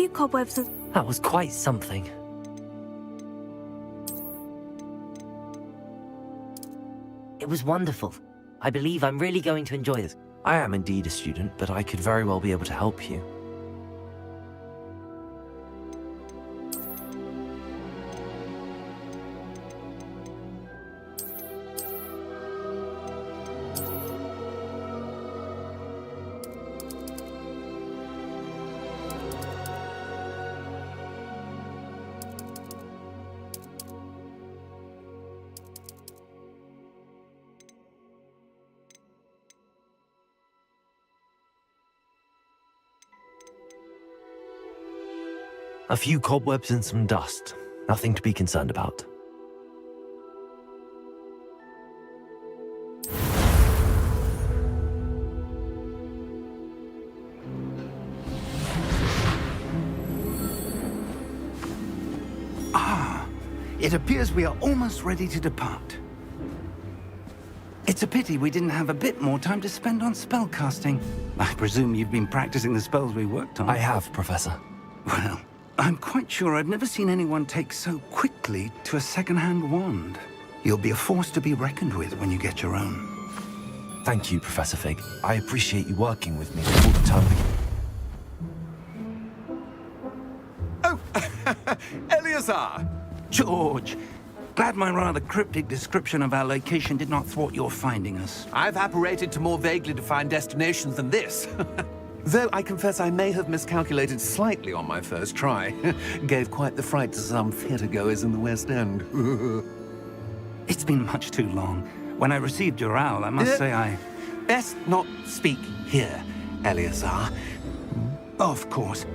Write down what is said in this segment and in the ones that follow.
few cobwebs and... That was quite something. It was wonderful. I believe I'm really going to enjoy this. I am indeed a student, but I could very well be able to help you. A few cobwebs and some dust. Nothing to be concerned about. It appears we are almost ready to depart. It's a pity we didn't have a bit more time to spend on spellcasting. I presume you've been practicing the spells we worked on. I have, Professor. Well, I'm quite sure I've never seen anyone take so quickly to a second-hand wand. You'll be a force to be reckoned with when you get your own. Thank you, Professor Fig. I appreciate you working with me all the time. Oh, Eleazar! George, glad my rather cryptic description of our location did not thwart your finding us. I've apparated to more vaguely defined destinations than this. Though I confess I may have miscalculated slightly on my first try. Gave quite the fright to some theatre-goers in the West End. It's been much too long. When I received your owl, I must say I... Best not speak here, Eleazar. Of course.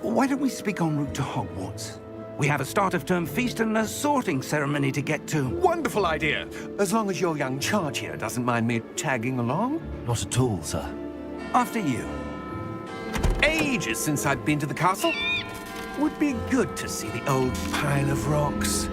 Why don't we speak en route to Hogwarts? We have a start-of-term feast and a sorting ceremony to get to. Wonderful idea! As long as your young charge here doesn't mind me tagging along. Not at all, sir. After you. Ages since I've been to the castle. Would be good to see the old pile of rocks.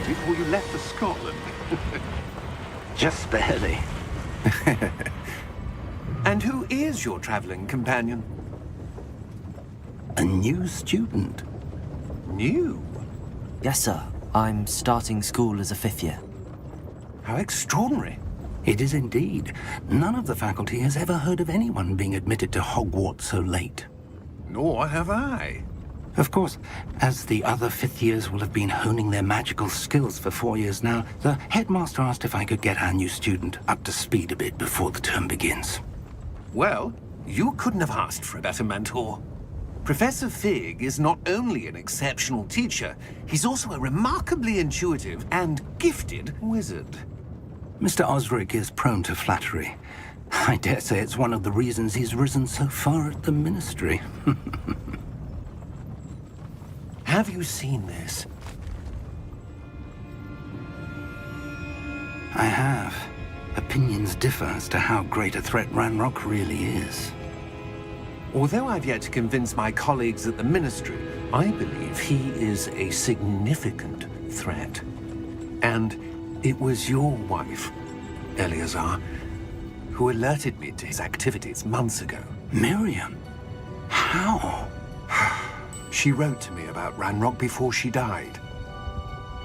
Before you left for Scotland. Just barely. And who is your traveling companion? A new student. New? Yes, sir. I'm starting school as a 5th year. How extraordinary. It is indeed. None of the faculty has ever heard of anyone being admitted to Hogwarts so late. Nor have I. Of course, as the other 5th years will have been honing their magical skills for 4 years now, the headmaster asked if I could get our new student up to speed a bit before the term begins. Well, you couldn't have asked for a better mentor. Professor Fig is not only an exceptional teacher, he's also a remarkably intuitive and gifted wizard. Mr. Osric is prone to flattery. I dare say it's one of the reasons he's risen so far at the Ministry. Have you seen this? I have. Opinions differ as to how great a threat Ranrock really is. Although I've yet to convince my colleagues at the Ministry, I believe he is a significant threat. And it was your wife, Eleazar, who alerted me to his activities months ago. Miriam? How? She wrote to me about Ranrock before she died,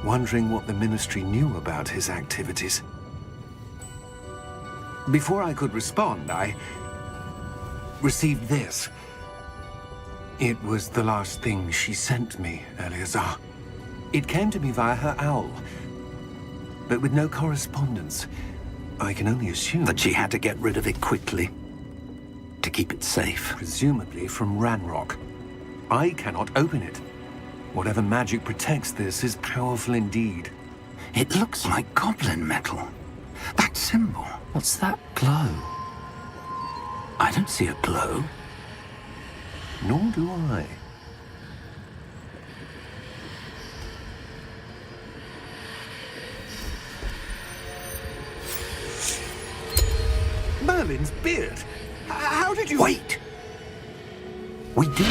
wondering what the Ministry knew about his activities. Before I could respond, I received this. It was the last thing she sent me, Eleazar. It came to me via her owl, but with no correspondence. I can only assume That she had to get rid of it quickly to keep it safe. presumably from Ranrock. I cannot open it. Whatever magic protects this is powerful indeed. It looks like goblin metal. That symbol. What's that glow? I don't see a glow. Nor do I. Merlin's beard! How did you... Wait! We do.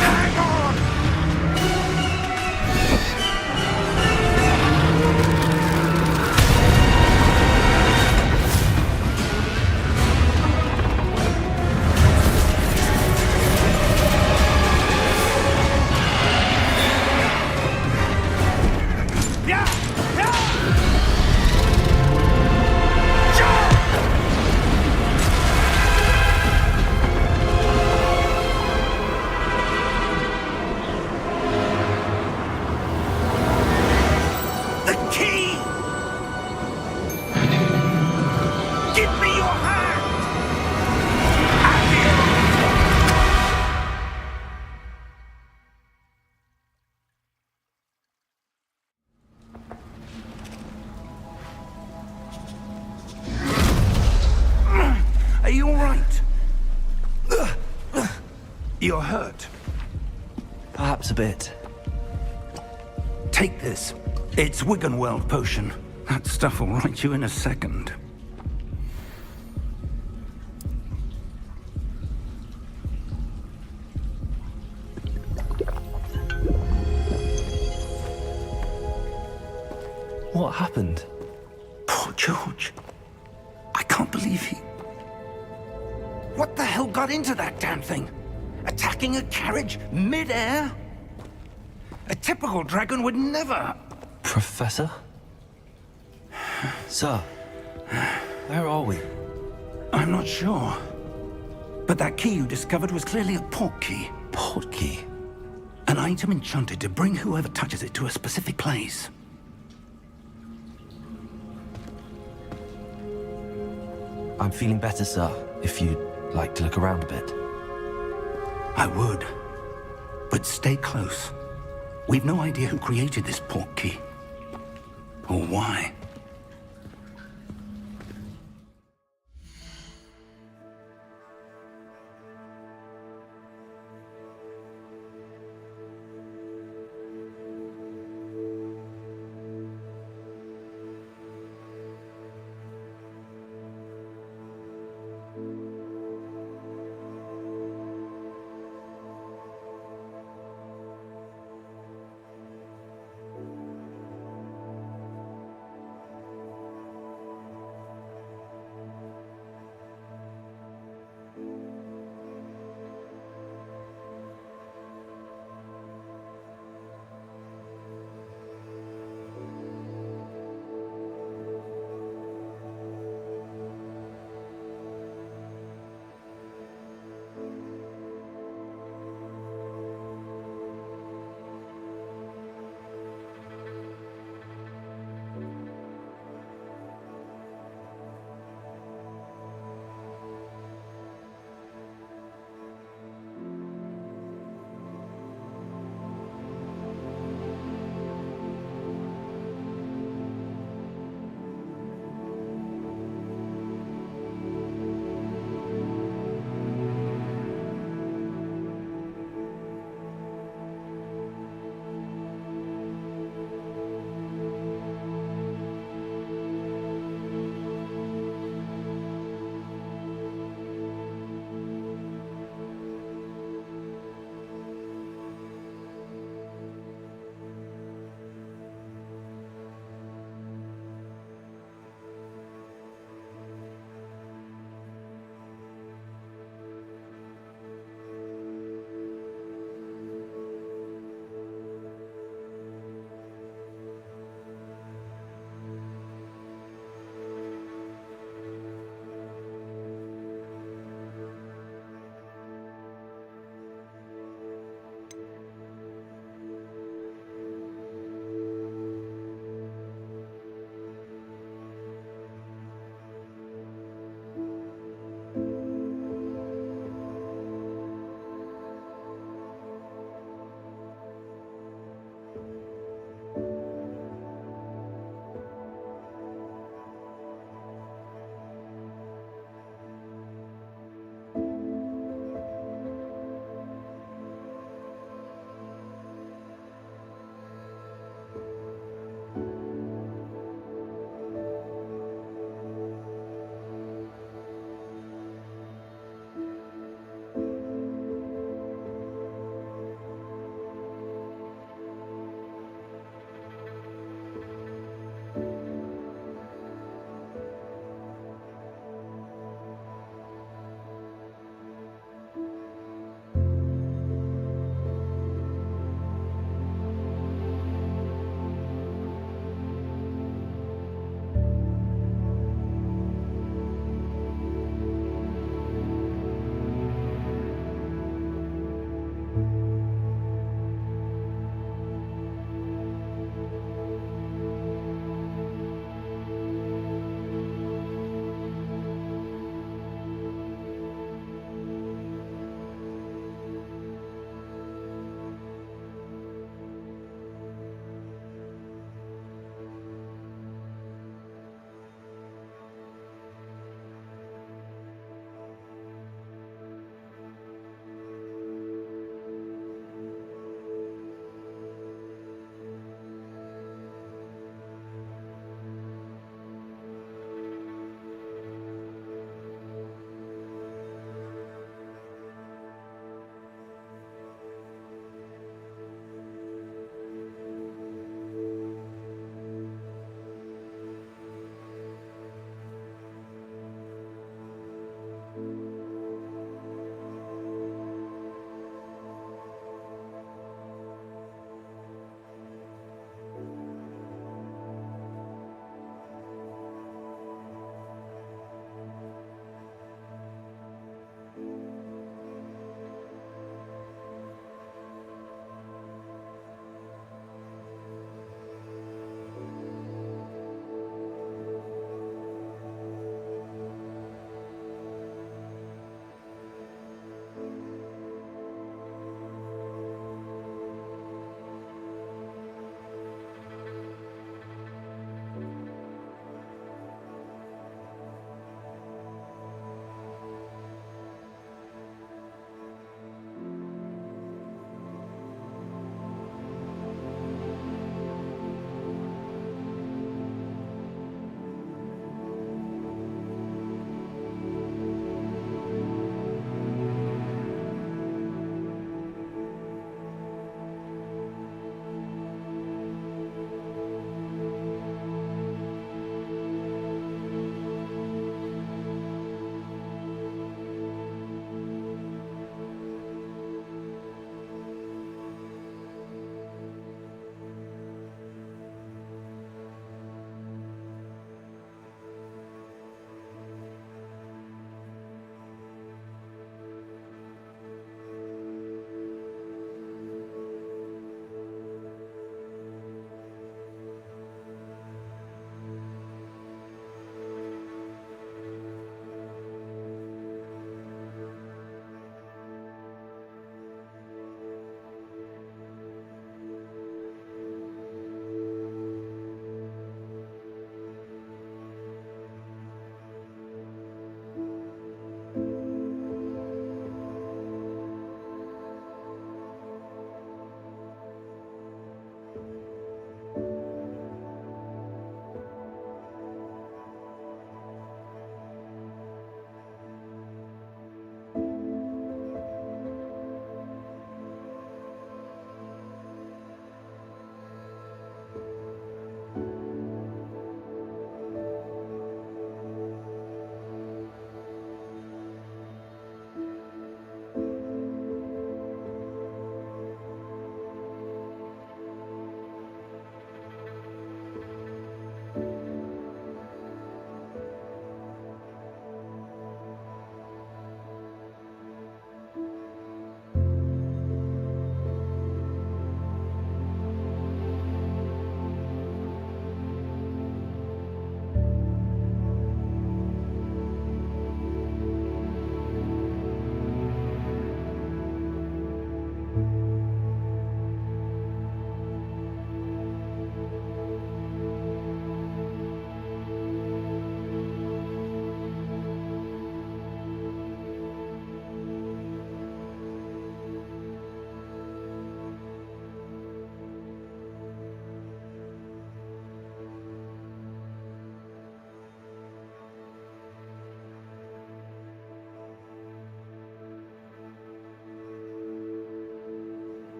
Hang on! The key! Give me your hand! Are you all right? You're hurt. Perhaps a bit. Take this. It's Wiggenweld potion. That stuff will right you in a second. What happened? Poor George. I can't believe he... What the hell got into that damn thing? Attacking a carriage mid-air? A typical dragon would never... Professor? Sir, where are we? I'm not sure. But that key you discovered was clearly a portkey. Portkey? An item enchanted to bring whoever touches it to a specific place. I'm feeling better, sir, if you'd like to look around a bit. I would. But stay close. We've no idea who created this portkey. Or why.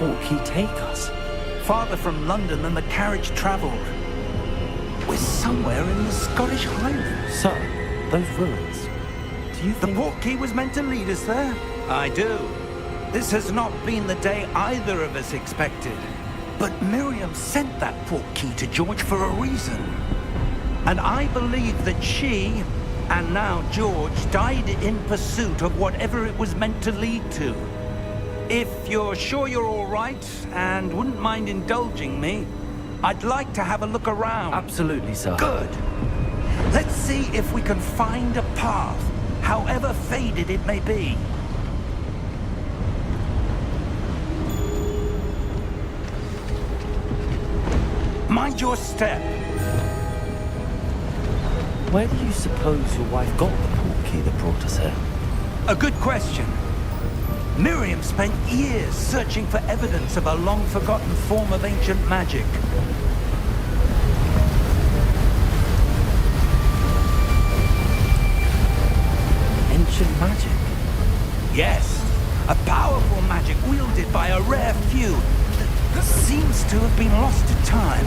portkey take us? Farther from London than the carriage travelled. We're somewhere in the Scottish Highlands. Sir, those ruins. Do you The think... portkey was meant to lead us there? I do. This has not been the day either of us expected. But Miriam sent that portkey to George for a reason. And I believe that she, and now George, died in pursuit of whatever it was meant to lead to. If you're sure you're all right, and wouldn't mind indulging me, I'd like to have a look around. Absolutely, sir. Good. Let's see if we can find a path, however faded it may be. Mind your step. Where do you suppose your wife got the portkey that brought us here? A good question. Miriam spent years searching for evidence of a long-forgotten form of ancient magic. Ancient magic? Yes, a powerful magic wielded by a rare few that seems to have been lost to time.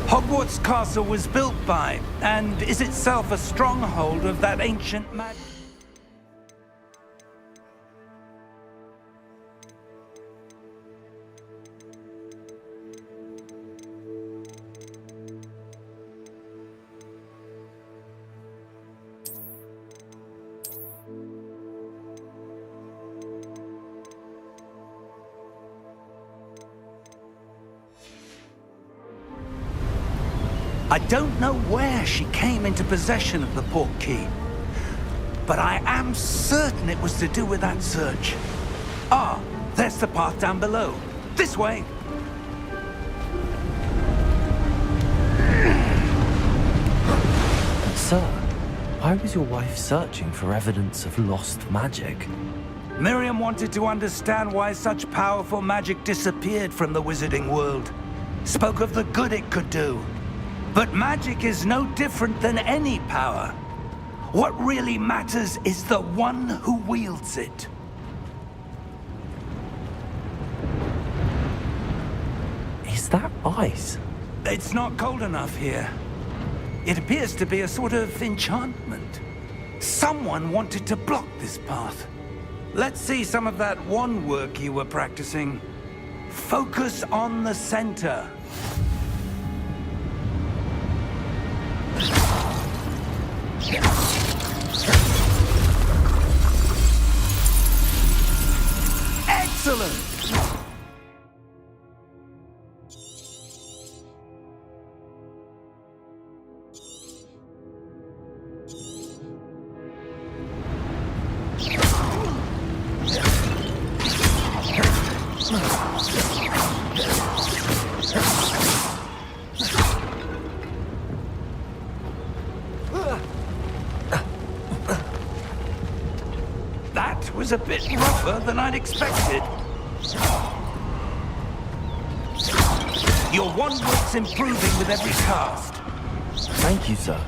Hogwarts Castle was built by, and is itself a stronghold of that ancient magic. I don't know where she came into possession of the portkey, but I am certain it was to do with that search. Ah, there's the path down below. This way. Sir, why was your wife searching for evidence of lost magic? Miriam wanted to understand why such powerful magic disappeared from the wizarding world. Spoke of the good it could do. But magic is no different than any power. What really matters is the one who wields it. Is that ice? It's not cold enough here. It appears to be a sort of enchantment. Someone wanted to block this path. Let's see some of that wand work you were practicing. Focus on the center. Excellent! That was a bit rougher than I'd expected. Your wand work's improving with every cast. Thank you, sir.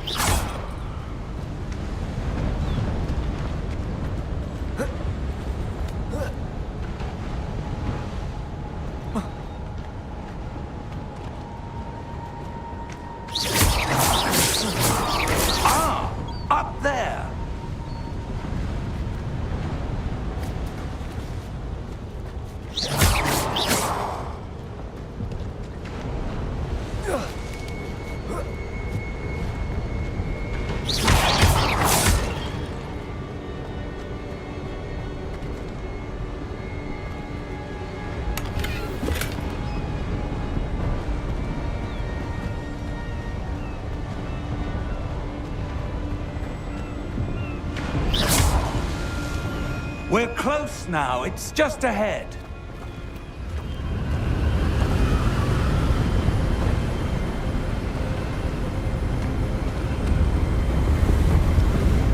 Ah! Up there! We're close now. It's just ahead.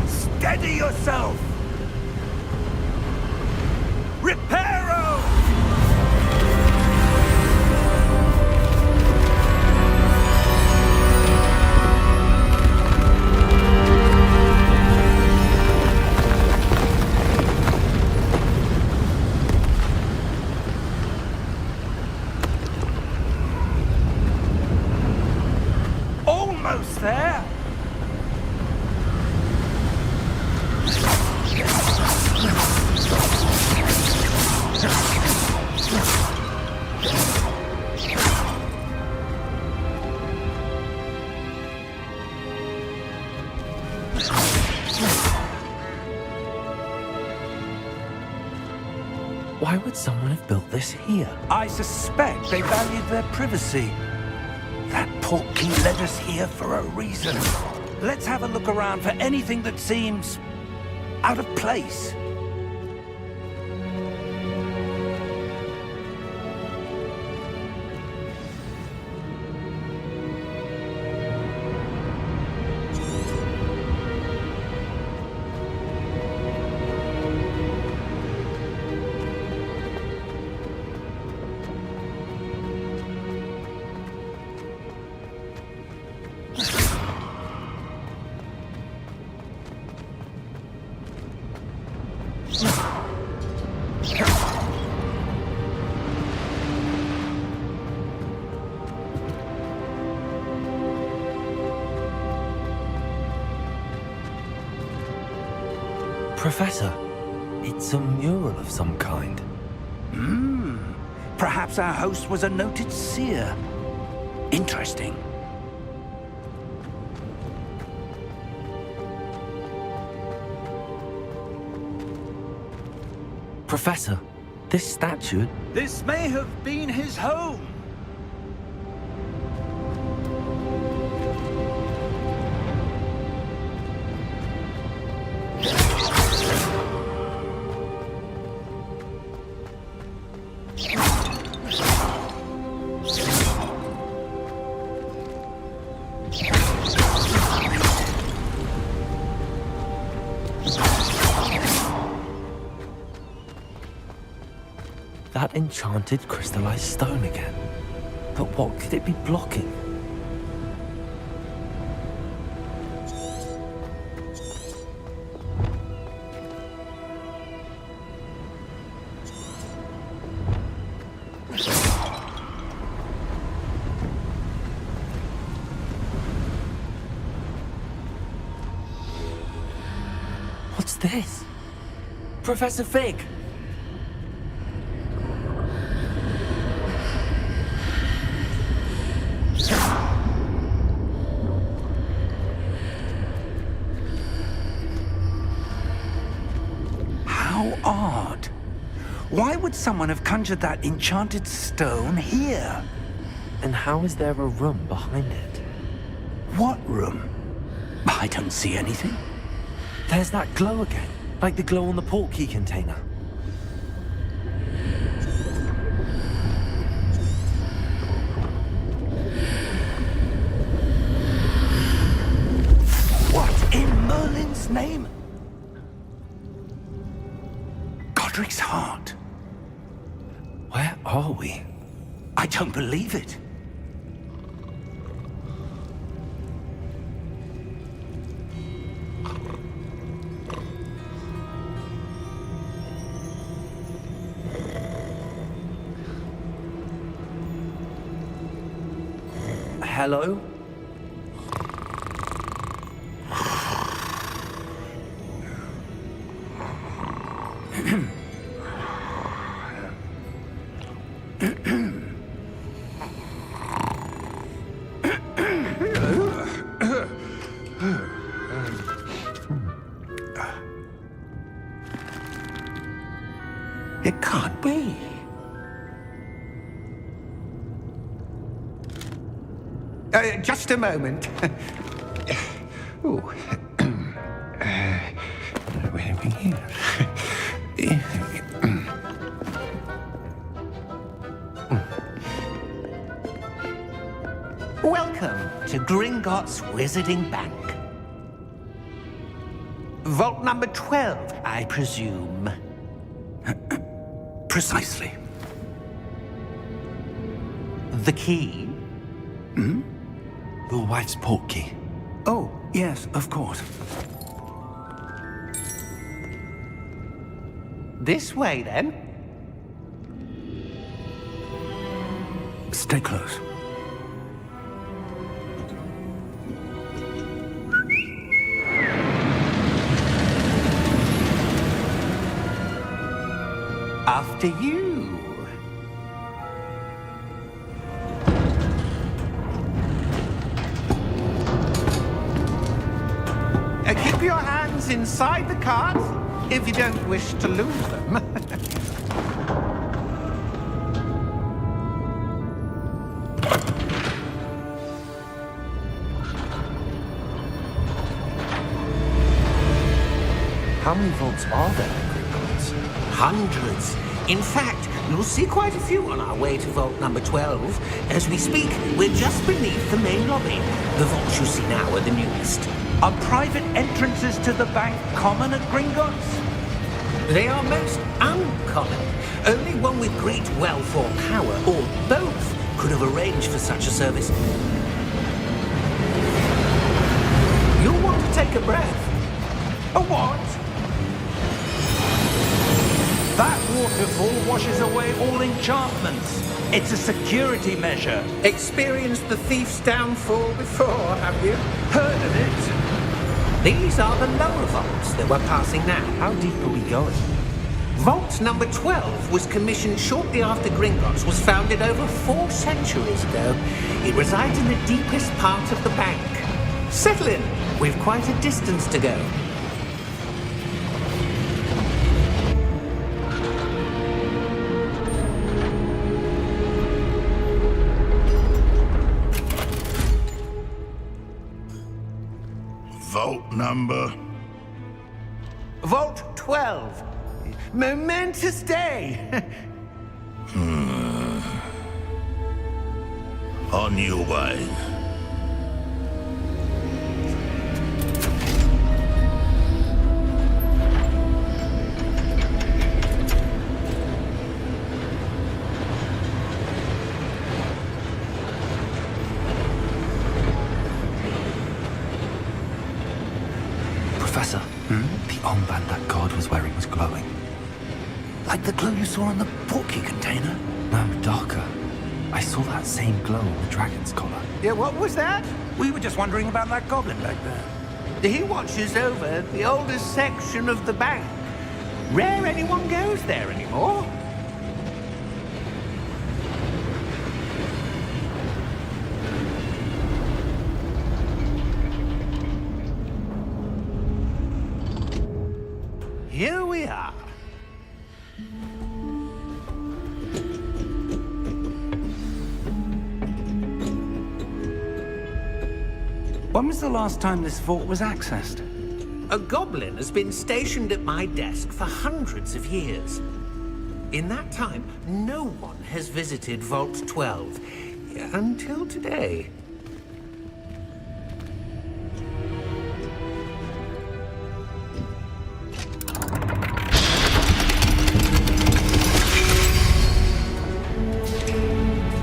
Steady yourself! there? Why would someone have built this here? I suspect they valued their privacy. That portkey led us here for a reason. Let's have a look around for anything that seems out of place. Professor, it's a mural of some kind. Perhaps our host was a noted seer. Interesting. Professor, this statue... This may have been his home. That enchanted crystallized stone again. But what could it be blocking? What's this? Professor Fig! How odd. Why would someone have conjured that enchanted stone here? And how is there a room behind it? What room? I don't see anything. There's that glow again, like the glow on the portkey container. What in Merlin's name? Godric's heart. Where are we? I don't believe it. Hello? It can't be. Just a moment. Ooh. Where are we here? Welcome to Gringotts Wizarding Bank. Vault number 12, I presume. Precisely. The key? Your wife's portkey. Oh, yes, of course. This way, then. Stay close. After you. Keep your hands inside the cart if you don't wish to lose them. How many vaults are there in Gringotts? Hundreds. In fact, you'll see quite a few on our way to vault number 12. As we speak, we're just beneath the main lobby. The vaults you see now are the newest. Are private entrances to the bank common at Gringotts? They are most uncommon. Only one with great wealth or power, or both, could have arranged for such a service. You'll want to take a breath. A what? That waterfall washes away all enchantments. It's a security measure. Experienced the thief's downfall before, have you? Heard of it? These are the lower vaults that we're passing now. How deep are we going? Vault number 12 was commissioned shortly after Gringotts was founded over 4 centuries ago. It resides in the deepest part of the bank. Settle in. We've quite a distance to go. Vault number? Vault 12. Momentous day. On your way. Professor, the armband that guard was wearing was glowing. Like the glow you saw on the portkey container? No, darker. I saw that same glow on the dragon's collar. Yeah, what was that? We were just wondering about that goblin back there. He watches over the oldest section of the bank. Rare anyone goes there anymore. Here we are. When was the last time this vault was accessed? A goblin has been stationed at my desk for hundreds of years. In that time, no one has visited Vault 12 until today.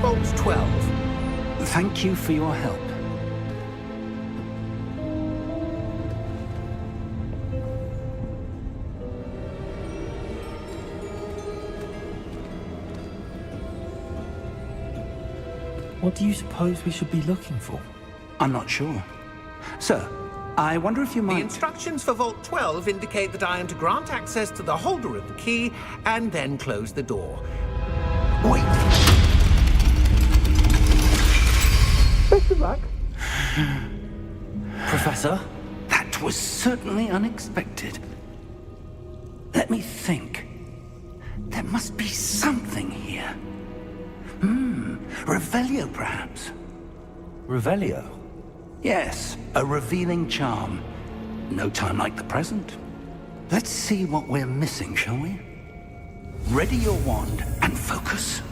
Vault 12. Thank you for your help. What do you suppose we should be looking for? I'm not sure. Sir, I wonder if you The might... instructions for Vault 12 indicate that I am to grant access to the holder of the key and then close the door. Wait! Best of luck. Professor? That was certainly unexpected. Let me think. There must be something here. Revelio, perhaps? Revelio? Yes, a revealing charm. No time like the present. Let's see what we're missing, shall we? Ready your wand and focus.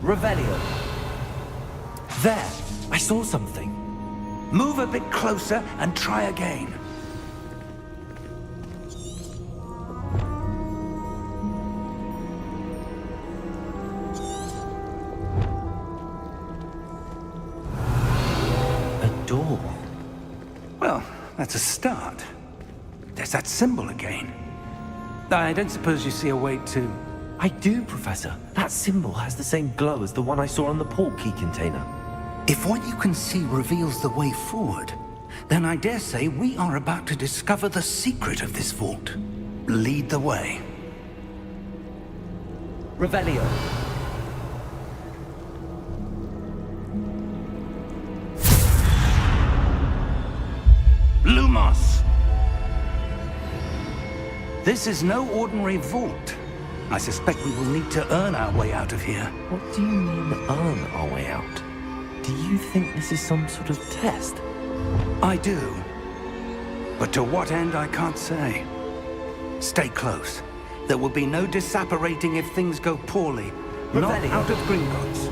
Revelio. There! I saw something. Move a bit closer and try again. that's a start. There's that symbol again. I don't suppose you see a way to... I do, Professor. That symbol has the same glow as the one I saw on the port key container. If what you can see reveals the way forward, then I dare say we are about to discover the secret of this vault. Lead the way. Revelio. Lumos! This is no ordinary vault. I suspect we will need to earn our way out of here. What do you mean, earn our way out? Do you think this is some sort of test? I do. But to what end, I can't say. Stay close. There will be no disapparating if things go poorly. Not Revelio. out of Gringotts.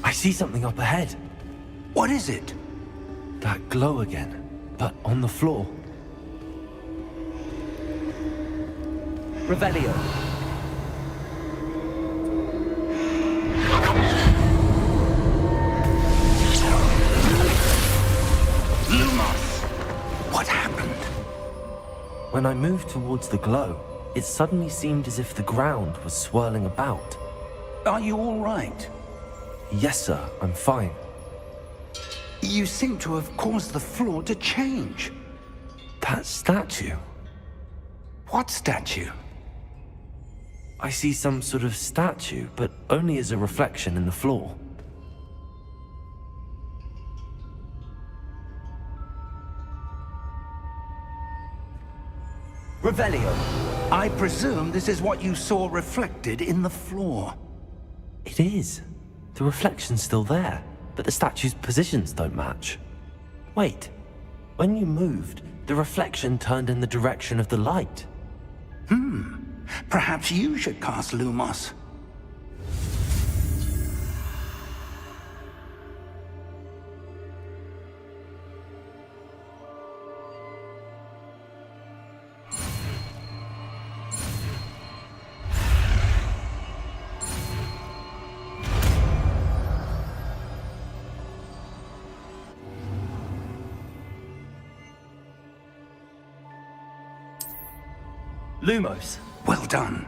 I see something up ahead. What is it? That glow again, but on the floor. Revelio. Lumos! What happened? When I moved towards the glow, it suddenly seemed as if the ground was swirling about. Are you all right? Yes, sir, I'm fine. You seem to have caused the floor to change. That statue. What statue? I see some sort of statue, but only as a reflection in the floor. Revelio. I presume this is what you saw reflected in the floor. It is. The reflection's still there, but the statue's positions don't match. Wait, when you moved, the reflection turned in the direction of the light. Perhaps you should cast Lumos. Lumos. Well done.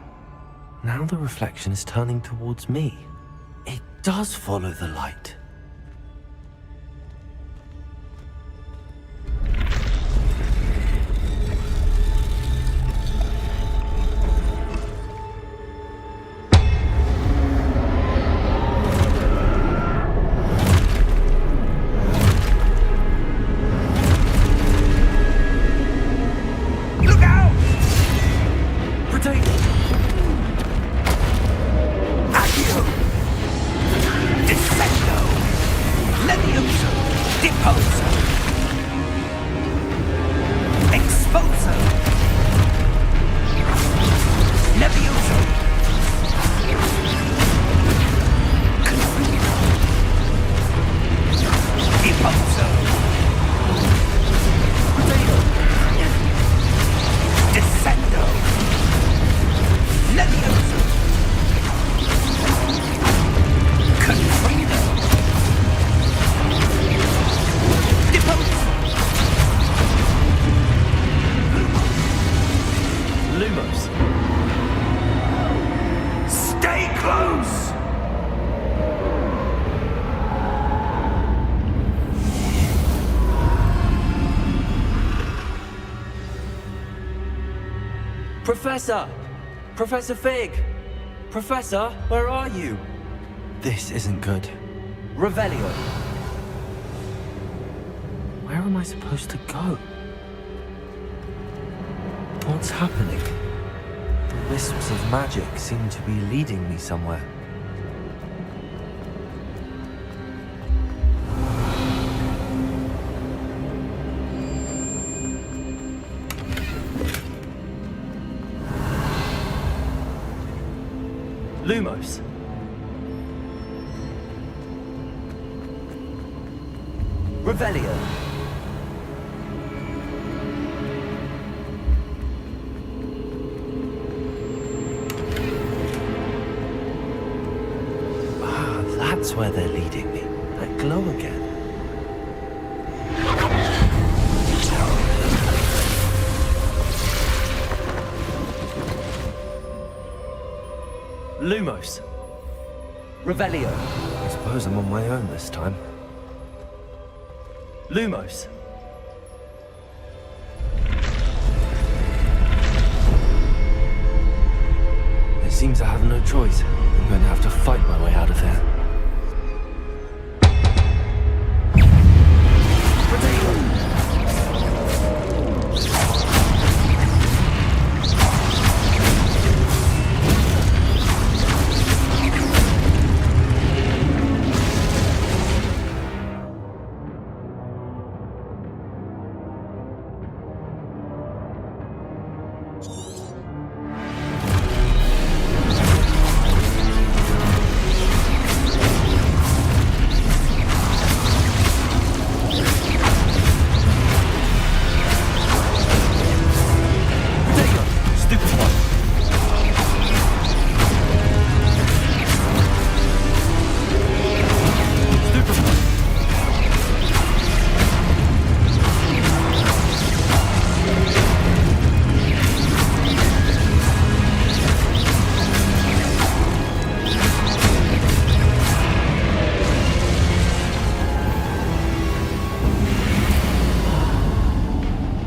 Now the reflection is turning towards me. It does follow the light. Look out! Protect! Accio! Descendo! Levioso! Deposo! Exposo! Levioso! Confuso! Deposo! Descendo! Levioso! Confuso! Deposo! Lumos. Stay close! Professor! Professor Fig! Professor, where are you? This isn't good. Revelio. Where am I supposed to go? What's happening? The wisps of magic seem to be leading me somewhere. Lumos. Revelio. Ah, that's where they're leading me. That glow again. Lumos. Revelio. I suppose I'm on my own this time. Lumos. It seems I have no choice. I'm going to have to fight my way out of here.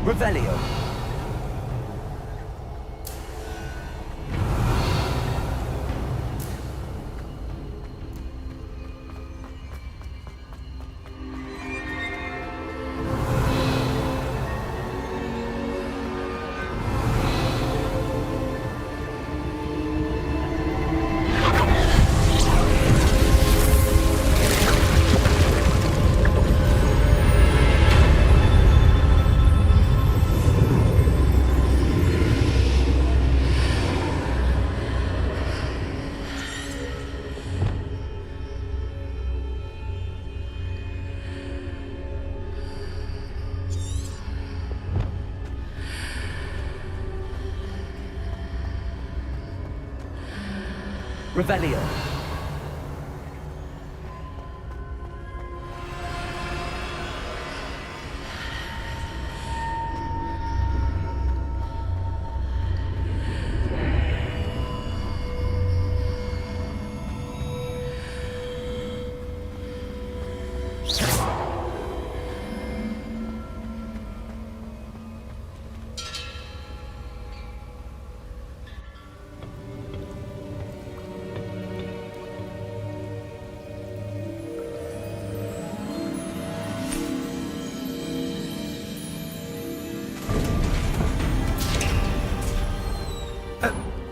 Revelio. Revelio.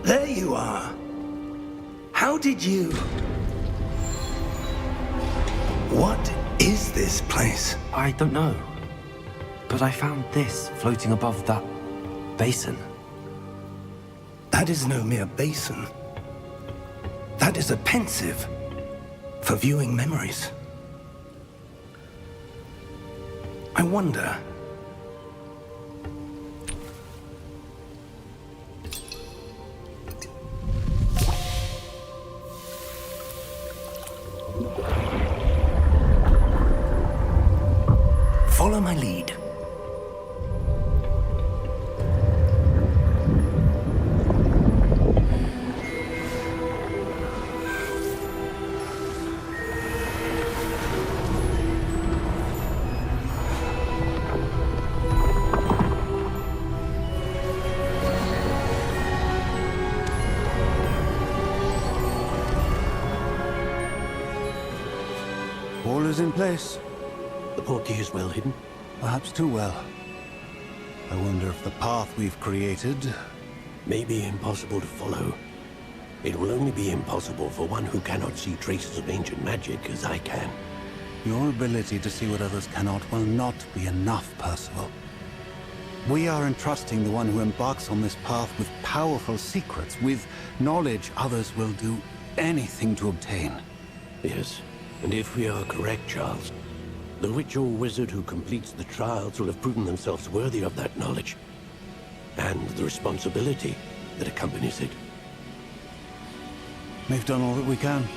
There you are. How did you... What is this place? I don't know. But I found this floating above that basin. That is no mere basin. That is a pensive for viewing memories. I wonder... Follow my lead. All is in place. The portkey is well hidden. Perhaps too well. I wonder if the path we've created... May be impossible to follow. It will only be impossible for one who cannot see traces of ancient magic as I can. Your ability to see what others cannot will not be enough, Percival. We are entrusting the one who embarks on this path with powerful secrets, with knowledge others will do anything to obtain. Yes, and if we are correct, Charles, The witch or wizard who completes the trials will have proven themselves worthy of that knowledge, and the responsibility that accompanies it. We've done all that we can.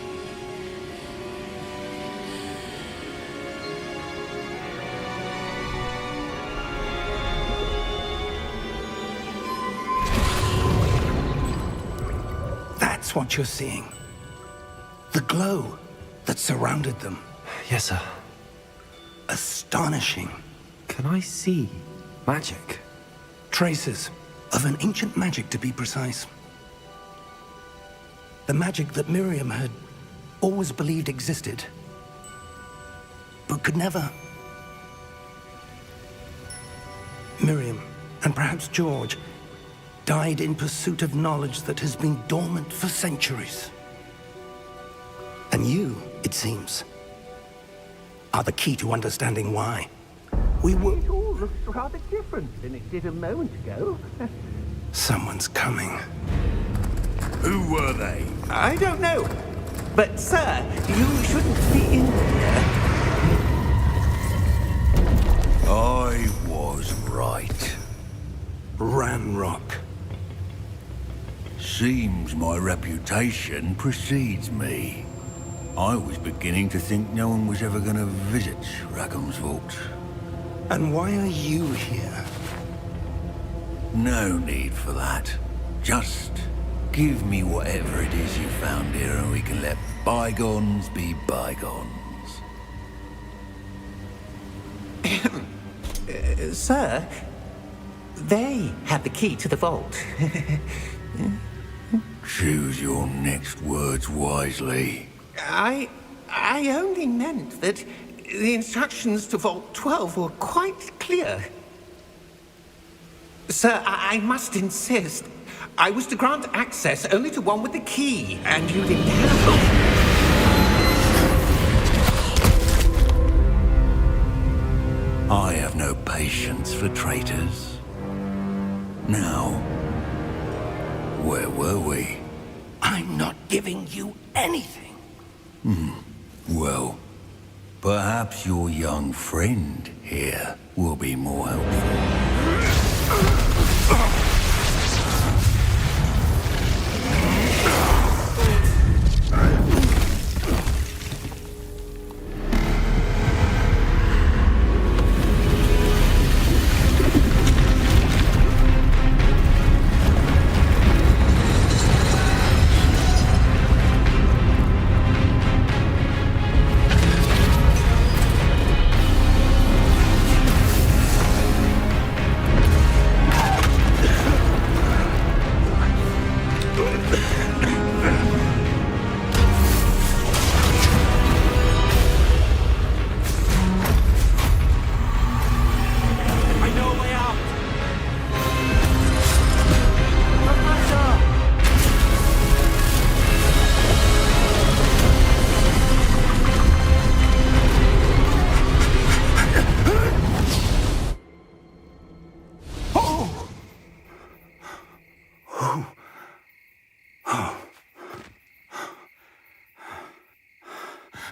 That's what you're seeing. The glow that surrounded them. Yes, sir. Astonishing. Can I see magic? Traces of an ancient magic, to be precise. The magic that Miriam had always believed existed, but could never. Miriam, and perhaps George, died in pursuit of knowledge that has been dormant for centuries. And you, it seems, are the key to understanding why. We were... It all looks rather different than it did a moment ago. Someone's coming. Who were they? I don't know. But, sir, you shouldn't be in here. I was right. Ranrock. Seems my reputation precedes me. I was beginning to think no one was ever going to visit Rackham's vault. And why are you here? No need for that. Just give me whatever it is you found here and we can let bygones be bygones. Sir, they have the key to the vault. Choose your next words wisely. I only meant that the instructions to Vault 12 were quite clear. Sir, I must insist. I was to grant access only to one with the key, and you didn't have. I have no patience for traitors. Now, where were we? I'm not giving you anything. Well, perhaps your young friend here will be more helpful.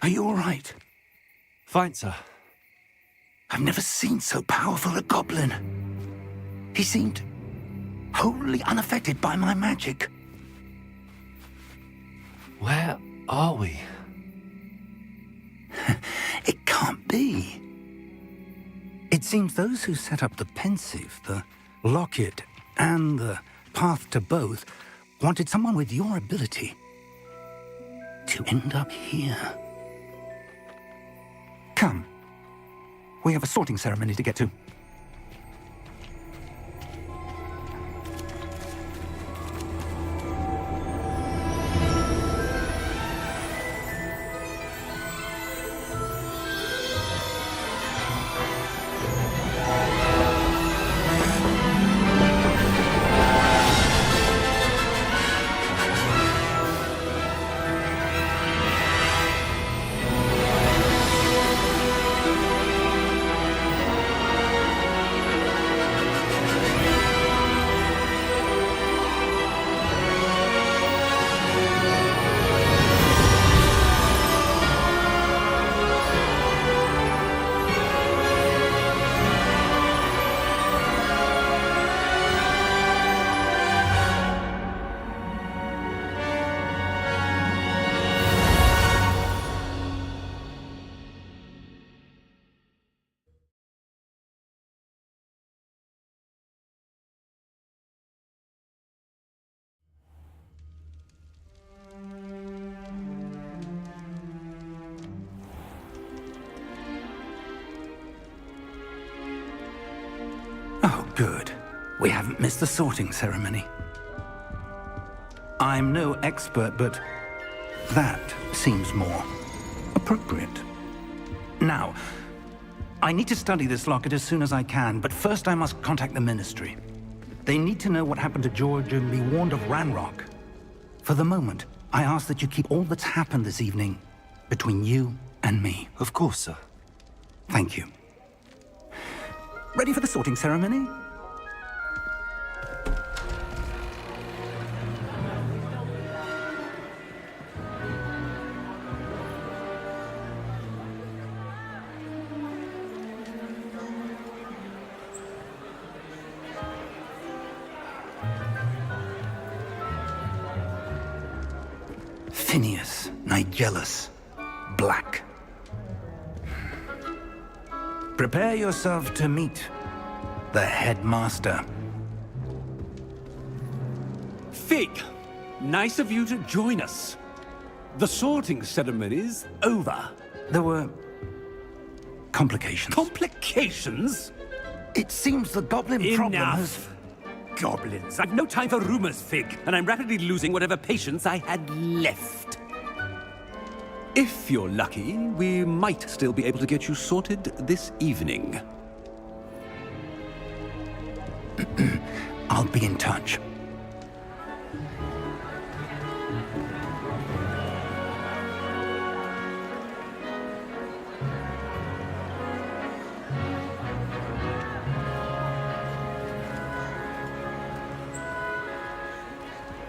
Are you all right? Fine, sir. I've never seen so powerful a goblin. He seemed wholly unaffected by my magic. Where are we? It can't be. It seems those who set up the pensive, the locket, and the path to both wanted someone with your ability to end up here. Come. We have a sorting ceremony to get to. Good. We haven't missed the sorting ceremony. I'm no expert, but that seems more appropriate. Now, I need to study this locket as soon as I can, but first I must contact the Ministry. They need to know what happened to George and be warned of Ranrock. For the moment, I ask that you keep all that's happened this evening between you and me. Of course, sir. Thank you. Ready for the sorting ceremony? Phineas, Nigellus, Black. Prepare yourself to meet the headmaster. Fig, nice of you to join us. The sorting ceremony's over. There were complications. Complications? It seems the goblin problem has... Enough. Goblins. I've no time for rumors, Fig, and I'm rapidly losing whatever patience I had left. If you're lucky, we might still be able to get you sorted this evening. I'll be in touch.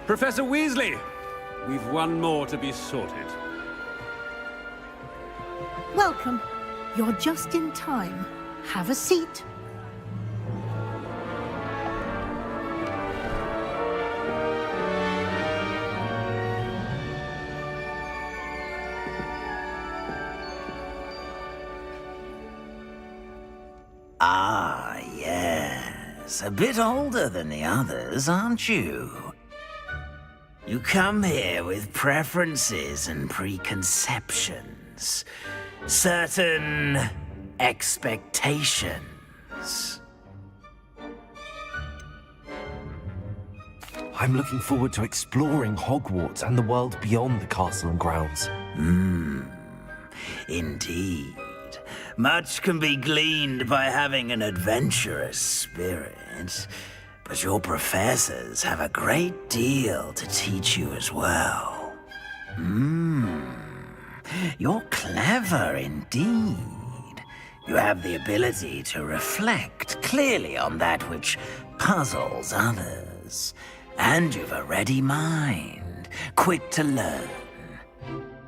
Professor Weasley, we've one more to be sorted. Welcome. You're just in time. Have a seat. Ah, yes. A bit older than the others, aren't you? You come here with preferences and preconceptions. Certain expectations. I'm looking forward to exploring Hogwarts and the world beyond the castle and grounds. Indeed. Much can be gleaned by having an adventurous spirit, but your professors have a great deal to teach you as well. You're clever indeed. You have the ability to reflect clearly on that which puzzles others. And you've a ready mind, quick to learn.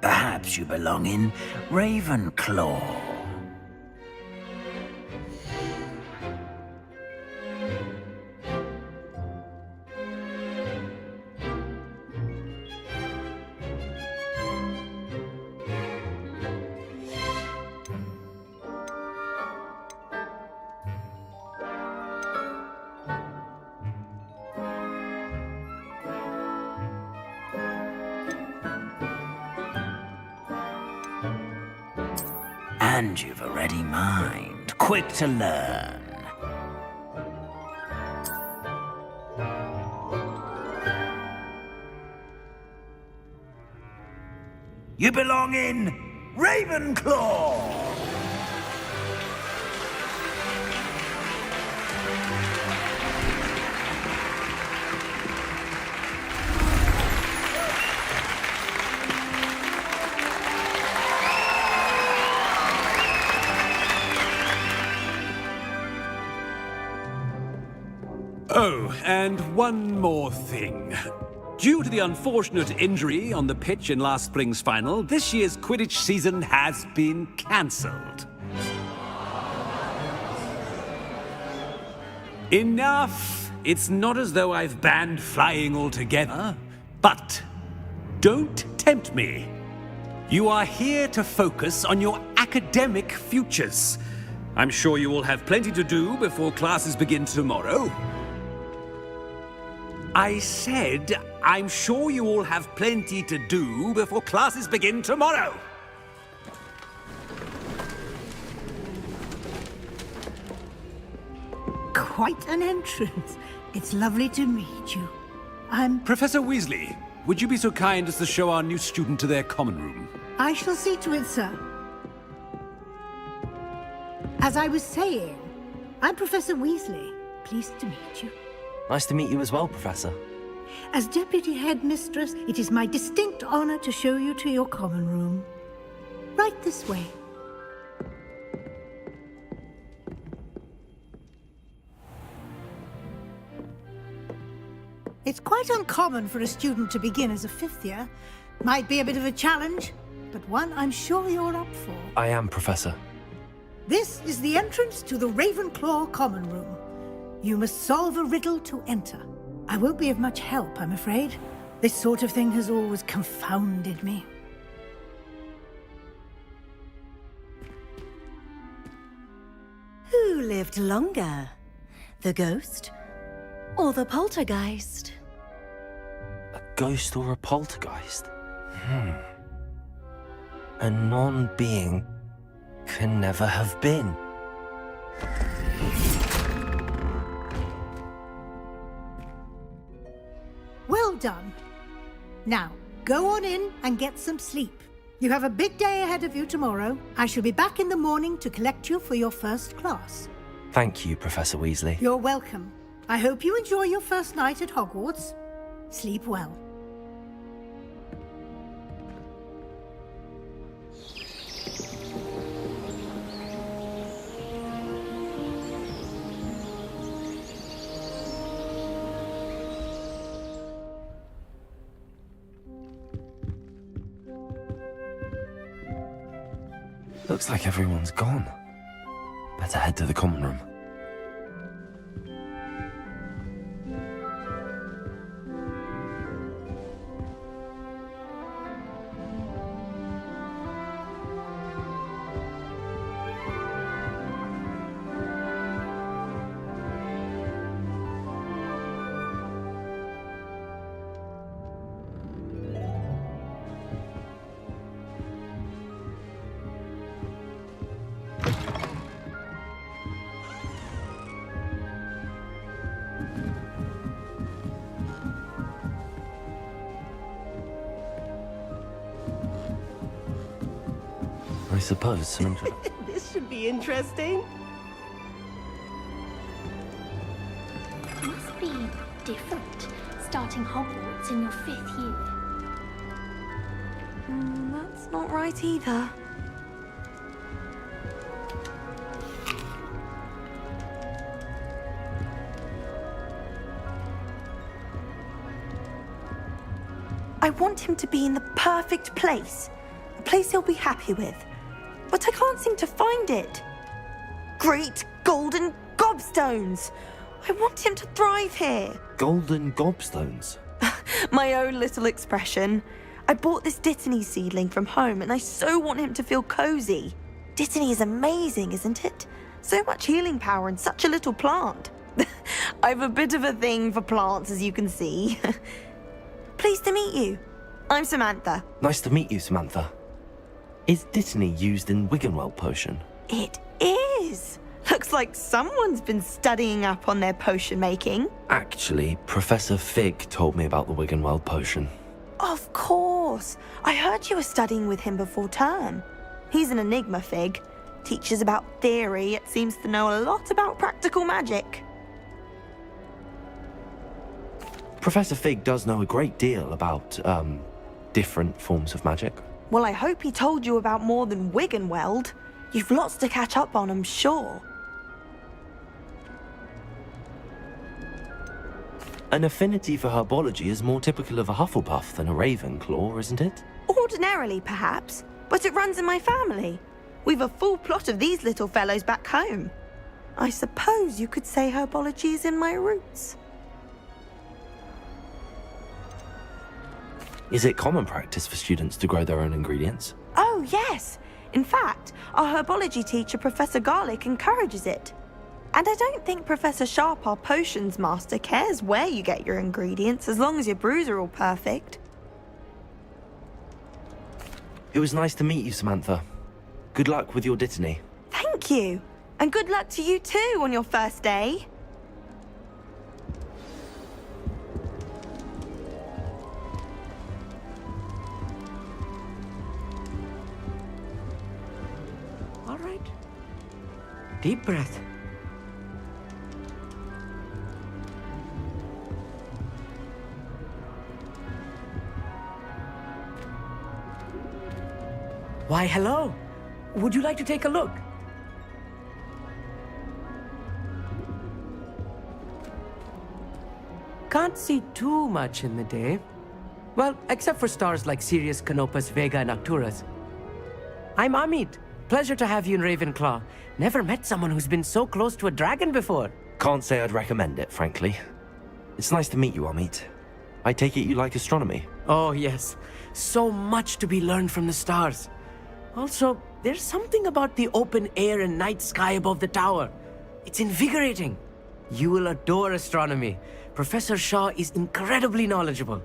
Perhaps you belong in Ravenclaw. And you've a ready mind, quick to learn. You belong in Ravenclaw! Oh, and one more thing. Due to the unfortunate injury on the pitch in last spring's final, this year's Quidditch season has been cancelled. Enough! It's not as though I've banned flying altogether, but don't tempt me. You are here to focus on your academic futures. I'm sure you will have plenty to do before classes begin tomorrow. I said, I'm sure you all have plenty to do before classes begin tomorrow. quite an entrance. It's lovely to meet you. Professor Weasley, would you be so kind as to show our new student to their common room? I shall see to it, sir. As I was saying, I'm Professor Weasley. Pleased to meet you. Nice to meet you as well, Professor. As Deputy Headmistress, it is my distinct honor to show you to your common room. Right this way. It's quite uncommon for a student to begin as a fifth year. Might be a bit of a challenge, but one I'm sure you're up for. I am, Professor. This is the entrance to the Ravenclaw common room. You must solve a riddle to enter. I won't be of much help, I'm afraid. This sort of thing has always confounded me. Who lived longer? The ghost or the poltergeist? A ghost or a poltergeist? A non-being can never have been. Well done. Now, go on in and get some sleep. You have a big day ahead of you tomorrow. I shall be back in the morning to collect you for your first class. Thank you, Professor Weasley. You're welcome. I hope you enjoy your first night at Hogwarts. Sleep well. Looks like everyone's gone. Better head to the common room. I suppose some This should be interesting. Must be different, starting Hogwarts in your 5th year. That's not right either. I want him to be in the perfect place. A place he'll be happy with. But I can't seem to find it. Great golden gobstones! I want him to thrive here. golden gobstones. My own little expression. I bought this Dittany seedling from home and I so want him to feel cozy. Dittany is amazing, isn't it? So much healing power in such a little plant. I've a bit of a thing for plants, as you can see. Pleased to meet you. I'm Samantha. Nice to meet you, Samantha. Is Dittany used in Wiggenweld potion? It is. Looks like someone's been studying up on their potion making. Actually, Professor Fig told me about the Wiggenweld potion. Of course. I heard you were studying with him before term. He's an enigma, Fig. Teaches about theory, yet seems to know a lot about practical magic. Professor Fig does know a great deal about, different forms of magic. Well, I hope he told you about more than Wiggenweld. You've lots to catch up on, I'm sure. An affinity for herbology is more typical of a Hufflepuff than a Ravenclaw, isn't it? Ordinarily, perhaps, but it runs in my family. We've a full plot of these little fellows back home. I suppose you could say herbology is in my roots. Is it common practice for students to grow their own ingredients? Oh, yes. In fact, our herbology teacher, Professor Garlick, encourages it. And I don't think Professor Sharp, our potions master, cares where you get your ingredients, as long as your brews are all perfect. It was nice to meet you, Samantha. Good luck with your Dittany. Thank you. And good luck to you too on your first day. Deep breath. Why, hello. Would you like to take a look? Can't see too much in the day. Well, except for stars like Sirius, Canopus, Vega, and Arcturus. I'm Amit. Pleasure to have you in Ravenclaw. Never met someone who's been so close to a dragon before. Can't say I'd recommend it, frankly. It's nice to meet you, Amit. I take it you like astronomy? Oh, yes. So much to be learned from the stars. Also, there's something about the open air and night sky above the tower. It's invigorating. You will adore astronomy. Professor Shaw is incredibly knowledgeable.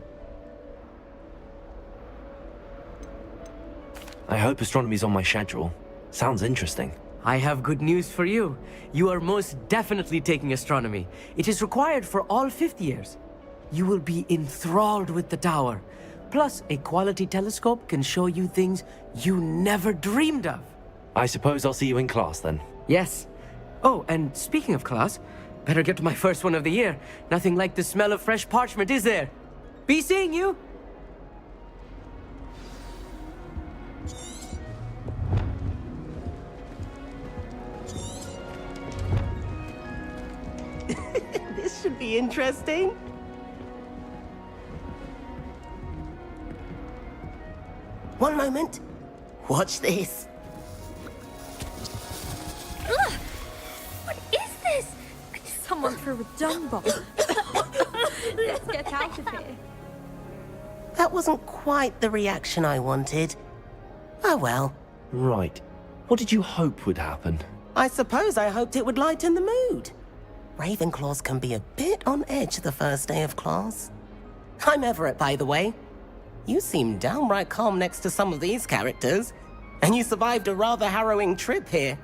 I hope astronomy's on my schedule. Sounds interesting. I have good news for you. You are most definitely taking astronomy. It is required for all fifth years. You will be enthralled with the tower. Plus, a quality telescope can show you things you never dreamed of. I suppose I'll see you in class then. Yes. Oh, and speaking of class, better get to my first one of the year. Nothing like the smell of fresh parchment, is there? Be seeing you! This should be interesting. One moment. Watch this. Ugh! What is this? Someone threw a dung bomb. Let's get out of here. That wasn't quite the reaction I wanted. Oh well. Right. What did you hope would happen? I suppose I hoped it would lighten the mood. Ravenclaws can be a bit on edge the first day of class. I'm Everett, by the way. You seem downright calm next to some of these characters, and you survived a rather harrowing trip here.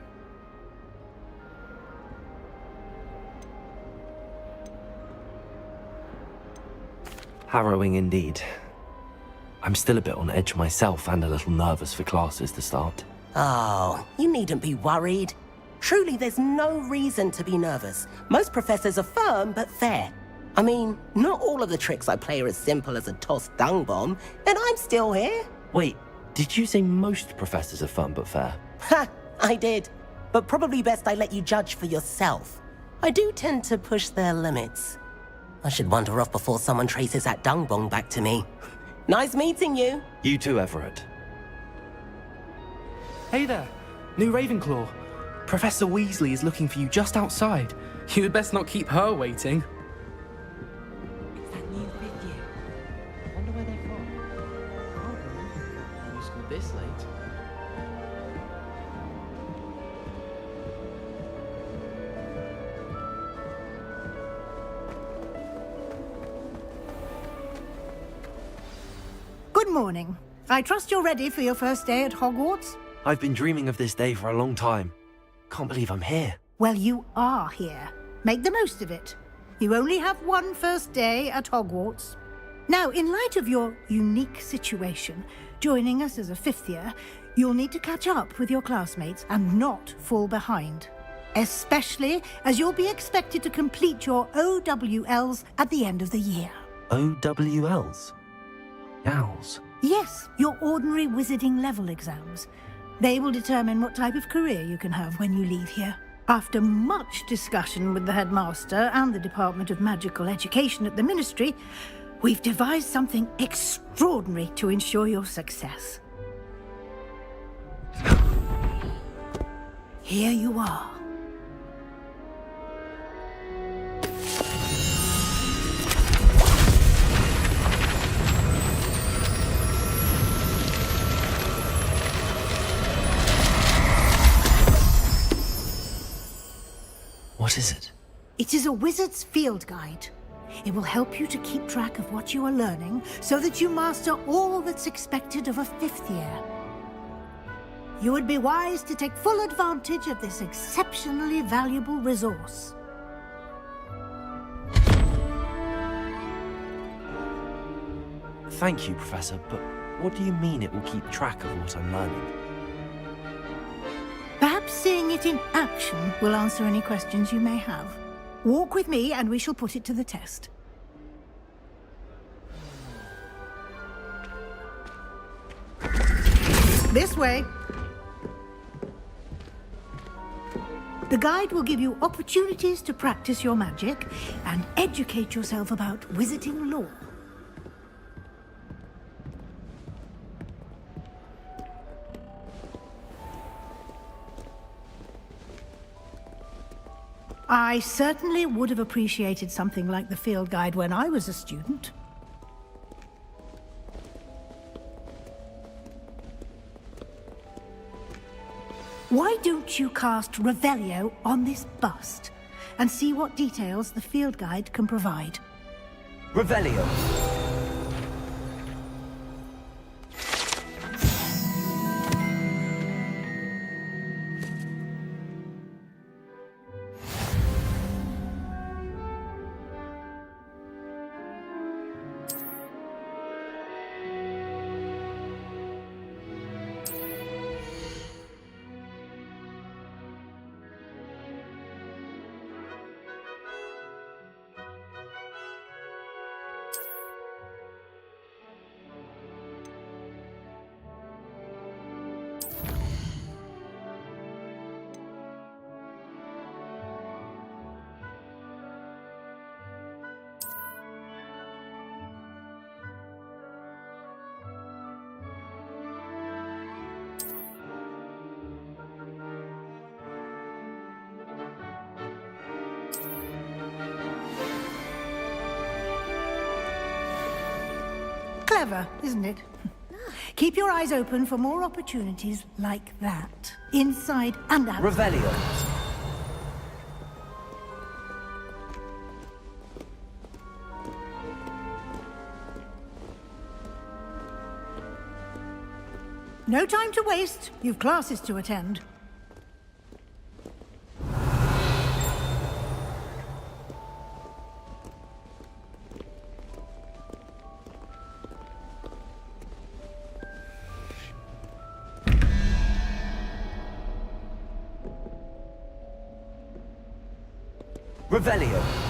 Harrowing indeed. I'm still a bit on edge myself and a little nervous for classes to start. Oh, you needn't be worried. Truly, there's no reason to be nervous. Most professors are firm but fair. I mean, not all of the tricks I play are as simple as a tossed dung bomb, and I'm still here. Wait, did you say most professors are fun but fair? Ha, I did. But probably best I let you judge for yourself. I do tend to push their limits. I should wander off before someone traces that dung bomb back to me. Nice meeting you. You too, Everett. Hey there, new Ravenclaw. Professor Weasley is looking for you just outside. You'd best not keep her waiting. It's that new fifth year. I wonder where they're from. Can't remember new school this late. Good morning. I trust you're ready for your first day at Hogwarts? I've been dreaming of this day for a long time. Can't believe I'm here. Well, you are here. Make the most of it. You only have one first day at Hogwarts. Now, in light of your unique situation, joining us as a fifth year, you'll need to catch up with your classmates and not fall behind. Especially as you'll be expected to complete your OWLs at the end of the year. OWLs? Owls? Yes, your ordinary wizarding level exams. They will determine what type of career you can have when you leave here. After much discussion with the headmaster and the Department of Magical Education at the Ministry, we've devised something extraordinary to ensure your success. Here you are. What is it? It is a wizard's field guide. It will help you to keep track of what you are learning so that you master all that's expected of a fifth year. You would be wise to take full advantage of this exceptionally valuable resource. Thank you, Professor, but what do you mean it will keep track of what I'm learning? Perhaps seeing it in action will answer any questions you may have. Walk with me and we shall put it to the test. This way. The guide will give you opportunities to practice your magic and educate yourself about wizarding lore. I certainly would have appreciated something like the field guide when I was a student. Why don't you cast Revelio on this bust and see what details the field guide can provide? Revelio. Clever, isn't it? Keep your eyes open for more opportunities like that, inside and out. Revelio. No time to waste. You've classes to attend. Revelio.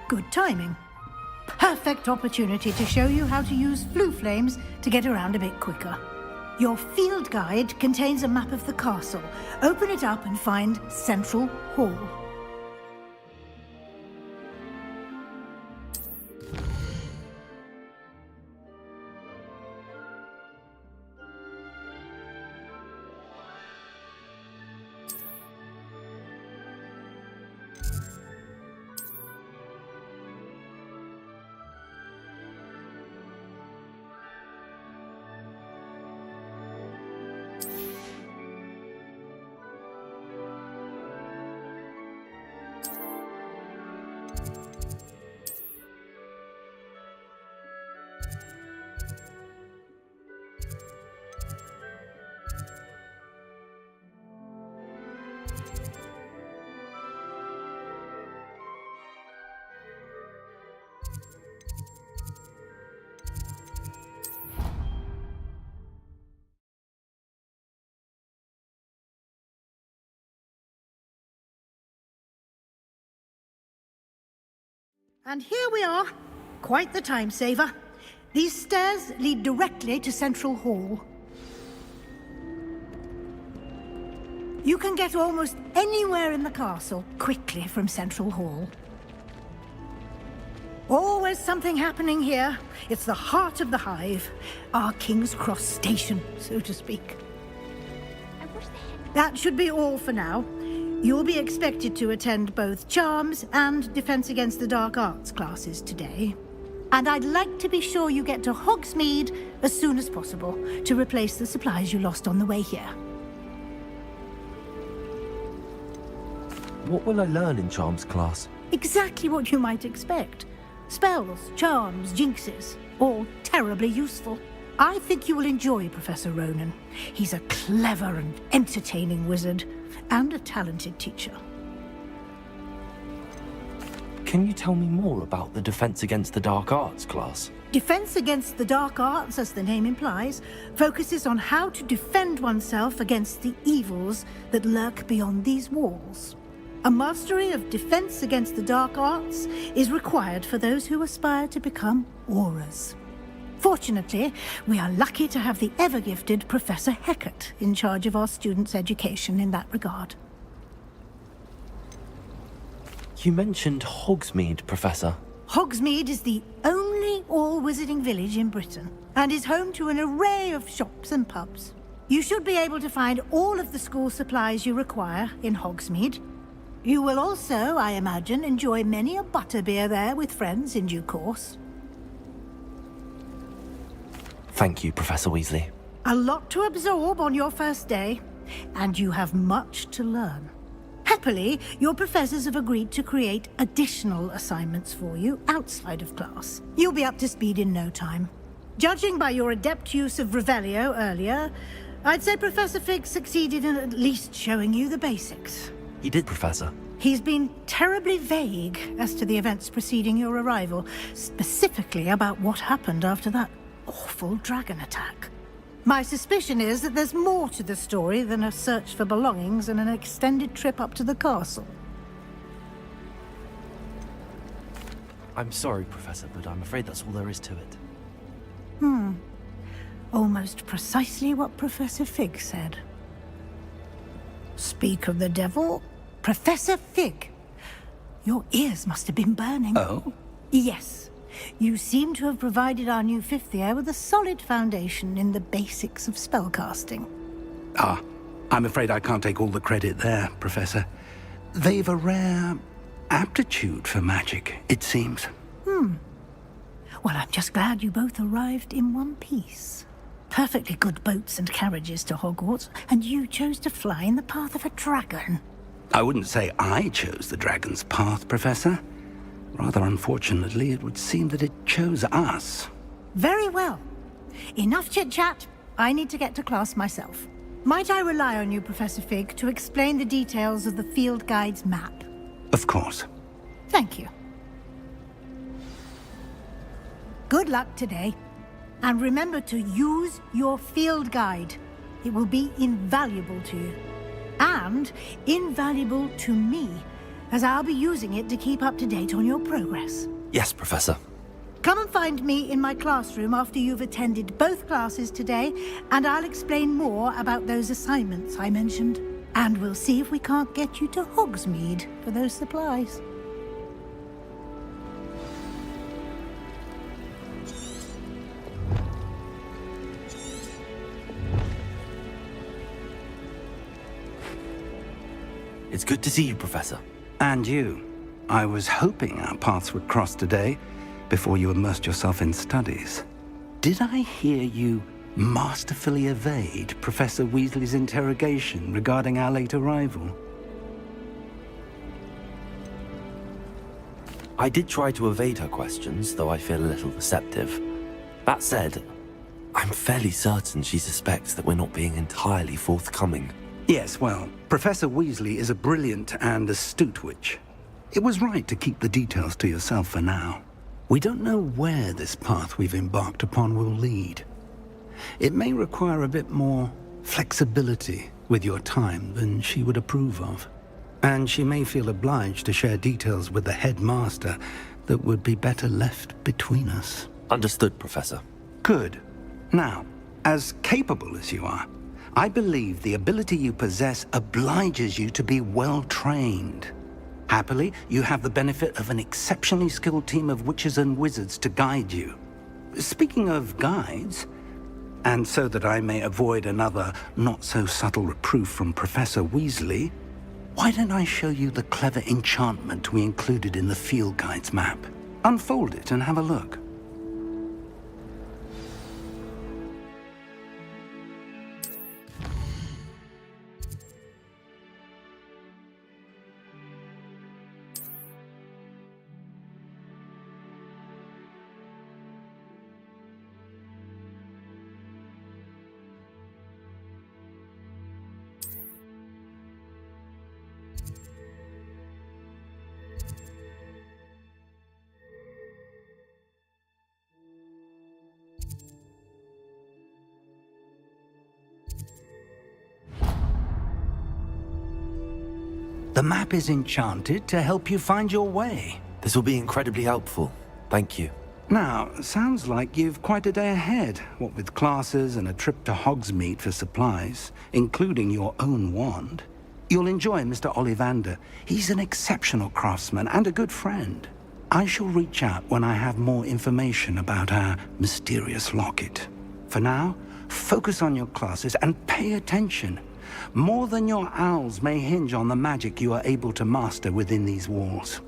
Good timing. Perfect opportunity to show you how to use flue flames to get around a bit quicker. Your field guide contains a map of the castle. Open it up and find Central Hall. And here we are. Quite the time saver. These stairs lead directly to Central Hall. You can get almost anywhere in the castle quickly from Central Hall. Always something happening here. It's the heart of the hive. Our King's Cross station, so to speak. That should be all for now. You'll be expected to attend both Charms and Defense Against the Dark Arts classes today. And I'd like to be sure you get to Hogsmeade as soon as possible to replace the supplies you lost on the way here. What will I learn in Charms class? Exactly what you might expect. Spells, charms, jinxes, all terribly useful. I think you will enjoy Professor Ronan. He's a clever and entertaining wizard, and a talented teacher. Can you tell me more about the Defense Against the Dark Arts class? Defense Against the Dark Arts, as the name implies, focuses on how to defend oneself against the evils that lurk beyond these walls. A mastery of Defense Against the Dark Arts is required for those who aspire to become Aurors. Fortunately, we are lucky to have the ever-gifted Professor Hecat in charge of our students' education in that regard. You mentioned Hogsmeade, Professor. Hogsmeade is the only all-wizarding village in Britain, and is home to an array of shops and pubs. You should be able to find all of the school supplies you require in Hogsmeade. You will also, I imagine, enjoy many a butterbeer there with friends in due course. Thank you, Professor Weasley. A lot to absorb on your first day, and you have much to learn. Happily, your professors have agreed to create additional assignments for you outside of class. You'll be up to speed in no time. Judging by your adept use of Revelio earlier, I'd say Professor Fig succeeded in at least showing you the basics. He did, Professor. He's been terribly vague as to the events preceding your arrival, specifically about what happened after that awful dragon attack. My suspicion is that there's more to the story than a search for belongings and an extended trip up to the castle. I'm sorry, Professor, but I'm afraid that's all there is to it. Almost precisely what Professor Fig said. Speak of the devil, Professor Fig. Your ears must have been burning. Oh? Yes. You seem to have provided our new fifth year with a solid foundation in the basics of spellcasting. Ah, I'm afraid I can't take all the credit there, Professor. They've a rare aptitude for magic, it seems. Well, I'm just glad you both arrived in one piece. Perfectly good boats and carriages to Hogwarts, and you chose to fly in the path of a dragon. I wouldn't say I chose the dragon's path, Professor. Rather unfortunately, it would seem that it chose us. Very well. Enough chit-chat. I need to get to class myself. Might I rely on you, Professor Fig, to explain the details of the field guide's map? Of course. Thank you. Good luck today. And remember to use your field guide. It will be invaluable to you. And invaluable to me, as I'll be using it to keep up to date on your progress. Yes, Professor. Come and find me in my classroom after you've attended both classes today, and I'll explain more about those assignments I mentioned. And we'll see if we can't get you to Hogsmeade for those supplies. It's good to see you, Professor. And you. I was hoping our paths would cross today, before you immersed yourself in studies. Did I hear you masterfully evade Professor Weasley's interrogation regarding our late arrival? I did try to evade her questions, though I feel a little receptive. That said, I'm fairly certain she suspects that we're not being entirely forthcoming. Yes, well, Professor Weasley is a brilliant and astute witch. It was right to keep the details to yourself for now. We don't know where this path we've embarked upon will lead. It may require a bit more flexibility with your time than she would approve of. And she may feel obliged to share details with the headmaster that would be better left between us. Understood, Professor. Good. Now, as capable as you are, I believe the ability you possess obliges you to be well-trained. Happily, you have the benefit of an exceptionally skilled team of witches and wizards to guide you. Speaking of guides, and so that I may avoid another not-so-subtle reproof from Professor Weasley, why don't I show you the clever enchantment we included in the field guide's map? Unfold it and have a look. The map is enchanted to help you find your way. This will be incredibly helpful. Thank you. Now, sounds like you've quite a day ahead, what with classes and a trip to Hogsmeade for supplies, including your own wand. You'll enjoy Mr. Ollivander. He's an exceptional craftsman and a good friend. I shall reach out when I have more information about our mysterious locket. For now, focus on your classes and pay attention. More than your owls may hinge on the magic you are able to master within these walls.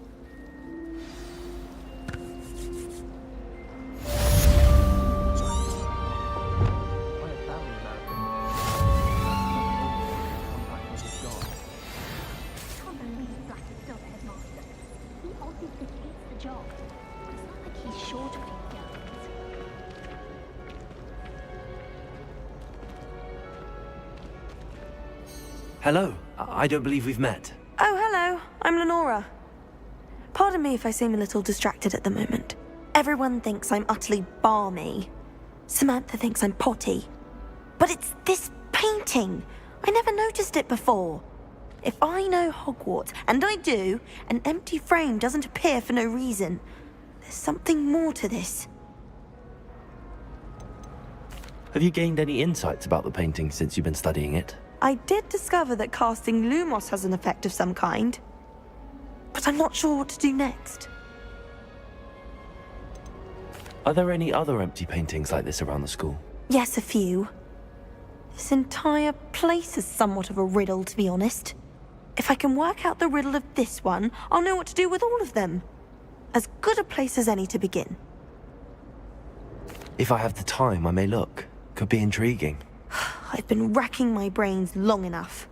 Hello. I don't believe we've met. Oh, hello. I'm Lenora. Pardon me if I seem a little distracted at the moment. Everyone thinks I'm utterly balmy. Samantha thinks I'm potty. But it's this painting. I never noticed it before. If I know Hogwarts, and I do, an empty frame doesn't appear for no reason. There's something more to this. Have you gained any insights about the painting since you've been studying it? I did discover that casting Lumos has an effect of some kind, but I'm not sure what to do next. Are there any other empty paintings like this around the school? Yes, a few. This entire place is somewhat of a riddle, to be honest. If I can work out the riddle of this one, I'll know what to do with all of them. As good a place as any to begin. If I have the time, I may look. Could be intriguing. I've been racking my brains long enough.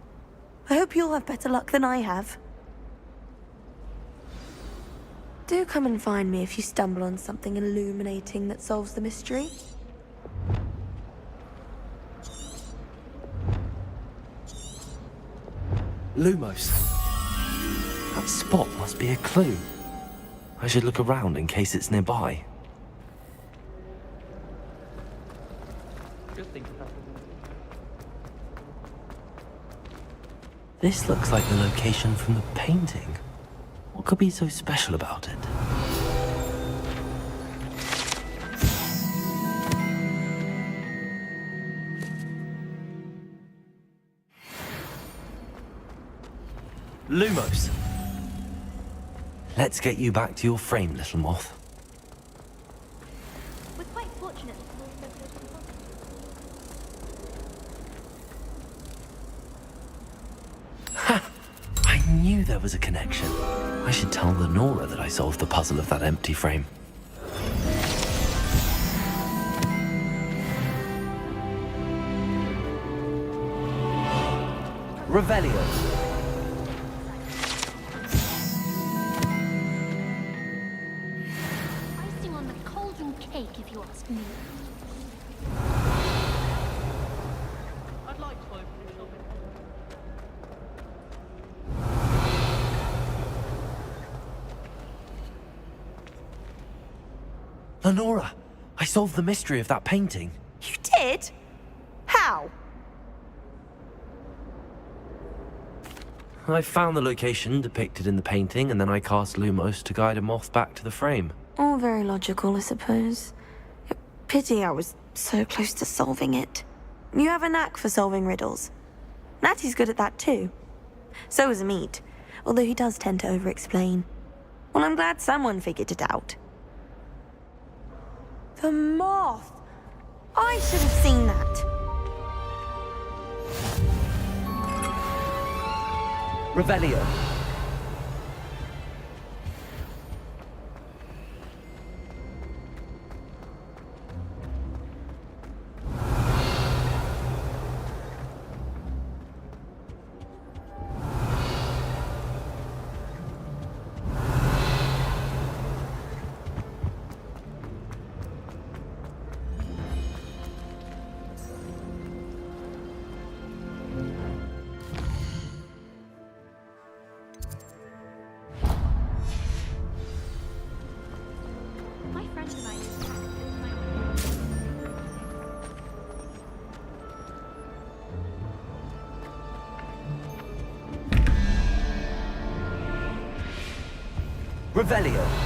I hope you'll have better luck than I have. Do come and find me if you stumble on something illuminating that solves the mystery. Lumos. That spot must be a clue. I should look around in case it's nearby. This looks like the location from the painting. What could be so special about it? Lumos. Let's get you back to your frame, little moth. We're quite fortunate. I knew there was a connection. I should tell Lenora that I solved the puzzle of that empty frame. Revelio. Icing on the cauldron cake, if you ask me. I'd like to open it up. Lenora, I solved the mystery of that painting. You did? How? I found the location depicted in the painting, and then I cast Lumos to guide a moth back to the frame. All very logical, I suppose. Pity I was so close to solving it. You have a knack for solving riddles. Natty's good at that too. So is Amit, although he does tend to over-explain. Well, I'm glad someone figured it out. The moth! I should have seen that. Revelio. My friend and I Revelio.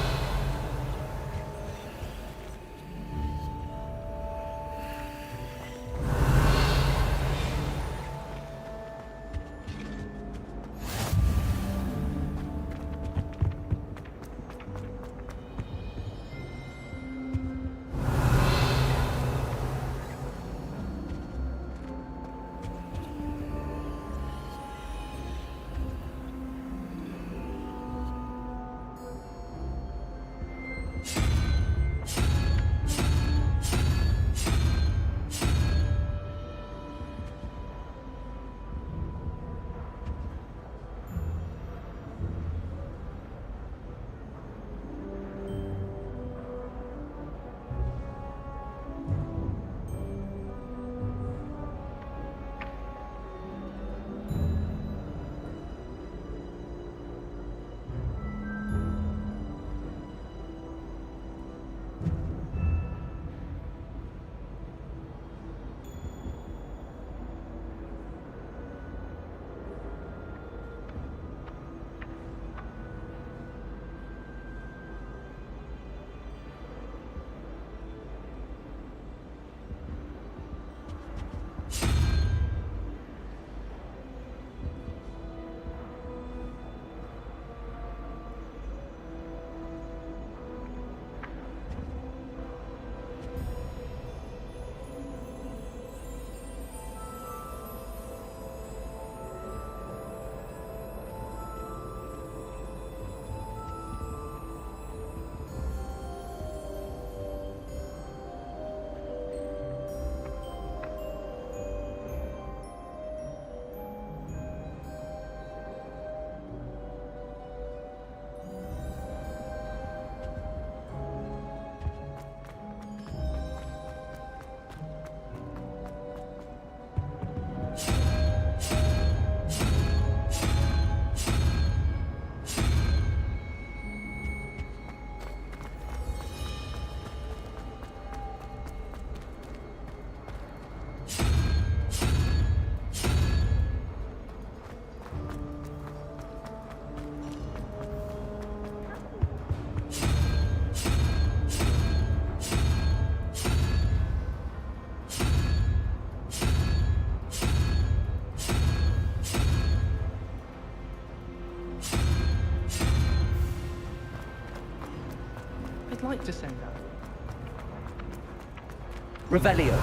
I'd like to send that. Revelio.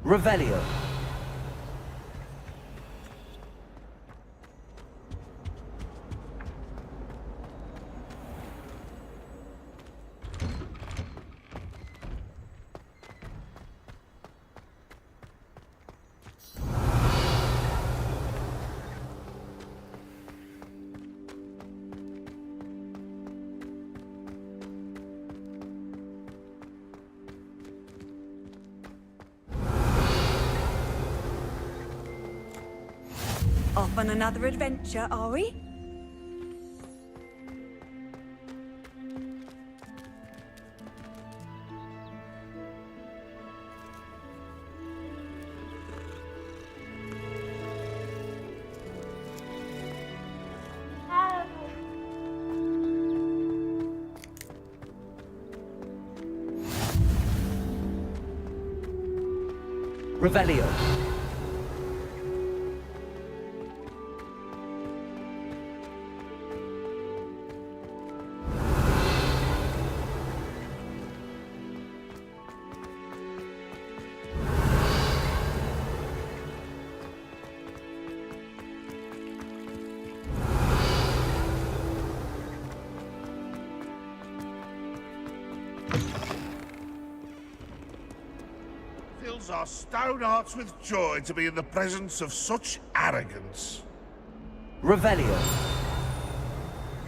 Revelio. Off on another adventure, are we? Revelio. Fills our stone hearts with joy to be in the presence of such arrogance. Revelio.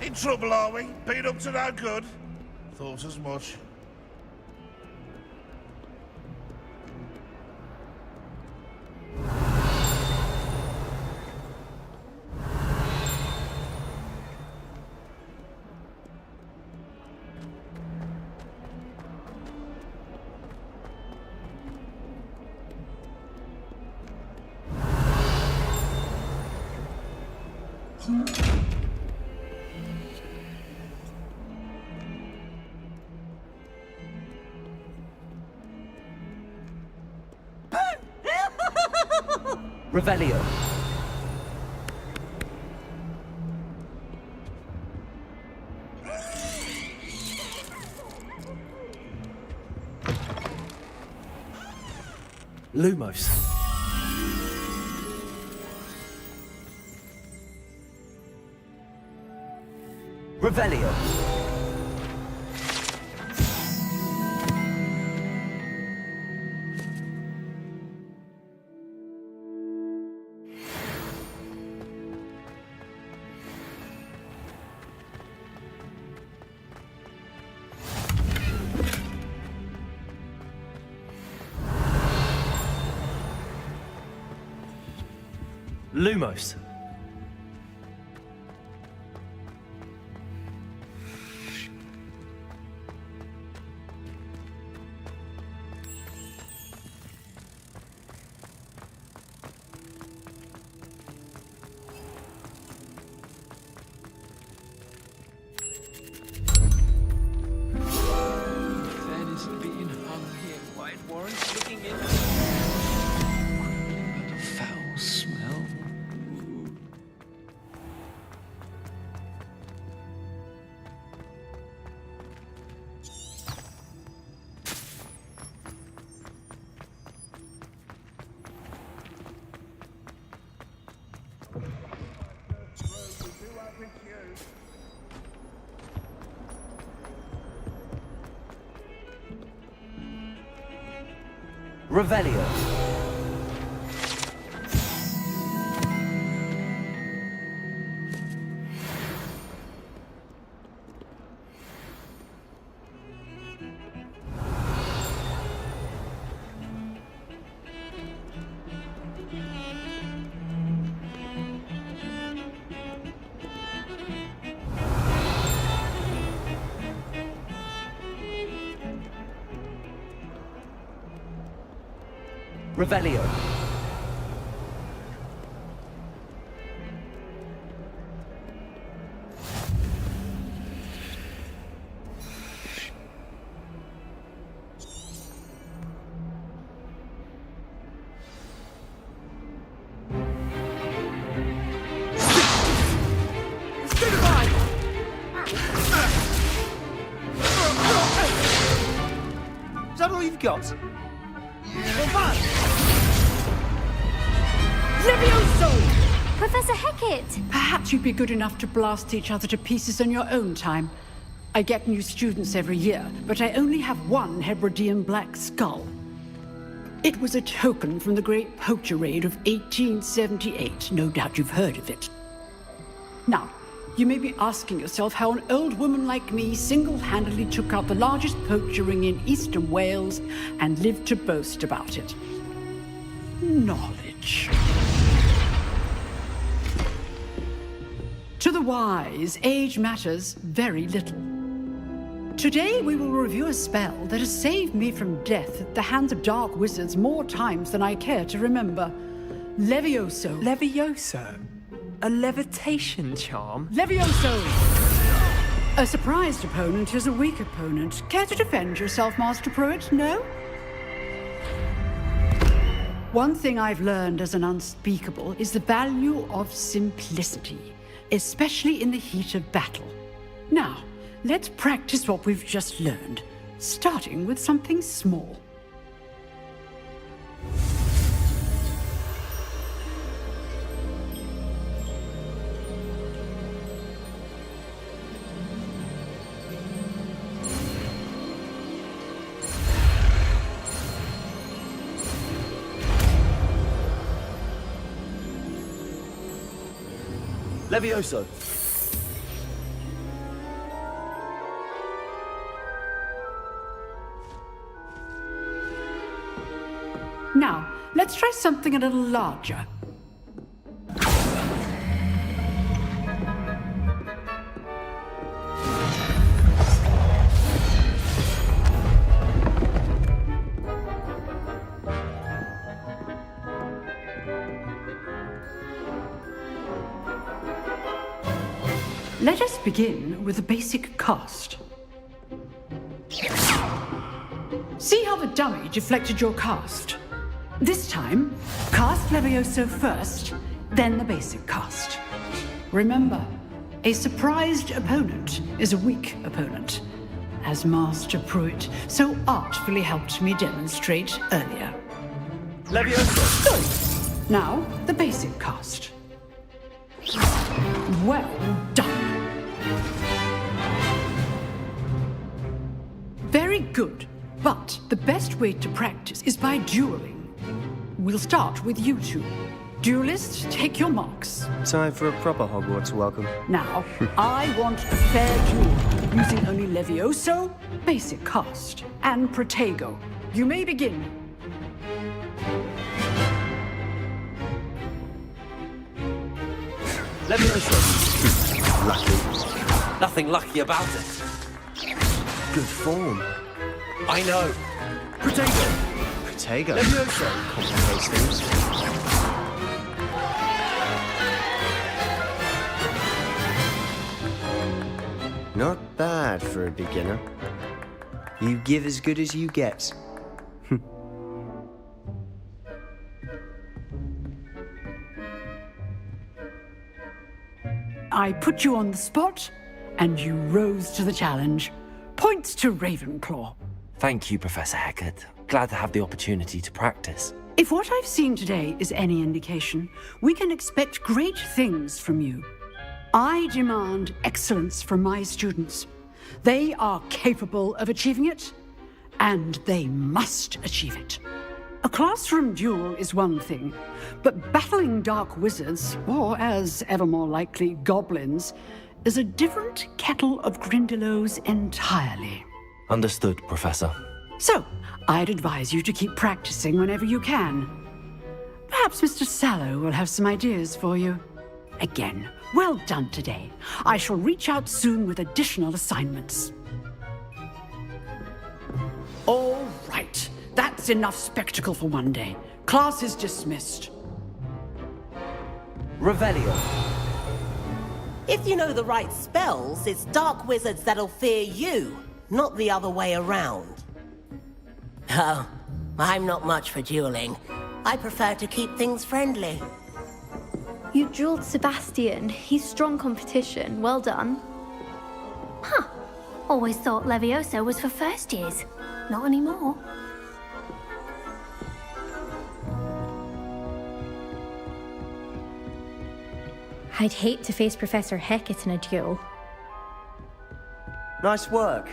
In trouble, are we? Been up to no good? Thought as much. Revelio. Lumos. Revelio. Lumos. Fed is being hung here. White Warren's looking in. But a foul smell. Revelio. Revelio. Is that all you've got? Levioso! Professor Hecat! Perhaps you'd be good enough to blast each other to pieces on your own time. I get new students every year, but I only have one Hebridean black skull. It was a token from the Great Poacher Raid of 1878. No doubt you've heard of it. Now, you may be asking yourself how an old woman like me single-handedly took out the largest poacher ring in eastern Wales and lived to boast about it. Knowledge. To the wise, age matters very little. Today we will review a spell that has saved me from death at the hands of dark wizards more times than I care to remember. Levioso. Levioso? A levitation charm? Levioso! A surprised opponent is a weak opponent. Care to defend yourself, Master Pruitt? No? One thing I've learned as an unspeakable is the value of simplicity, especially in the heat of battle. Now, let's practice what we've just learned, starting with something small. Levioso. Now, let's try something a little larger. Let us begin with the basic cast. See how the dummy deflected your cast? This time, cast Levioso first, then the basic cast. Remember, a surprised opponent is a weak opponent, as Master Pruitt so artfully helped me demonstrate earlier. Levioso! Good. Now, the basic cast. Well done. Very good, but the best way to practice is by dueling. We'll start with you two. Duelists, take your marks. Time for a proper Hogwarts welcome. Now, I want a fair duel, using only Levioso, basic cast, and Protego. You may begin. Levioso. Lucky. Nothing lucky about it. Good form. I know. Protego. Protego. Levioso. Complicates things. Not bad for a beginner. You give as good as you get. I put you on the spot, and you rose to the challenge. Points to Ravenclaw. Thank you, Professor Hecat. Glad to have the opportunity to practice. If what I've seen today is any indication, we can expect great things from you. I demand excellence from my students. They are capable of achieving it, and they must achieve it. A classroom duel is one thing, but battling dark wizards, or as ever more likely, goblins, is a different kettle of Grindylows entirely. Understood, Professor. So, I'd advise you to keep practicing whenever you can. Perhaps Mr. Sallow will have some ideas for you. Again, well done today. I shall reach out soon with additional assignments. All right. That's enough spectacle for one day. Class is dismissed. Revelio. If you know the right spells, it's dark wizards that'll fear you, not the other way around. Oh, I'm not much for dueling. I prefer to keep things friendly. You dueled Sebastian. He's strong competition. Well done. Huh. Always thought Levioso was for first years. Not anymore. I'd hate to face Professor Hecat in a duel. Nice work.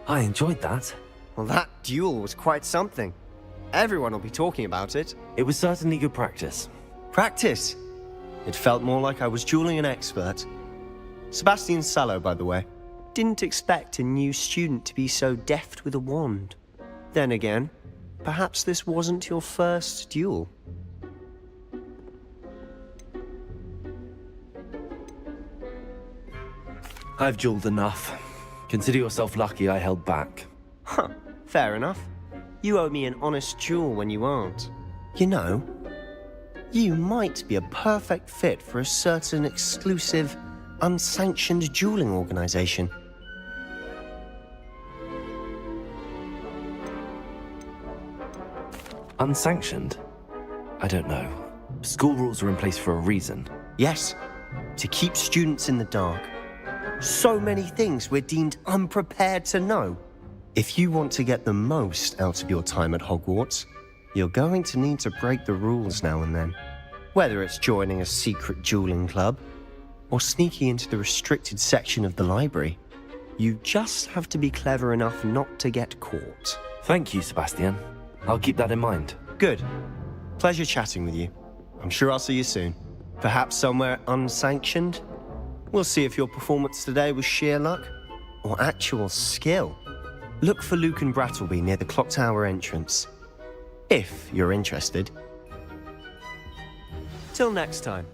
I enjoyed that. Well, that duel was quite something. Everyone will be talking about it. It was certainly good practice. Practice? It felt more like I was dueling an expert. Sebastian Sallow, by the way. Didn't expect a new student to be so deft with a wand. Then again, perhaps this wasn't your first duel. I've dueled enough. Consider yourself lucky I held back. Huh, fair enough. You owe me an honest duel when you aren't. You know, you might be a perfect fit for a certain exclusive, unsanctioned dueling organization. Unsanctioned? I don't know. School rules are in place for a reason. Yes, to keep students in the dark. So many things we're deemed unprepared to know. If you want to get the most out of your time at Hogwarts, you're going to need to break the rules now and then. Whether it's joining a secret dueling club, or sneaking into the restricted section of the library, you just have to be clever enough not to get caught. Thank you, Sebastian. I'll keep that in mind. Good. Pleasure chatting with you. I'm sure I'll see you soon. Perhaps somewhere unsanctioned? We'll see if your performance today was sheer luck or actual skill. Look for Luke and Brattleby near the clock tower entrance, if you're interested. Till next time.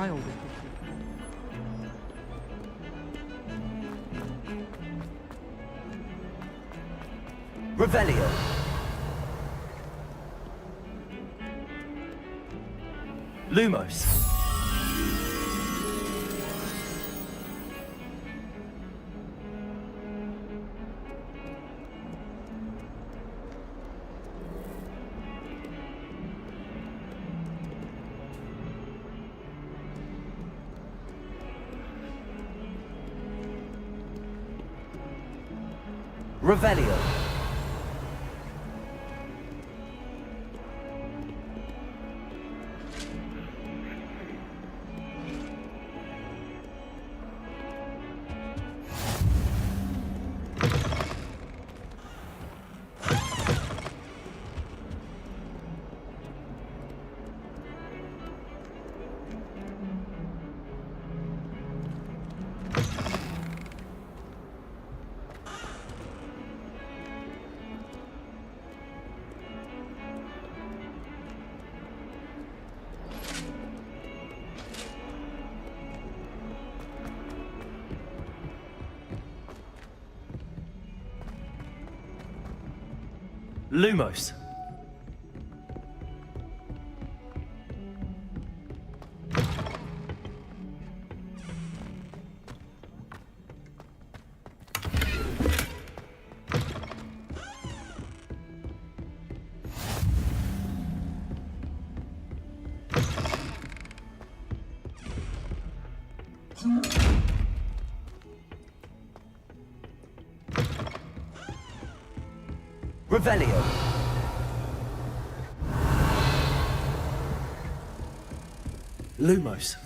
wild. Revelio. Lumos. Revelio. Lumos. Revelio. Lumos.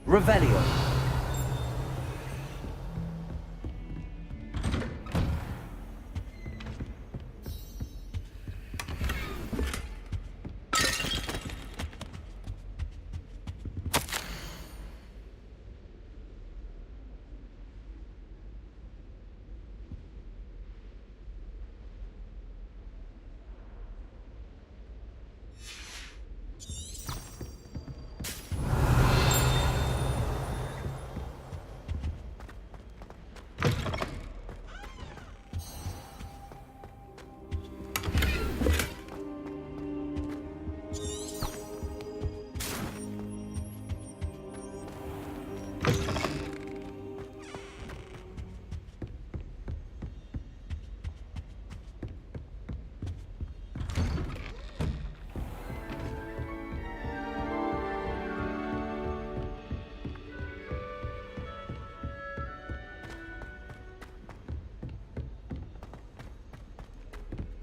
Revelio.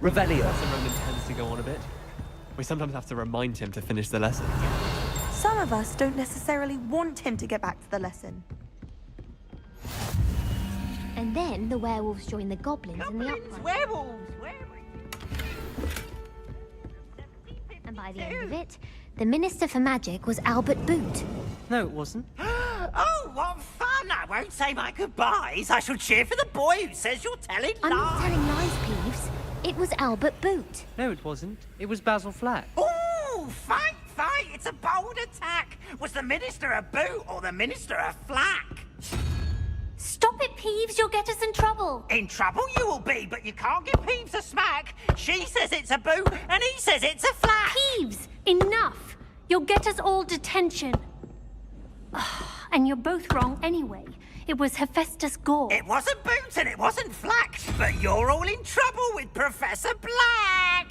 Revelio. Professor Roman tends to go on a bit. We sometimes have to remind him to finish the lesson. Some of us don't necessarily want him to get back to the lesson. And then the werewolves join the goblins in the upright. Werewolves! by the end of it. The Minister for Magic was Albert Boot. No, it wasn't. Oh, what fun! I won't say my goodbyes. I shall cheer for the boy who says you're telling I'm not lies. telling lies, Peeves. It was Albert Boot. No, it wasn't. It was Basil Flack. Ooh, fight, fight! It's a bold attack. Was the Minister a boot or the Minister a flack? Stop it, Peeves. You'll get us in trouble. In trouble you will be, but you can't give Peeves a smack. She says it's a boot, and he says it's a flack. Peeves, enough. You'll get us all detention. And you're both wrong anyway. It was Hephaestus Gore. It wasn't Boots and it wasn't Flack, but you're all in trouble with Professor Black!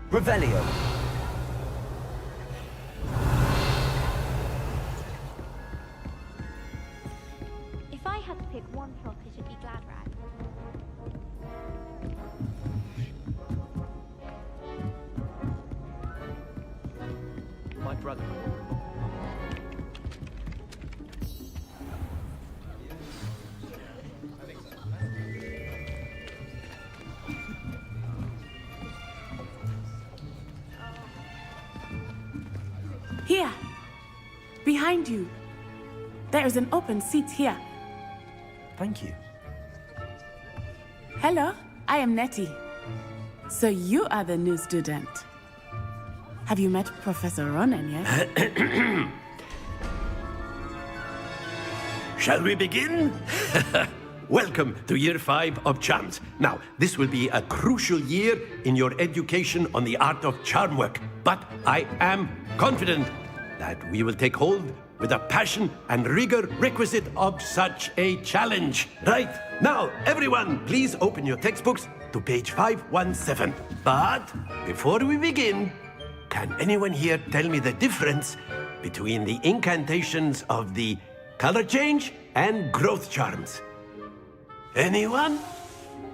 Revelio. If I had to pick one clock, it should be Gladrag. My brother. Here, behind you. There is an open seat here. Thank you. Hello, I am Nettie. So you are the new student. Have you met Professor Ronan yet? Shall we begin? Welcome to Year 5 of Charms. Now, this will be a crucial year in your education on the art of charm work, but I am confident that we will take hold with the passion and rigor requisite of such a challenge. Right, now, everyone, please open your textbooks to page 517. But before we begin, can anyone here tell me the difference between the incantations of the color change and growth charms? Anyone?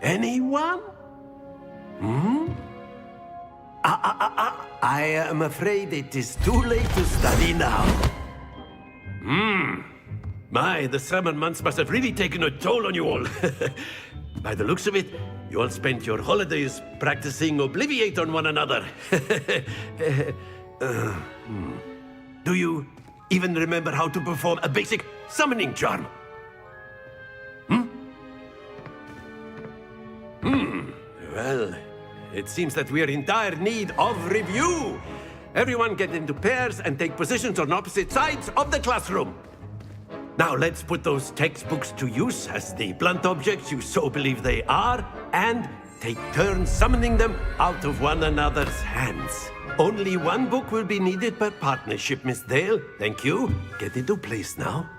Anyone? I am afraid it is too late to study now. My, the summer months must have really taken a toll on you all. By the looks of it, you all spent your holidays practicing Obliviate on one another. Do you even remember how to perform a basic summoning charm? Well, it seems that we are in dire need of review. Everyone get into pairs and take positions on opposite sides of the classroom. Now let's put those textbooks to use as the blunt objects you so believe they are, and take turns summoning them out of one another's hands. Only one book will be needed per partnership, Miss Dale. Thank you. Get into place now.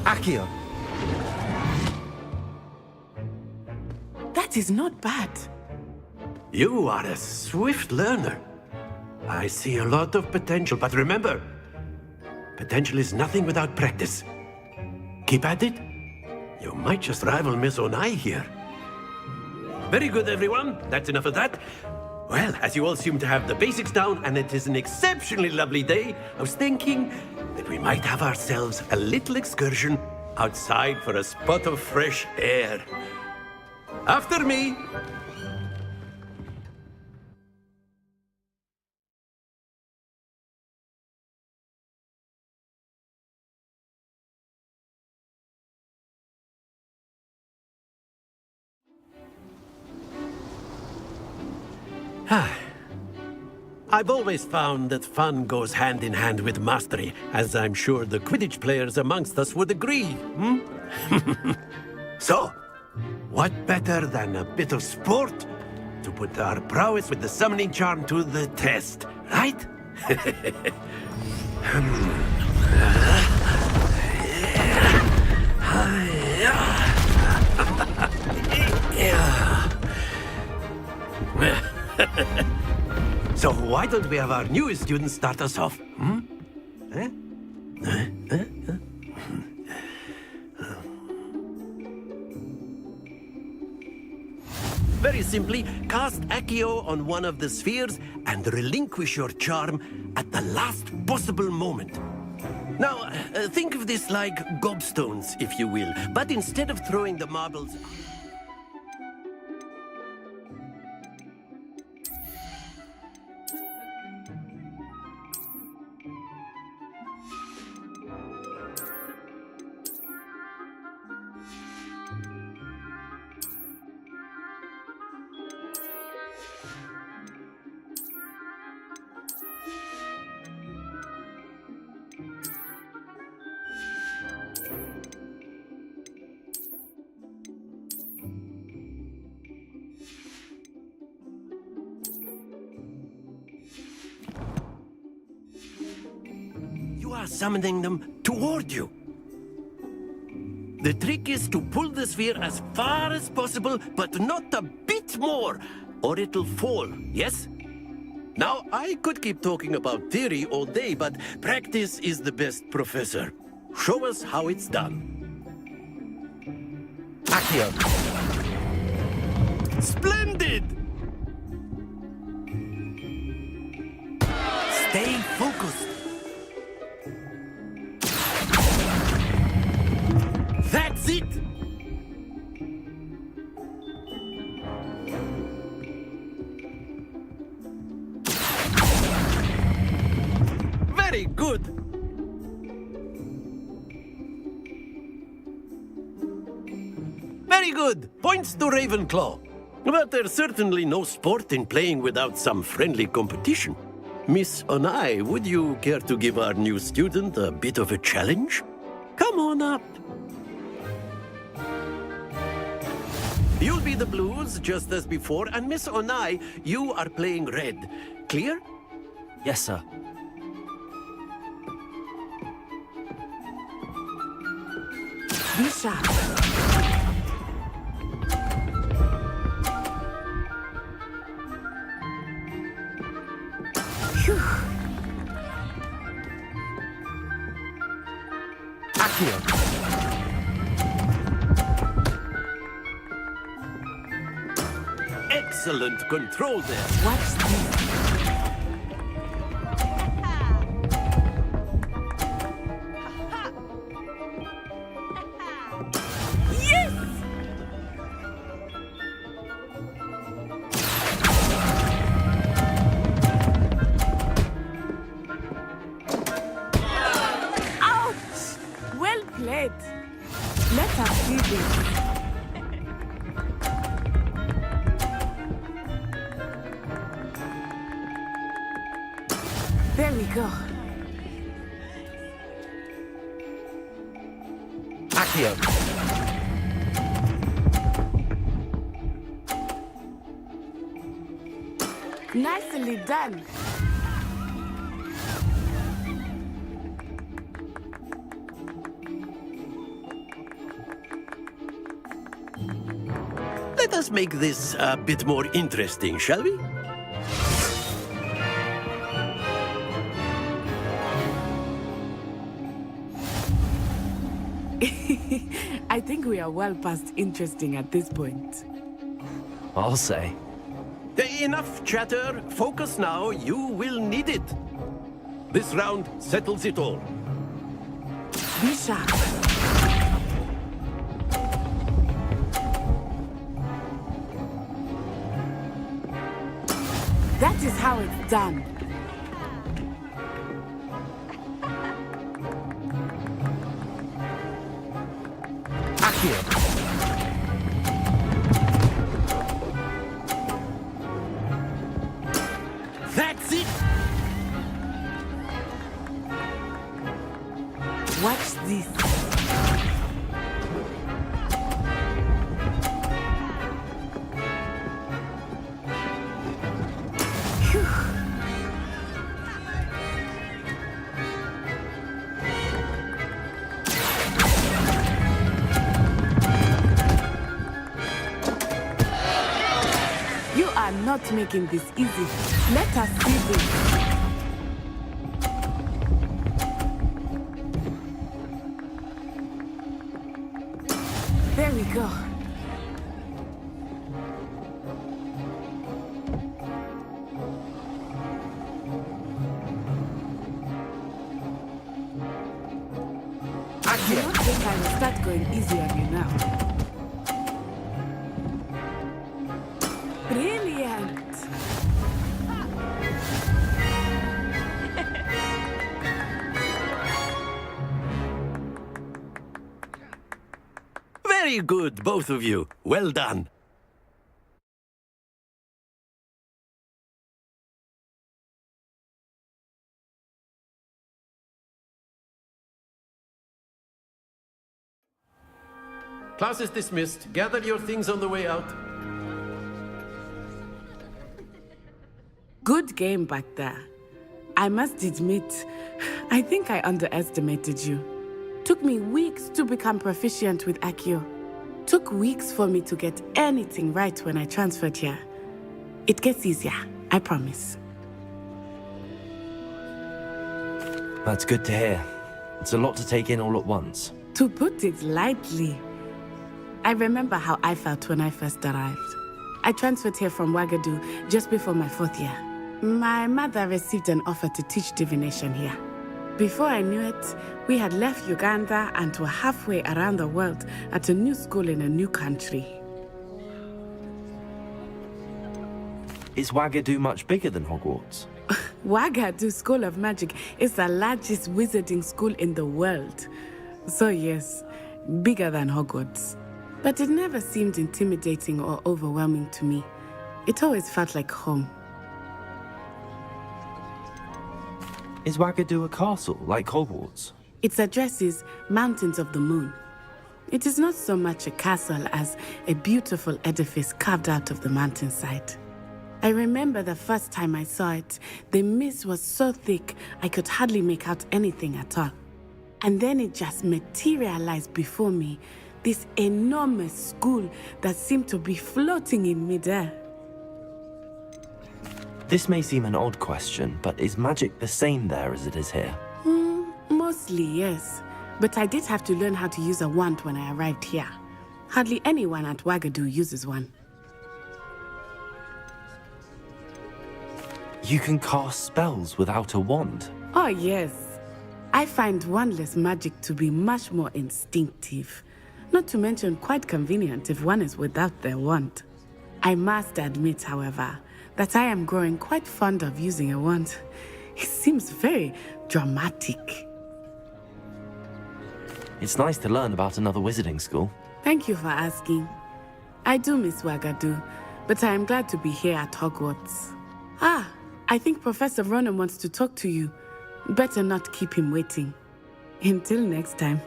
Accio. That is not bad. You are a swift learner. I see a lot of potential, but remember, potential is nothing without practice. Keep at it. You might just rival Miss Onai here. Very good, everyone. That's enough of that. Well, as you all seem to have the basics down, and it is an exceptionally lovely day, I was thinking that we might have ourselves a little excursion outside for a spot of fresh air. After me! I've always found that fun goes hand in hand with mastery, as I'm sure the Quidditch players amongst us would agree, So, what better than a bit of sport to put our prowess with the summoning charm to the test, right? So why don't we have our newest students start us off? Very simply, cast Accio on one of the spheres and relinquish your charm at the last possible moment. Now, think of this like gobstones, if you will, but instead of throwing the marbles... You are summoning them toward you. The trick is to pull the sphere as far as possible, but not a bit more, or it'll fall, yes? Now, I could keep talking about theory all day, but practice is the best professor. Show us how it's done. Accio. Splendid! Stay focused. That's it! Very good! Very good! Points to Ravenclaw. But there's certainly no sport in playing without some friendly competition. Miss Onai, would you care to give our new student a bit of a challenge? Come on up. You'll be the blues, just as before, and Miss Onai, you are playing red. Clear? Yes, sir. Be sharp. Excellent control there. Watch this. Yes! Ouch! Well played. Let us see this. There we go. Accio. Nicely done. Let us make this a bit more interesting, shall we? I think we are well past interesting at this point. I'll say. Enough chatter. Focus now. You will need it. This round settles it all. Be sharp. That is how it's done. That's it! Watch this. Phew. You are not making this easy. Let us see this. There we go. I don't think I will start going easy on you now. Brilliant! Very good, both of you. Well done. Class is dismissed. Gather your things on the way out. Good game back there. I must admit, I think I underestimated you. Took me weeks to become proficient with Accio. Took weeks for me to get anything right when I transferred here. It gets easier, I promise. That's good to hear. It's a lot to take in all at once. To put it lightly, I remember how I felt when I first arrived. I transferred here from Ouagadougou just before my 4th year. My mother received an offer to teach divination here. Before I knew it, we had left Uganda and were halfway around the world at a new school in a new country. Is Ouagadougou much bigger than Hogwarts? Ouagadougou School of Magic is the largest wizarding school in the world. So yes, bigger than Hogwarts. But it never seemed intimidating or overwhelming to me. It always felt like home. Is Ouagadougou a castle, like Hogwarts? Its address is Mountains of the Moon. It is not so much a castle as a beautiful edifice carved out of the mountainside. I remember the first time I saw it, the mist was so thick I could hardly make out anything at all. And then it just materialized before me, this enormous school that seemed to be floating in midair. This may seem an odd question, but is magic the same there as it is here? Mostly, yes. But I did have to learn how to use a wand when I arrived here. Hardly anyone at Wagadu uses one. You can cast spells without a wand. Oh, yes. I find wandless magic to be much more instinctive. Not to mention quite convenient if one is without their wand. I must admit, however, that I am growing quite fond of using a wand. It seems very dramatic. It's nice to learn about another wizarding school. Thank you for asking. I do miss Wagadu, but I am glad to be here at Hogwarts. Ah, I think Professor Ronan wants to talk to you. Better not keep him waiting. Until next time.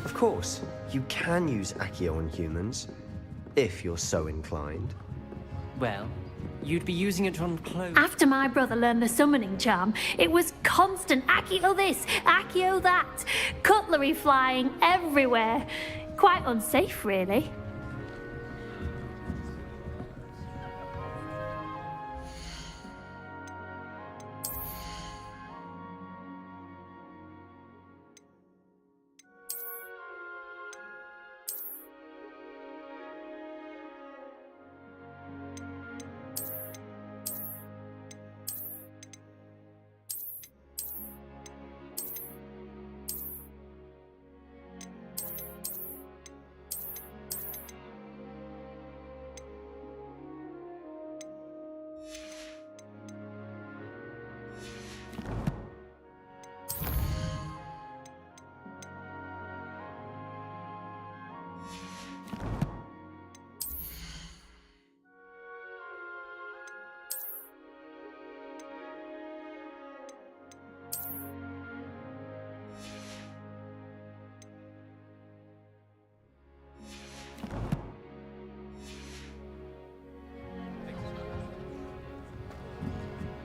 Of course, you can use Accio on humans, if you're so inclined. Well, you'd be using it on clothes. After my brother learned the summoning charm, it was constant Accio this, Accio that, cutlery flying everywhere. Quite unsafe, really.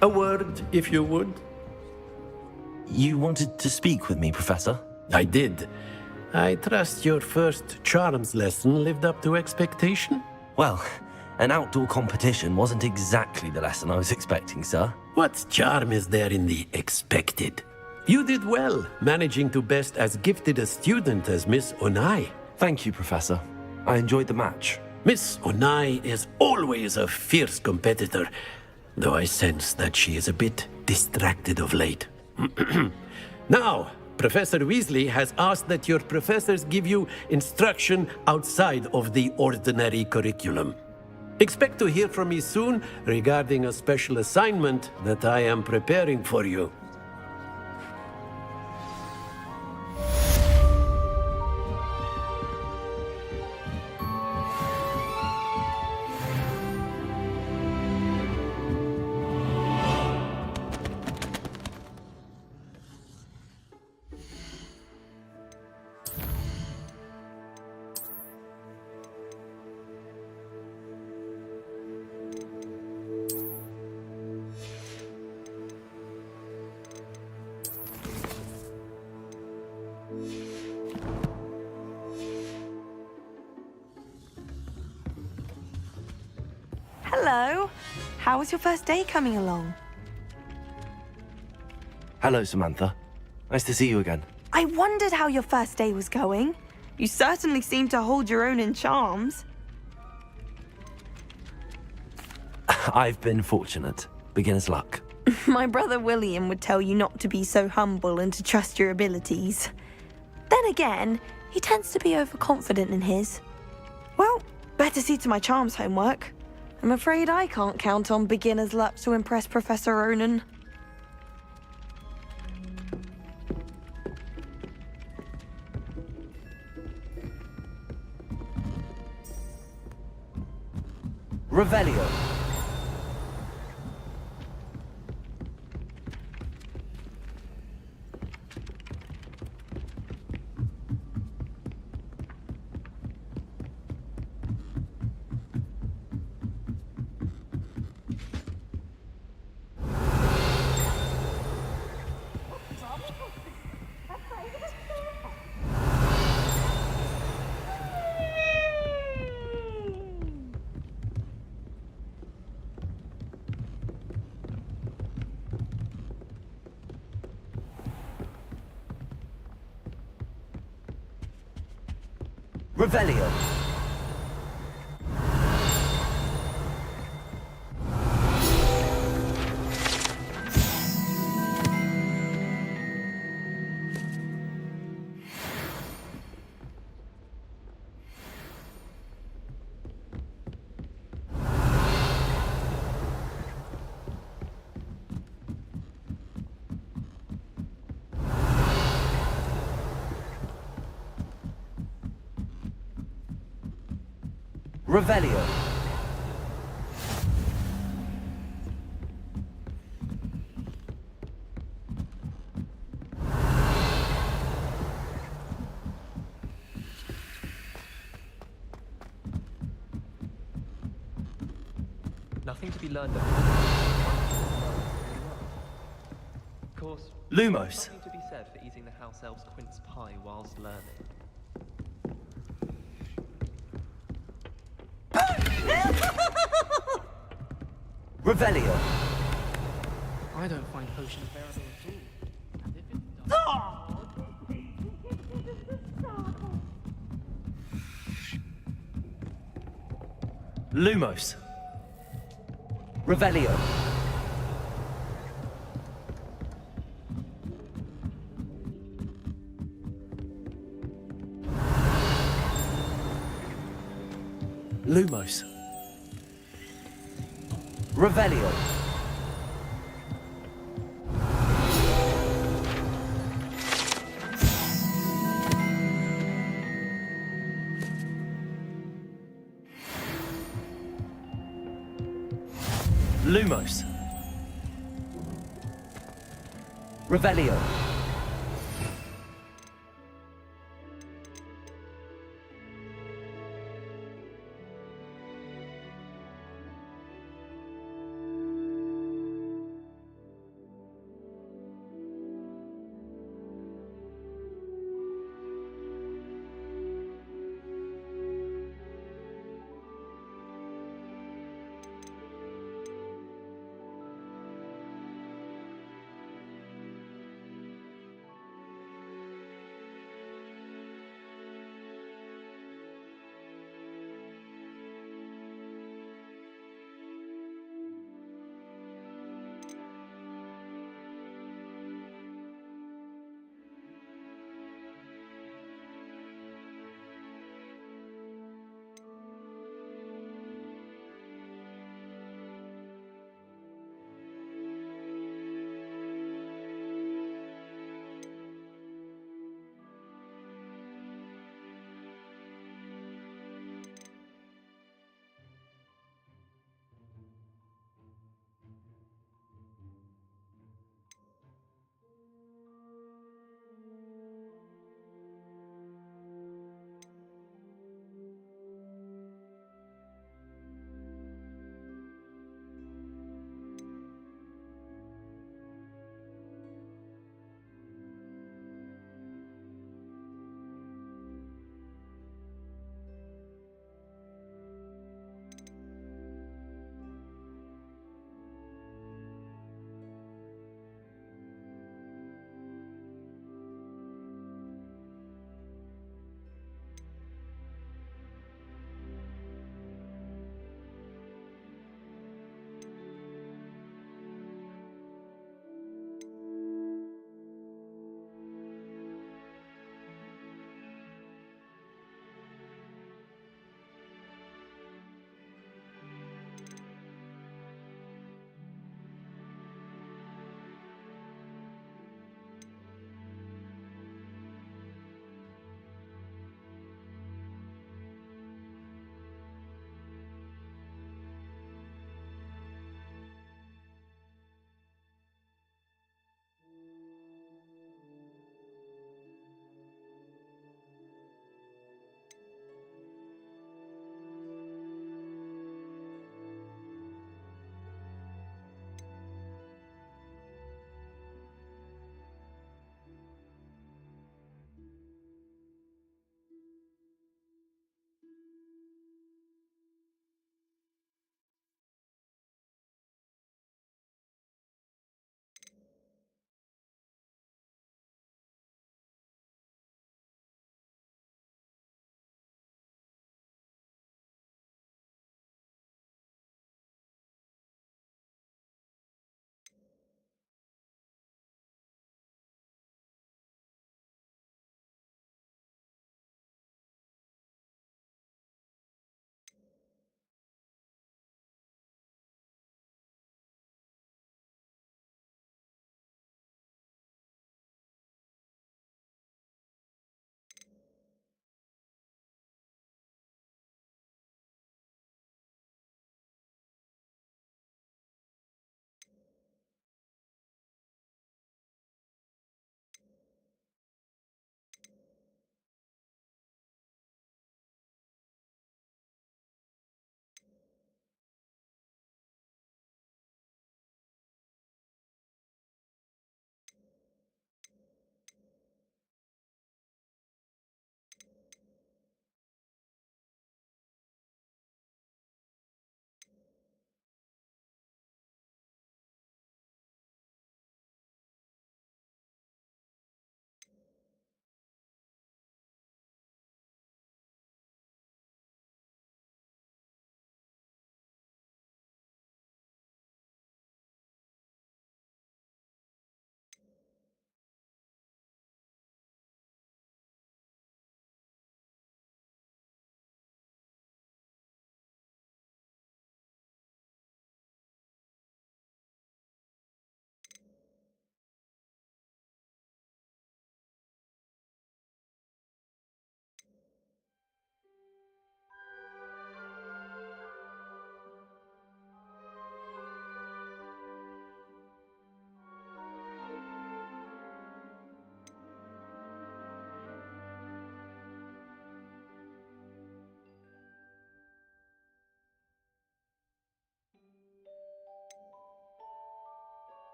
A word, if you would. You wanted to speak with me, Professor? I did. I trust your first charms lesson lived up to expectation? Well, an outdoor competition wasn't exactly the lesson I was expecting, sir. What charm is there in the expected? You did well, managing to best as gifted a student as Miss Onai. Thank you, Professor. I enjoyed the match. Miss Onai is always a fierce competitor, though I sense that she is a bit distracted of late. Now, Professor Weasley has asked that your professors give you instruction outside of the ordinary curriculum. Expect to hear from me soon regarding a special assignment that I am preparing for you. Hello. How was your first day coming along? Hello, Samantha. Nice to see you again. I wondered how your first day was going. You certainly seem to hold your own in charms. I've been fortunate. Beginner's luck. My brother William would tell you not to be so humble and to trust your abilities. Then again, he tends to be overconfident in his. Well, better see to my charms homework. I'm afraid I can't count on beginner's luck to impress Professor Ronan. Revelio. Revelio. Revelio. Nothing to be learned of. Of course, Lumos. something to be said for eating the house elf's quince pie whilst learning. Revelio. I don't find potions bearable at all. And if it does... Lumos. Revelio. Lumos. Revelio. Lumos. Revelio.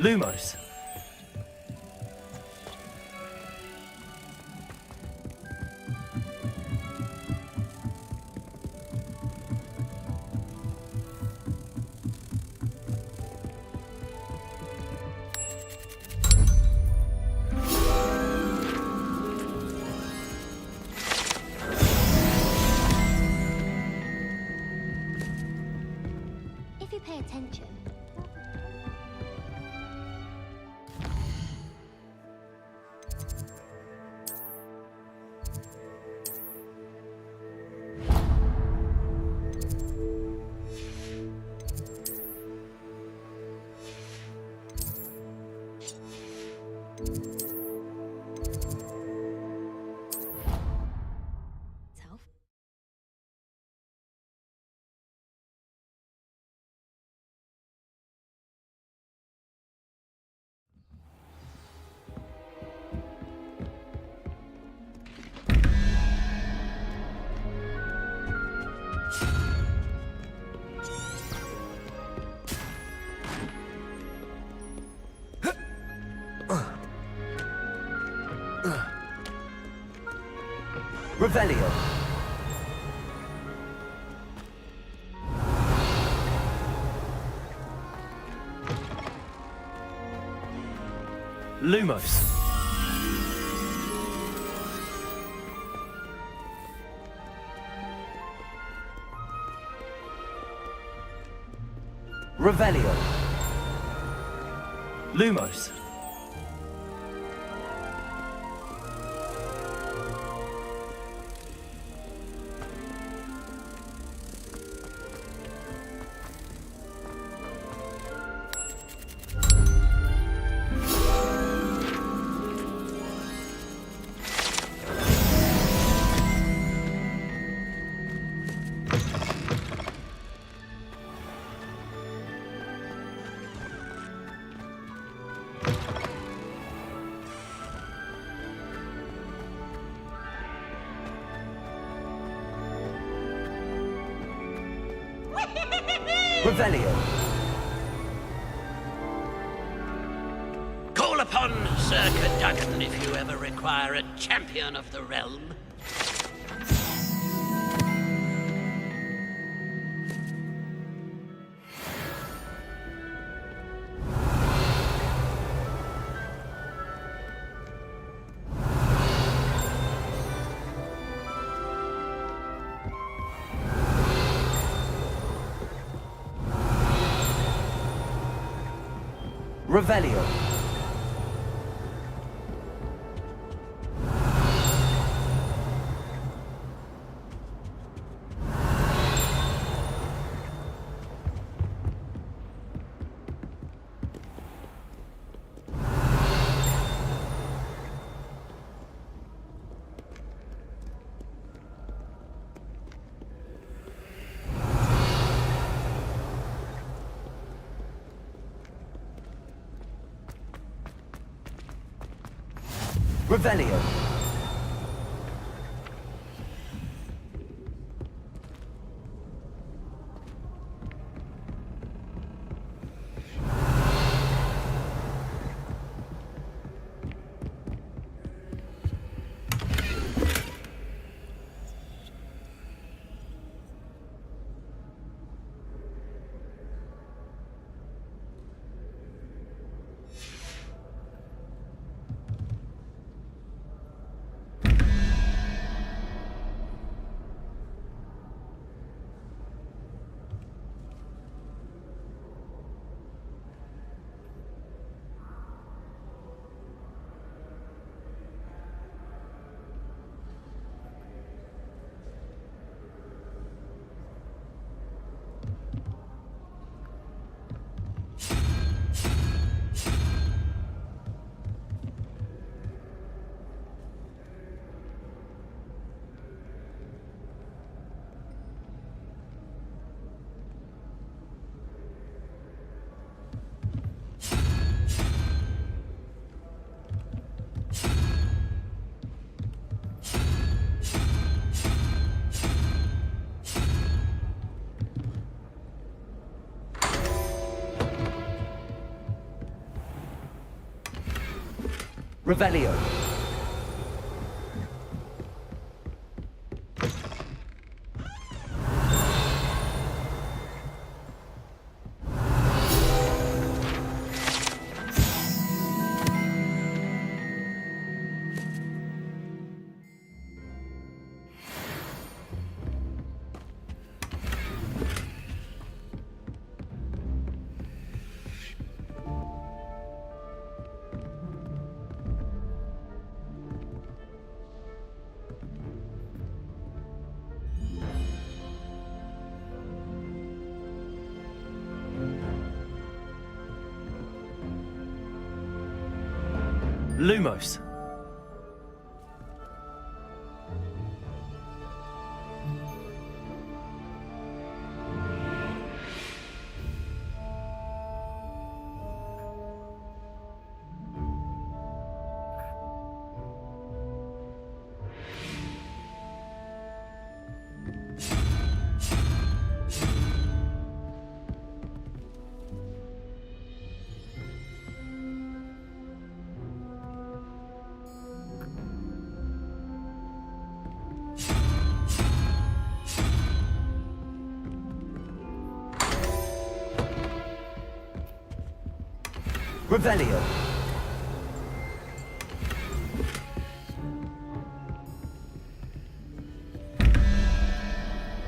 Lumos. If you pay attention. Revelio. Lumos. Revelio. Lumos. Revelio. Call upon Sir Cadogan if you ever require a champion of the realm. Revelio. Revelio. Revelio. Lumos. Revelio.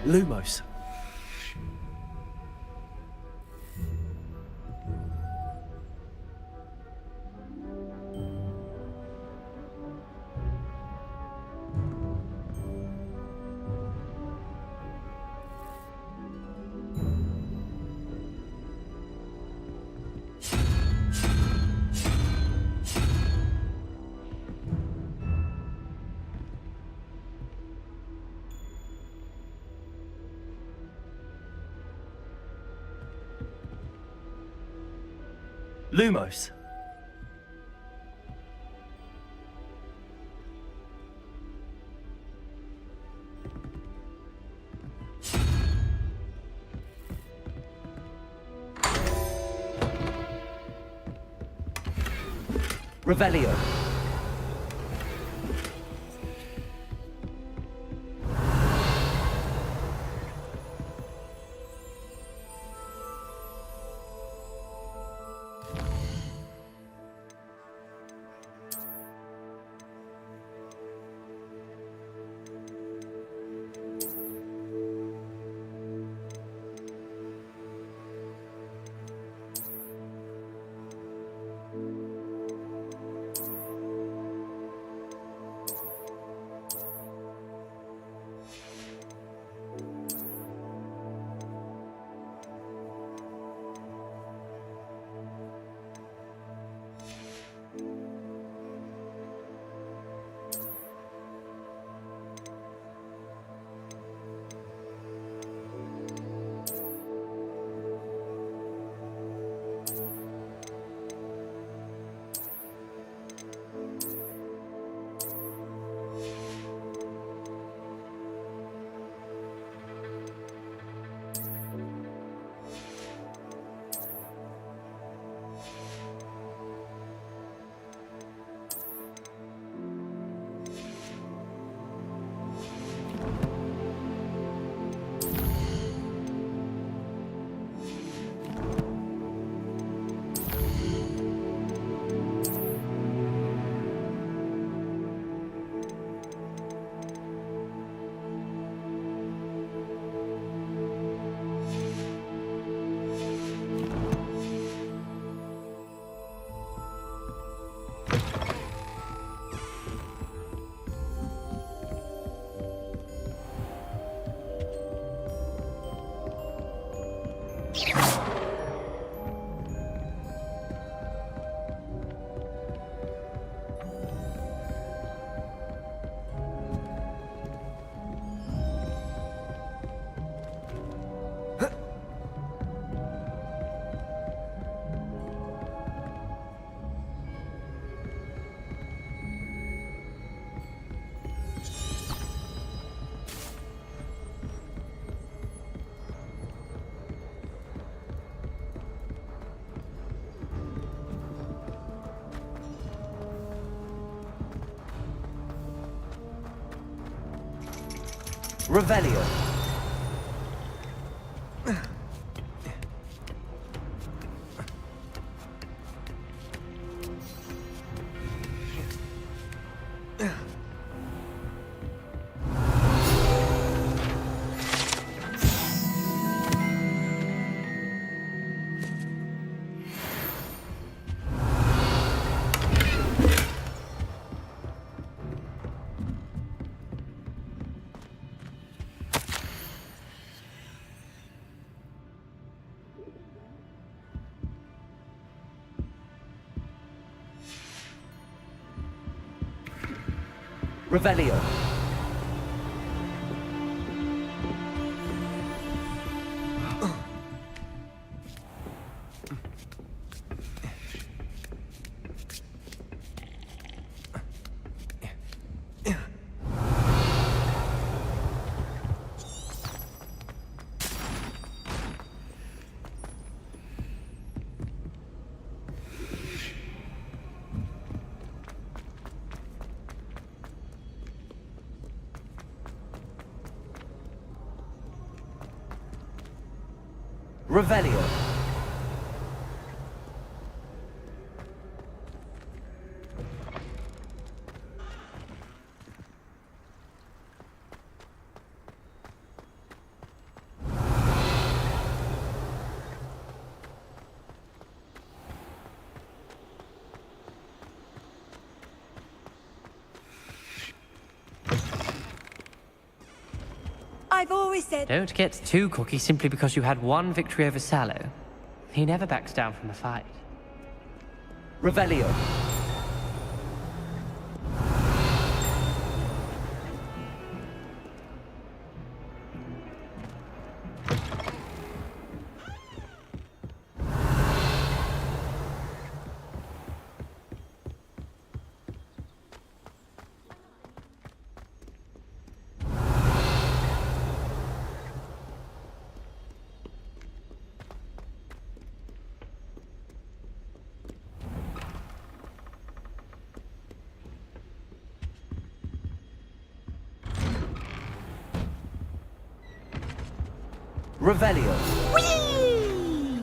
Lumos. Lumos. Revelio. Revelio. Revelio. Revelio. I've always said... Don't get too cocky simply because you had one victory over Sallow. He never backs down from a fight. Revelio. Revelio. Whee!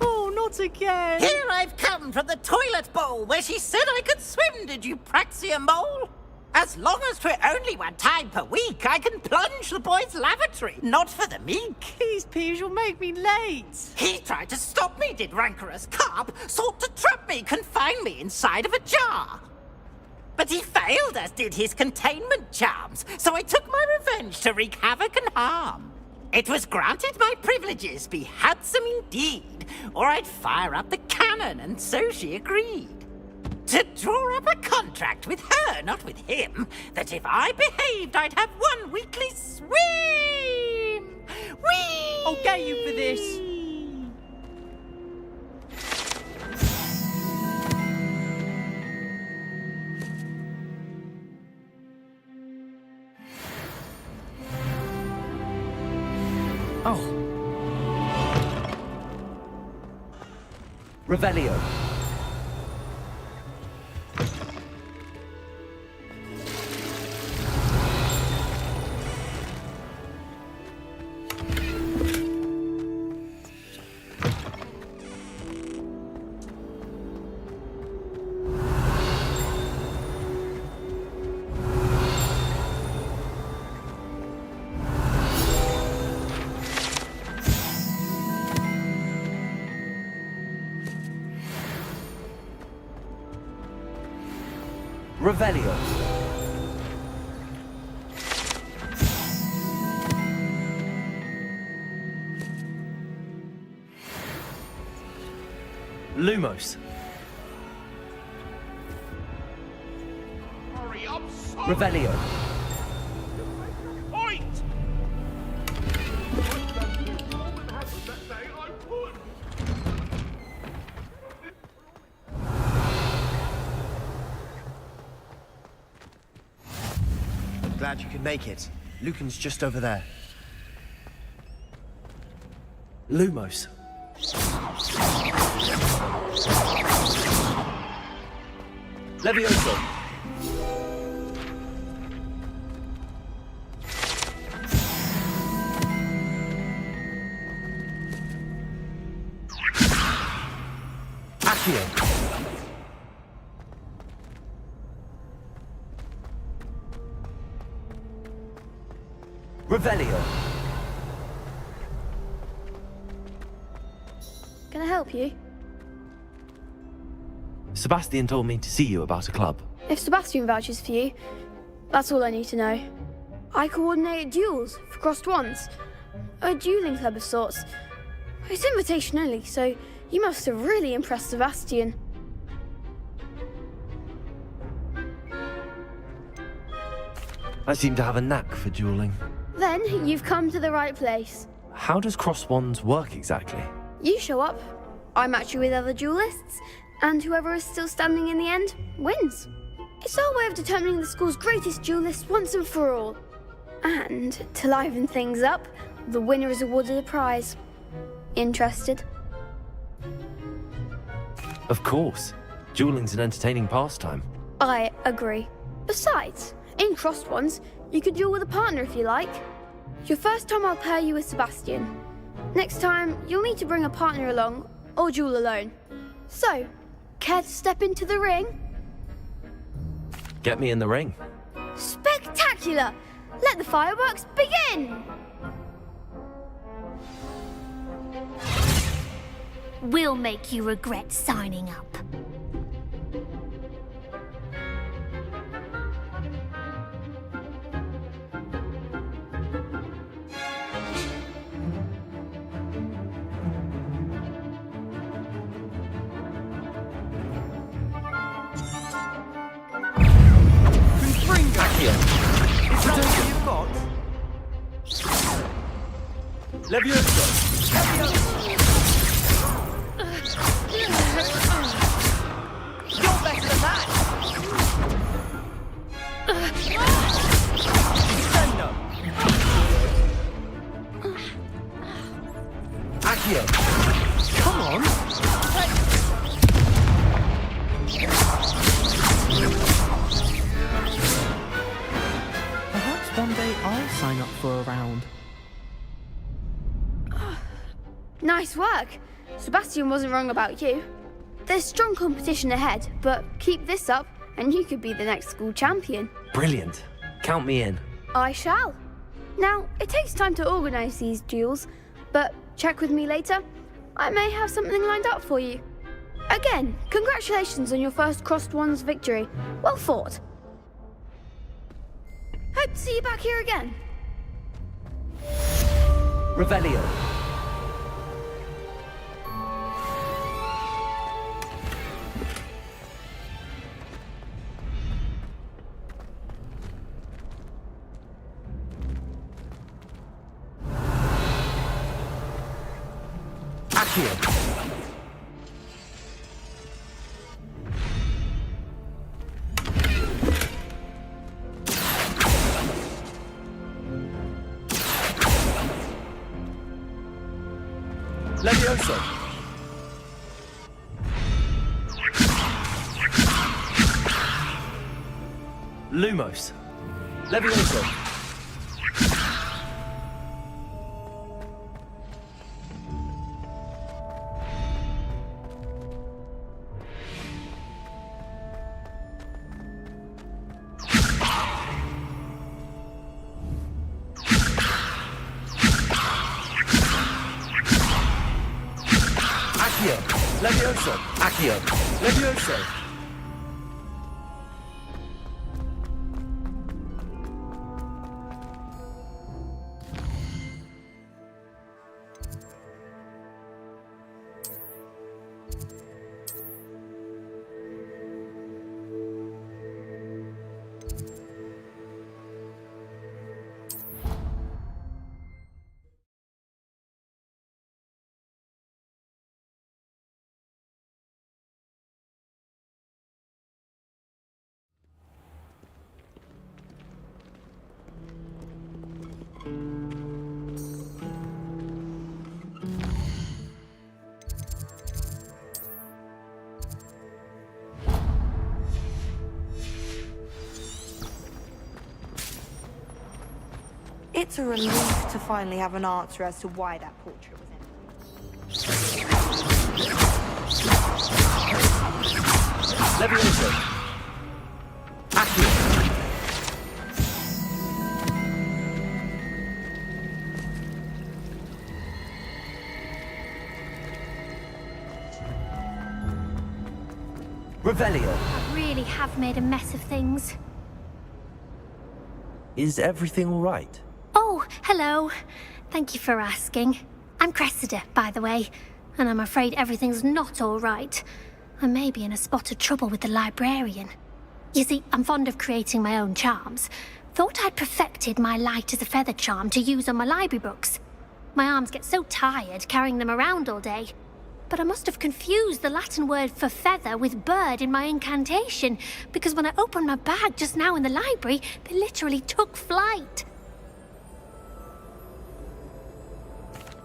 Oh, not again! Here I've come from the toilet bowl where she said I could swim, did you praxia mole? As long as 'twere only one time per week, I can plunge the boy's lavatory, not for the meek. These peas will make me late. He tried to stop me, did rancorous carp, sought to trap me, confine me inside of a jar. But he failed, as did his containment charms, so I took my revenge to wreak havoc and harm. It was granted my privileges be handsome indeed, or I'd fire up the cannon, and so she agreed. To draw up a contract with her, not with him, that if I behaved, I'd have one weekly swim! Whee! I'll get you for this. Oh. Revelio. Revelio. Lumos. Hurry up, son. Revelio. Point! Glad you could make it. Lucan's just over there. Lumos. Levioso. Accio. Revelio. Can I help you? Sebastian told me to see you about a club. If Sebastian vouches for you, that's all I need to know. I coordinate duels for crossed wands. A dueling club of sorts. It's invitation only, so you must have really impressed Sebastian. I seem to have a knack for dueling. Then you've come to the right place. How does cross wands work exactly? You show up, I match you with other duelists, and whoever is still standing in the end wins. It's our way of determining the school's greatest duelist once and for all. And to liven things up, the winner is awarded a prize. Interested? Of course. Dueling's an entertaining pastime. I agree. Besides, in crossed ones, you could duel with a partner if you like. Your first time I'll pair you with Sebastian. Next time, you'll need to bring a partner along, or duel alone. So, care to step into the ring? Get me in the ring. Spectacular! Let the fireworks begin! We'll make you regret signing up. Levioso. You're better than that. Inferno. Accio. Come on. Perhaps one day I'll sign up for a round. Nice work. Sebastian wasn't wrong about you. There's strong competition ahead, but keep this up and you could be the next school champion. Brilliant. Count me in. I shall. Now, it takes time to organise these duels, but check with me later. I may have something lined up for you. Again, congratulations on your first crossed wands victory. Well fought. Hope to see you back here again. Revelio. Accio. Levioso. Lumos. Levioso. Accio. Levioso. Accio. Levioso. It's a relief to finally have an answer as to why that portrait was empty. Levioso. Accio. Revelio. I really have made a mess of things. Is everything all right? Oh, hello. Thank you for asking. I'm Cressida, by the way, and I'm afraid everything's not all right. I may be in a spot of trouble with the librarian. You see, I'm fond of creating my own charms. Thought I'd perfected my light as a feather charm to use on my library books. My arms get so tired carrying them around all day. But I must have confused the Latin word for feather with bird in my incantation, because when I opened my bag just now in the library, they literally took flight.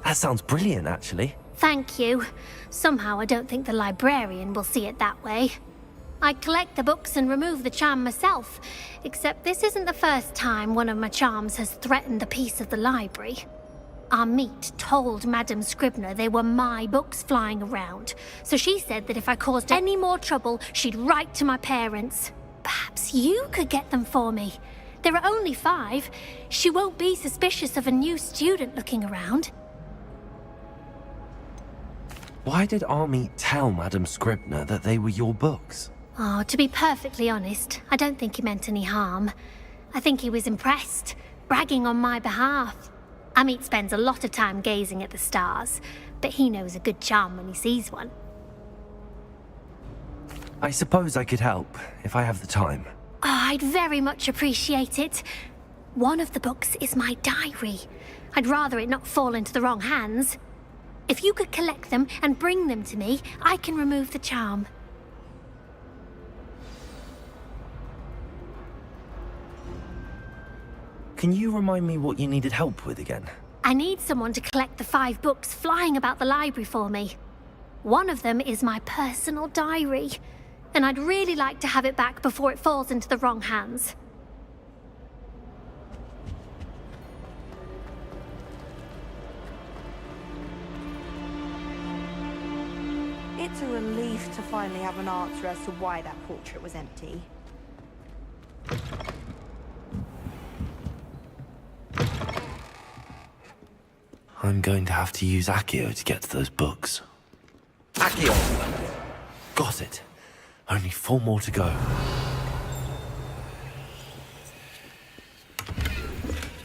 That sounds brilliant, actually. Thank you. Somehow I don't think the librarian will see it that way. I collect the books and remove the charm myself, except this isn't the first time one of my charms has threatened the peace of the library. Our meet told Madame Scribner they were my books flying around, so she said that if I caused any more trouble, she'd write to my parents. Perhaps you could get them for me. There are only 5. She won't be suspicious of a new student looking around. Why did Army tell Madame Scribner that they were your books? Oh, to be perfectly honest, I don't think he meant any harm. I think he was impressed, bragging on my behalf. Amit spends a lot of time gazing at the stars, but he knows a good charm when he sees one. I suppose I could help, if I have the time. Oh, I'd very much appreciate it. One of the books is my diary. I'd rather it not fall into the wrong hands. If you could collect them and bring them to me, I can remove the charm. Can you remind me what you needed help with again? I need someone to collect the 5 books flying about the library for me. One of them is my personal diary, and I'd really like to have it back before it falls into the wrong hands. It's a relief to finally have an answer as to why that portrait was empty. I'm going to have to use Accio to get to those books. Accio. Got it. Only 4 more to go.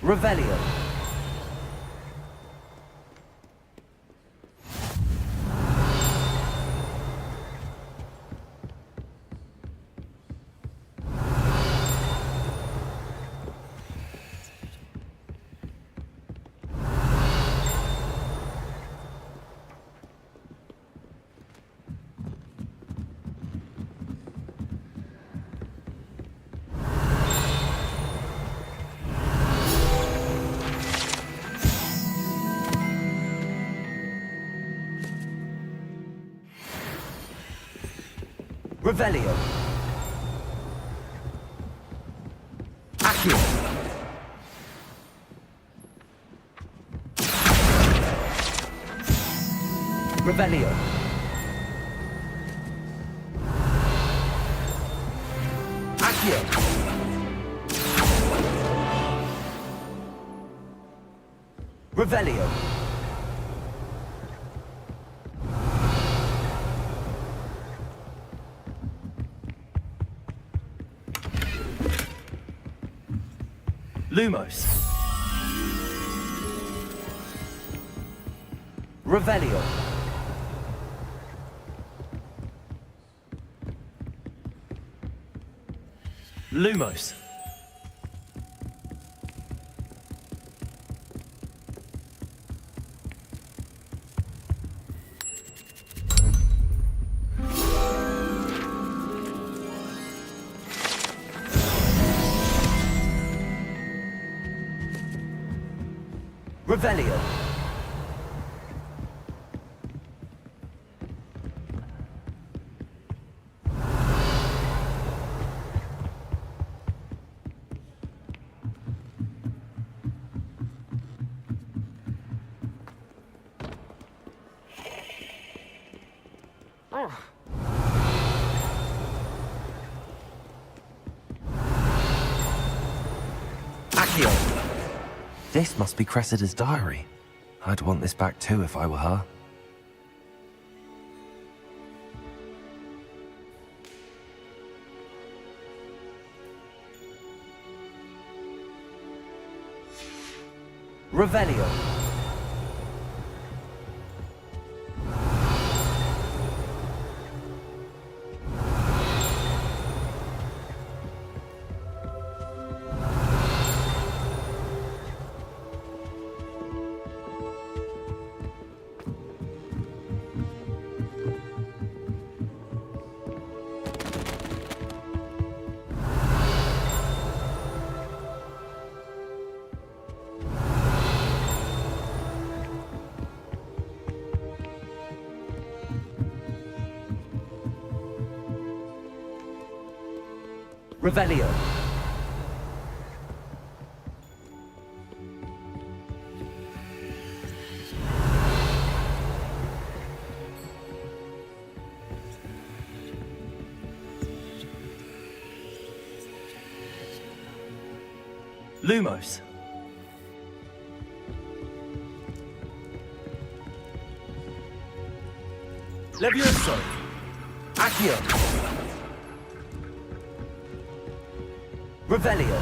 Revelio. Revelio. Accio. Revelio. Accio. Revelio. Lumos. Revelio. Lumos. Revelio. Accio! This must be Cressida's diary. I'd want this back too if I were her. Revelio. Revelio. Lumos. Levioso. Accio. Revelio.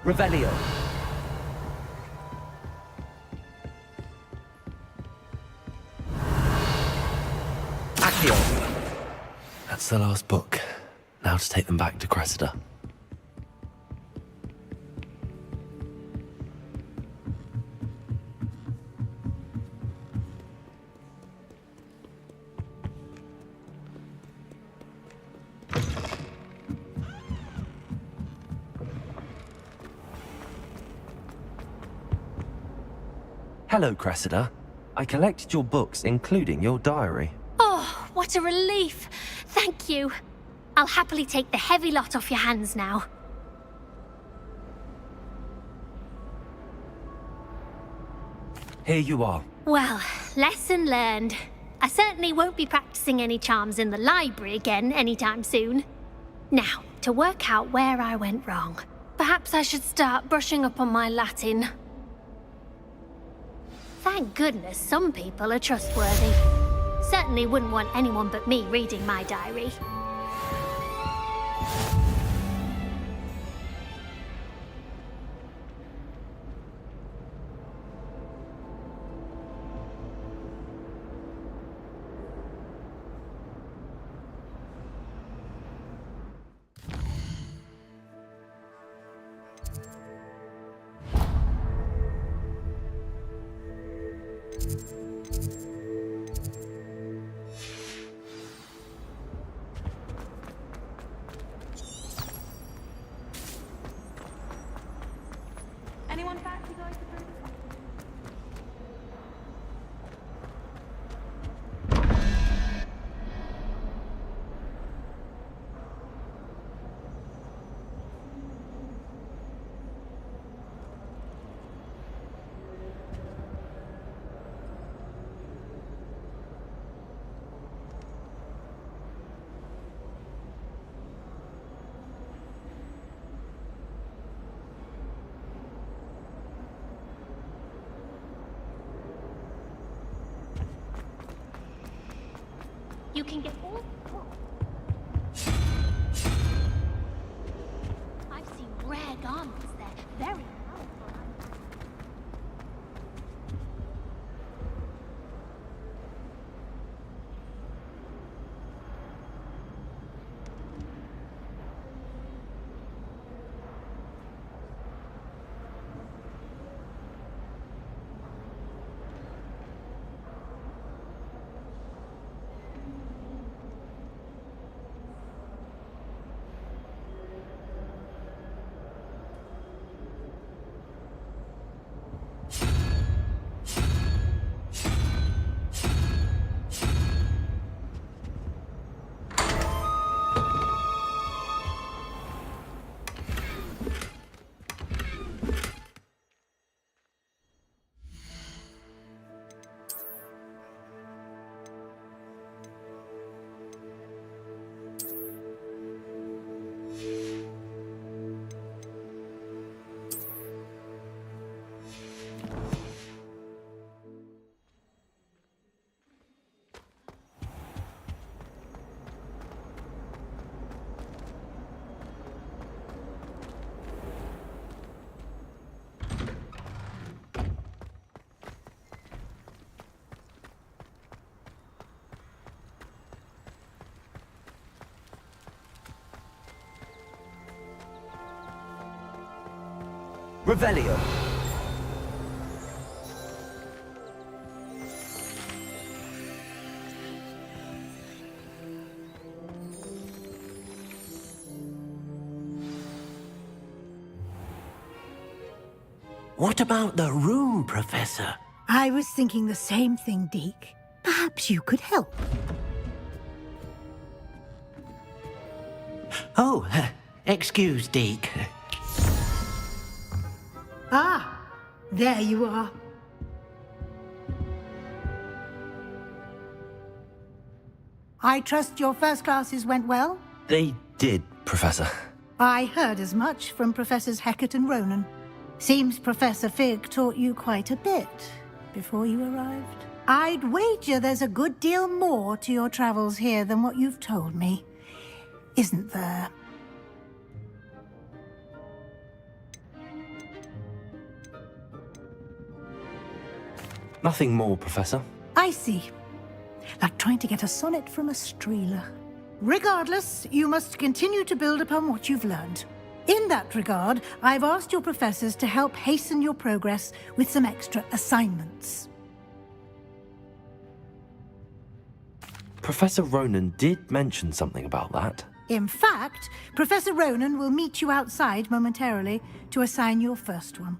Revelio. Accio. That's the last book. Now to take them back to Cressida. Hello, Cressida. I collected your books, including your diary. Oh, what a relief. Thank you. I'll happily take the heavy lot off your hands now. Here you are. Well, lesson learned. I certainly won't be practicing any charms in the library again anytime soon. Now, to work out where I went wrong. Perhaps I should start brushing up on my Latin. Thank goodness some people are trustworthy. Certainly wouldn't want anyone but me reading my diary. Anyone fancy going to prison? You can get all... I've seen rare garments there. Very powerful. Revelio. What about the room, Professor? I was thinking the same thing, Deke. Perhaps you could help. Oh, excuse, Deke. Ah, there you are. I trust your first classes went well? They did, Professor. I heard as much from Professors Hecat and Ronan. Seems Professor Fig taught you quite a bit before you arrived. I'd wager there's a good deal more to your travels here than what you've told me. Isn't there? Nothing more, Professor. I see. Like trying to get a sonnet from a streeler. Regardless, you must continue to build upon what you've learned. In that regard, I've asked your professors to help hasten your progress with some extra assignments. Professor Ronan did mention something about that. In fact, Professor Ronan will meet you outside momentarily to assign your first one.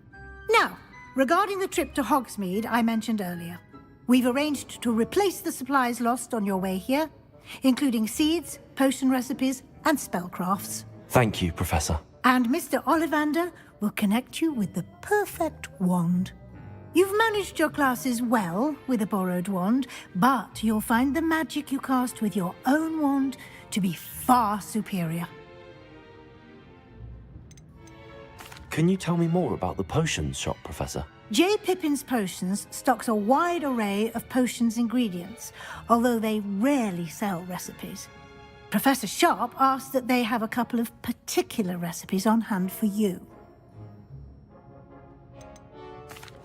Now, regarding the trip to Hogsmeade I mentioned earlier, we've arranged to replace the supplies lost on your way here, including seeds, potion recipes, and spellcrafts. Thank you, Professor. And Mr. Ollivander will connect you with the perfect wand. You've managed your classes well with a borrowed wand, but you'll find the magic you cast with your own wand to be far superior. Can you tell me more about the potions shop, Professor? J. Pippin's Potions stocks a wide array of potions ingredients, although they rarely sell recipes. Professor Sharp asked that they have a couple of particular recipes on hand for you.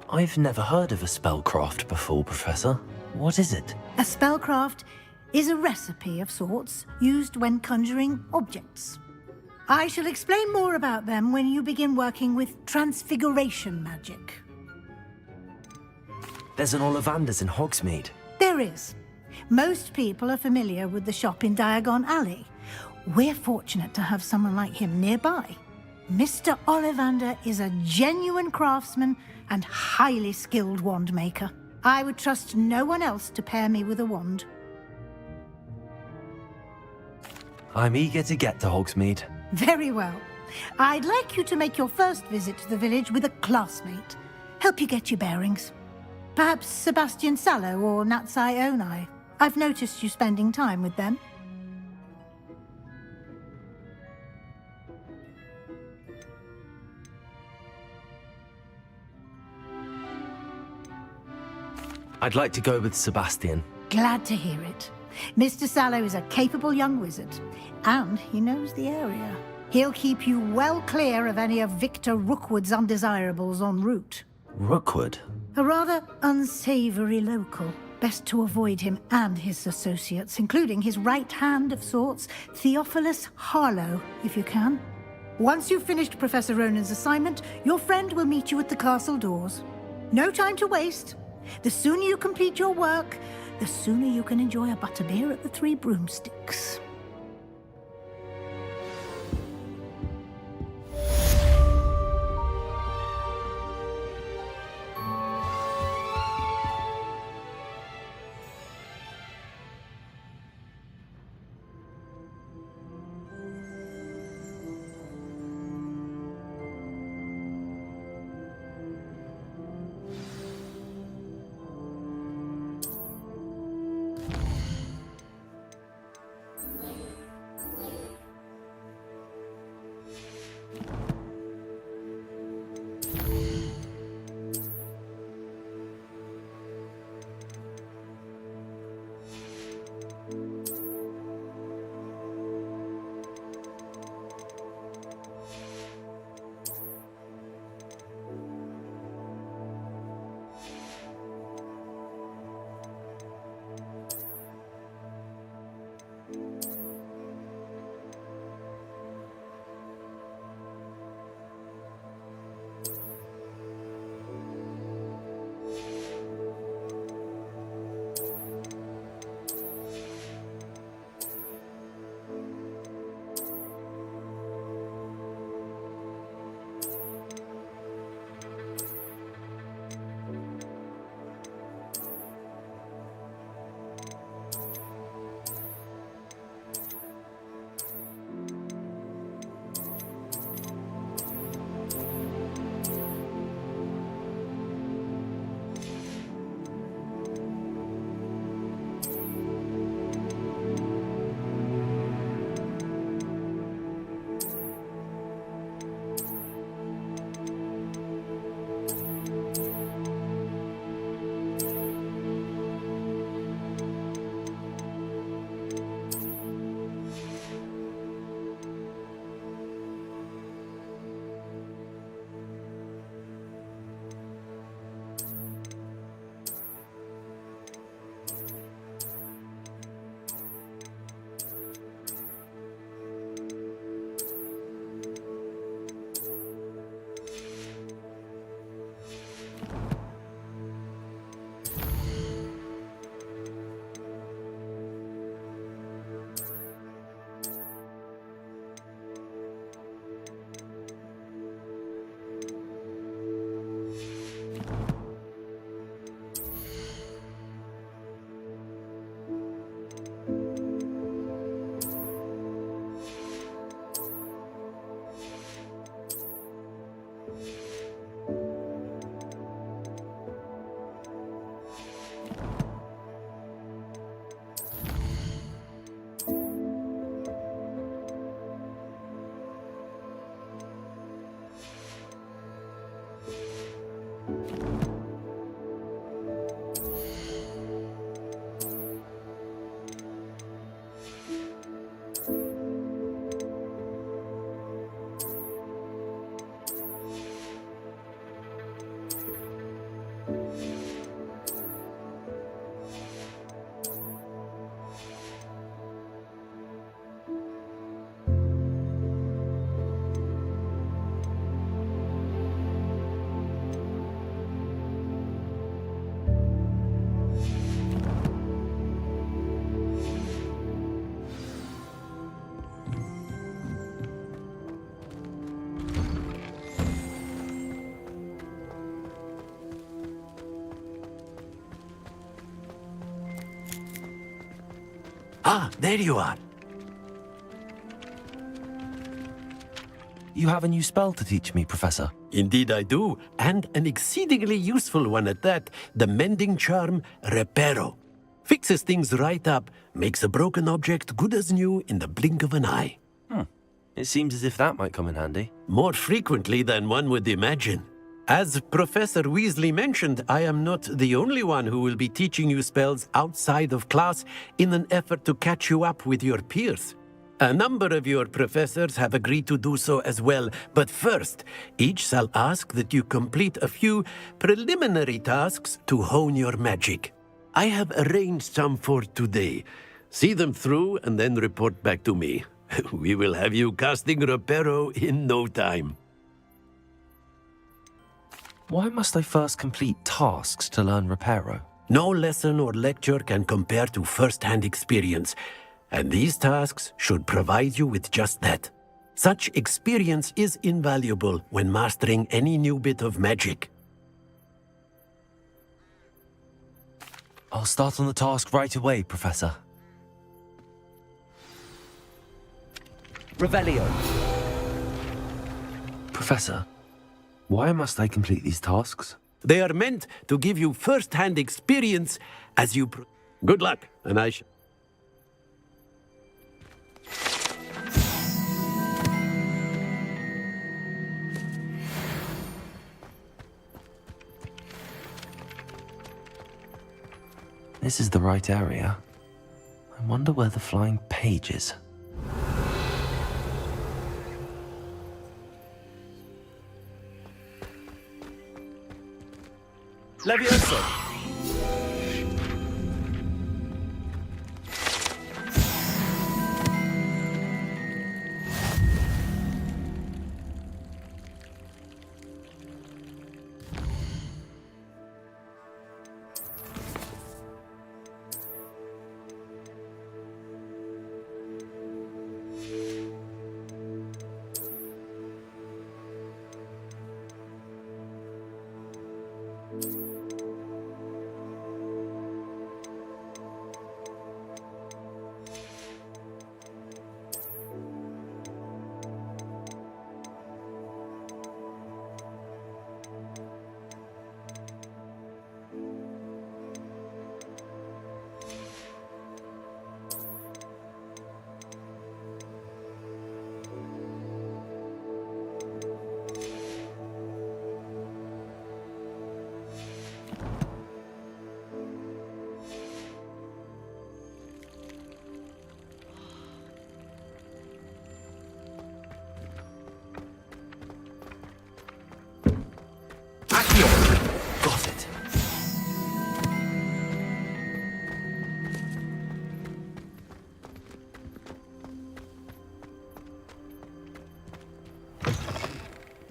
I've never heard of a spellcraft before, Professor. What is it? A spellcraft is a recipe of sorts used when conjuring objects. I shall explain more about them when you begin working with transfiguration magic. There's an Ollivander's in Hogsmeade. There is. Most people are familiar with the shop in Diagon Alley. We're fortunate to have someone like him nearby. Mr. Ollivander is a genuine craftsman and highly skilled wand maker. I would trust no one else to pair me with a wand. I'm eager to get to Hogsmeade. Very well. I'd like you to make your first visit to the village with a classmate. Help you get your bearings. Perhaps Sebastian Sallow or Natsai Onai. I've noticed you spending time with them. I'd like to go with Sebastian. Glad to hear it. Mr. Sallow is a capable young wizard, and he knows the area. He'll keep you well clear of any of Victor Rookwood's undesirables en route. Rookwood? A rather unsavory local. Best to avoid him and his associates, including his right hand of sorts, Theophilus Harlow, if you can. Once you've finished Professor Ronan's assignment, your friend will meet you at the castle doors. No time to waste. The sooner you complete your work, the sooner you can enjoy a butterbeer at the Three Broomsticks. Ah, there you are. You have a new spell to teach me, Professor. Indeed I do, and an exceedingly useful one at that. The mending charm, Reparo. Fixes things right up, makes a broken object good as new in the blink of an eye. It seems as if that might come in handy. More frequently than one would imagine. As Professor Weasley mentioned, I am not the only one who will be teaching you spells outside of class in an effort to catch you up with your peers. A number of your professors have agreed to do so as well, but first, each shall ask that you complete a few preliminary tasks to hone your magic. I have arranged some for today. See them through and then report back to me. We will have you casting Reparo in no time. Why must I first complete tasks to learn Reparo? No lesson or lecture can compare to first-hand experience, and these tasks should provide you with just that. Such experience is invaluable when mastering any new bit of magic. I'll start on the task right away, Professor. Revelio. Professor, why must I complete these tasks? They are meant to give you first-hand experience as you... Good luck, and I shall... This is the right area. I wonder where the flying page is. Levioso. Got it.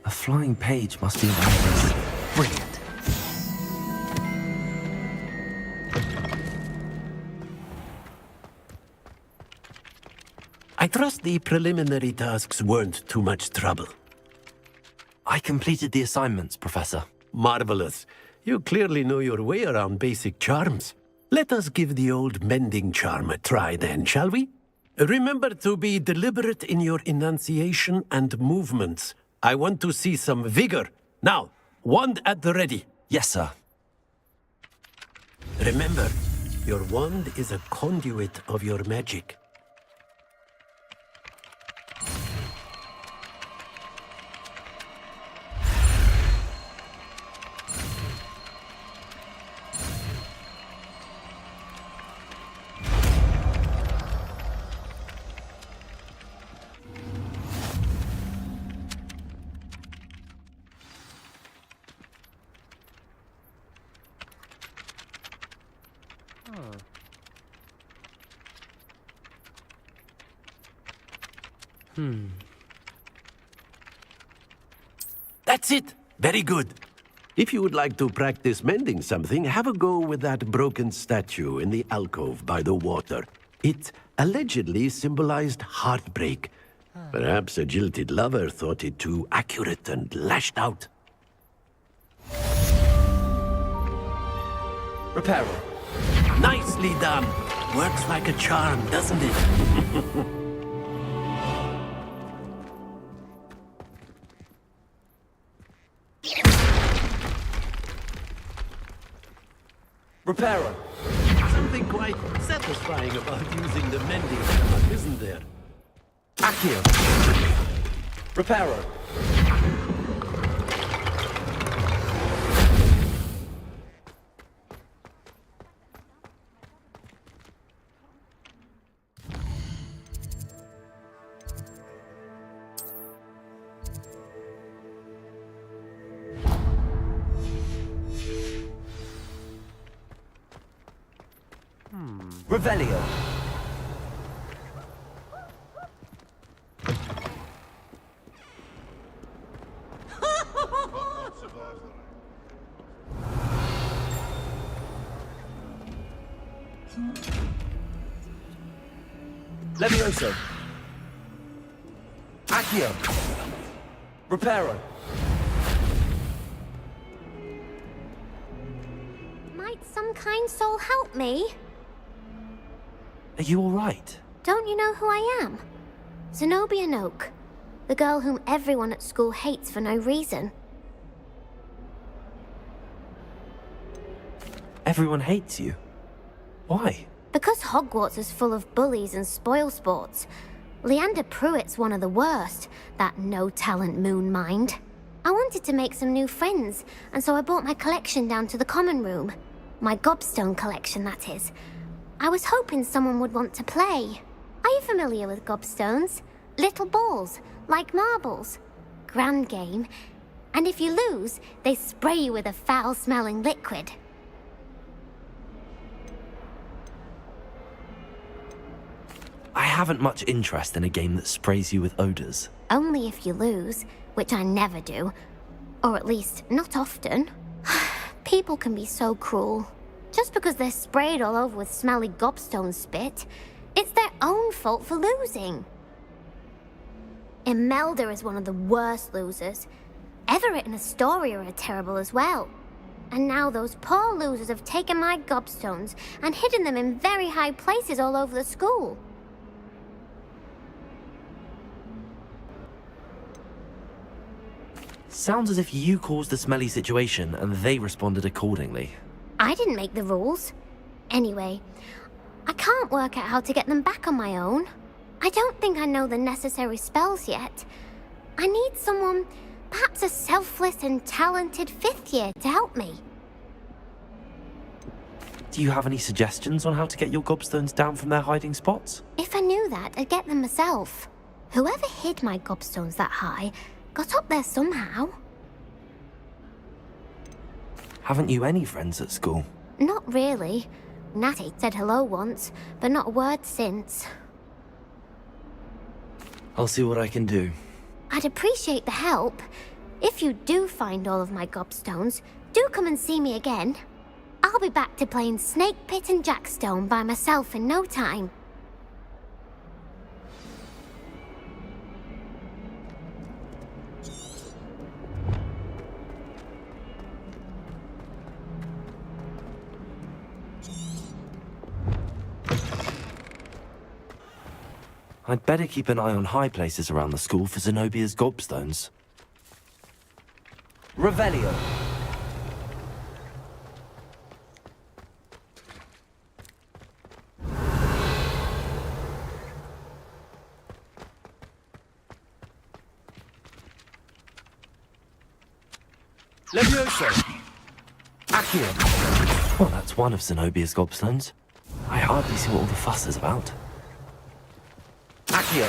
A flying page must be around this. Brilliant. I trust the preliminary tasks weren't too much trouble. I completed the assignments, Professor. Marvelous. You clearly know your way around basic charms. Let us give the old mending charm a try then, shall we? Remember to be deliberate in your enunciation and movements. I want to see some vigor. Now, wand at the ready. Yes, sir. Remember, your wand is a conduit of your magic. That's it! Very good. If you would like to practice mending something, have a go with that broken statue in the alcove by the water. It allegedly symbolized heartbreak. Perhaps a jilted lover thought it too accurate and lashed out. Reparo. Nicely done! Works like a charm, doesn't it? Repairer. Something quite satisfying about using the mending hammer, isn't there? Accio. Repairer. Revelio. Levioso. Accio. Reparo. Might some kind soul help me? Are you all right? Don't you know who I am? Zenobia Noak, the girl whom everyone at school hates for no reason. Everyone hates you. Why? Because Hogwarts is full of bullies and spoilsports. Leander Pruitt's one of the worst, that no-talent moon mind. I wanted to make some new friends, and so I brought my collection down to the common room. My gobstone collection, that is. I was hoping someone would want to play. Are you familiar with gobstones? Little balls, like marbles. Grand game. And if you lose, they spray you with a foul-smelling liquid. I haven't much interest in a game that sprays you with odors. Only if you lose, which I never do. Or at least, not often. People can be so cruel. Just because they're sprayed all over with smelly gobstone spit, it's their own fault for losing. Imelda is one of the worst losers. Everett and Astoria are terrible as well. And now those poor losers have taken my gobstones and hidden them in very high places all over the school. Sounds as if you caused the smelly situation and they responded accordingly. I didn't make the rules. Anyway, I can't work out how to get them back on my own. I don't think I know the necessary spells yet. I need someone, perhaps a selfless and talented fifth year, to help me. Do you have any suggestions on how to get your gobstones down from their hiding spots? If I knew that, I'd get them myself. Whoever hid my gobstones that high got up there somehow. Haven't you any friends at school? Not really. Natty said hello once, but not a word since. I'll see what I can do. I'd appreciate the help. If you do find all of my gobstones, do come and see me again. I'll be back to playing Snake Pit and Jackstone by myself in no time. I'd better keep an eye on high places around the school for Zenobia's gobstones. Revelio. Levioso. Accio. Well, that's one of Zenobia's gobstones. I hardly see what all the fuss is about. Accio.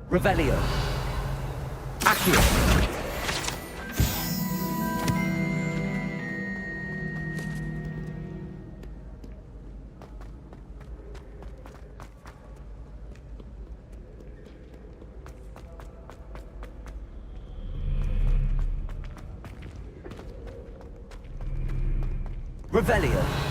Revelio. Accio. Revelio.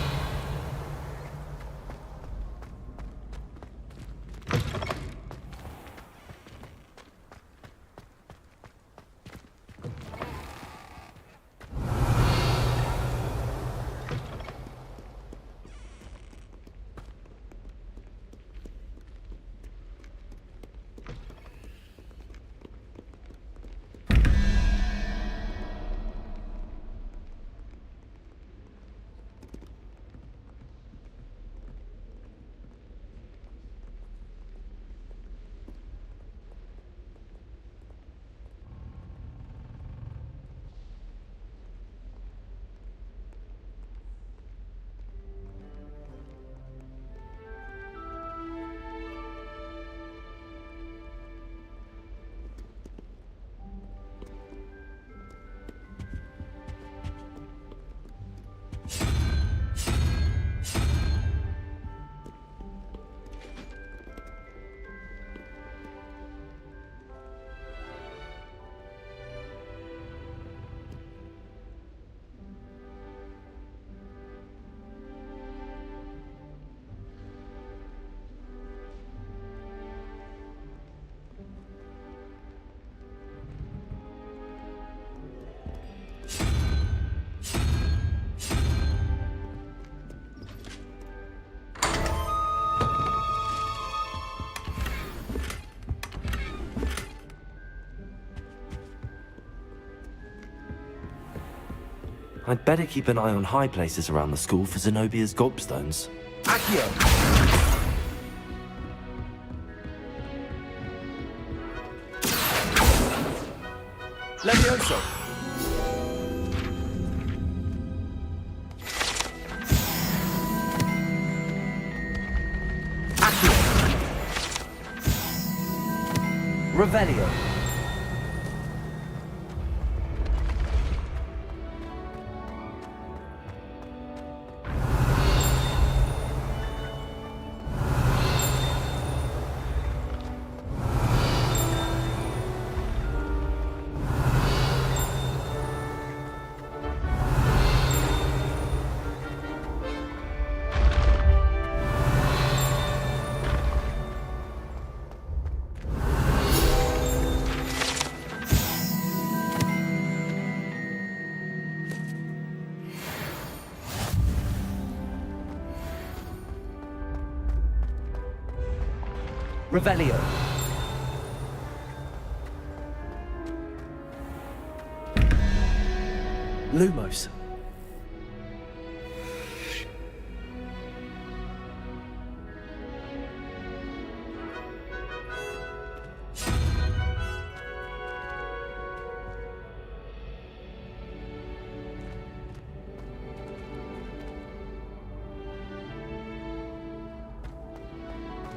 I'd better keep an eye on high places around the school for Zenobia's gobstones. Accio. Levioso. Accio. Revelio. Revelio. Lumos.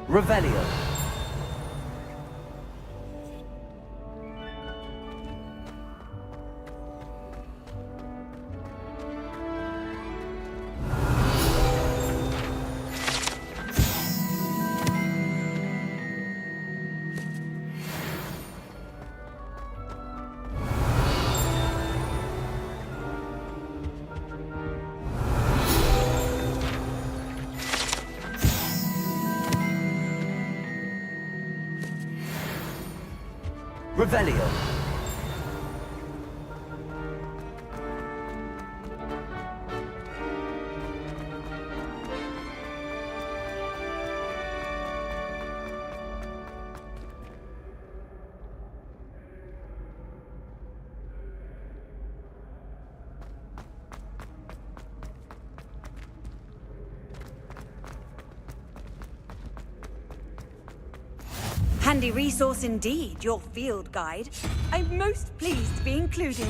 Revelio. Revelio. Handy resource indeed, your field guide. I'm most pleased to be included.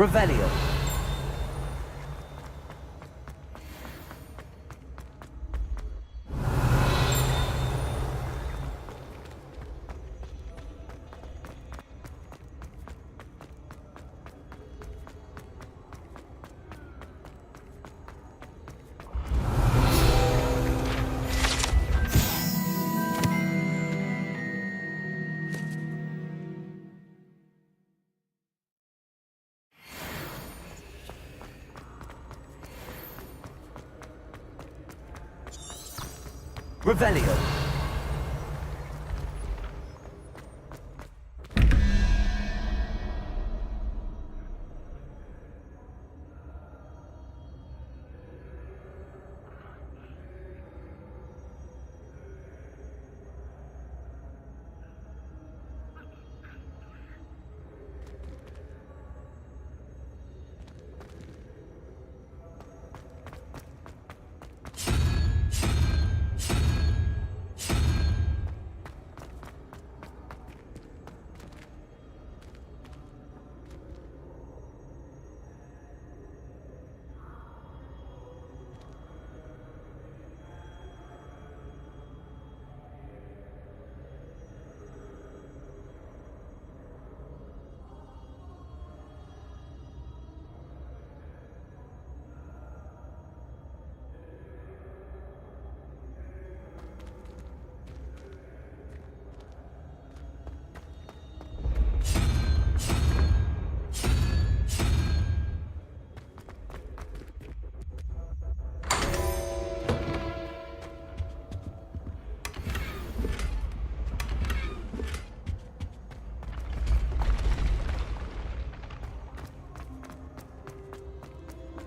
Revelio. Revelio.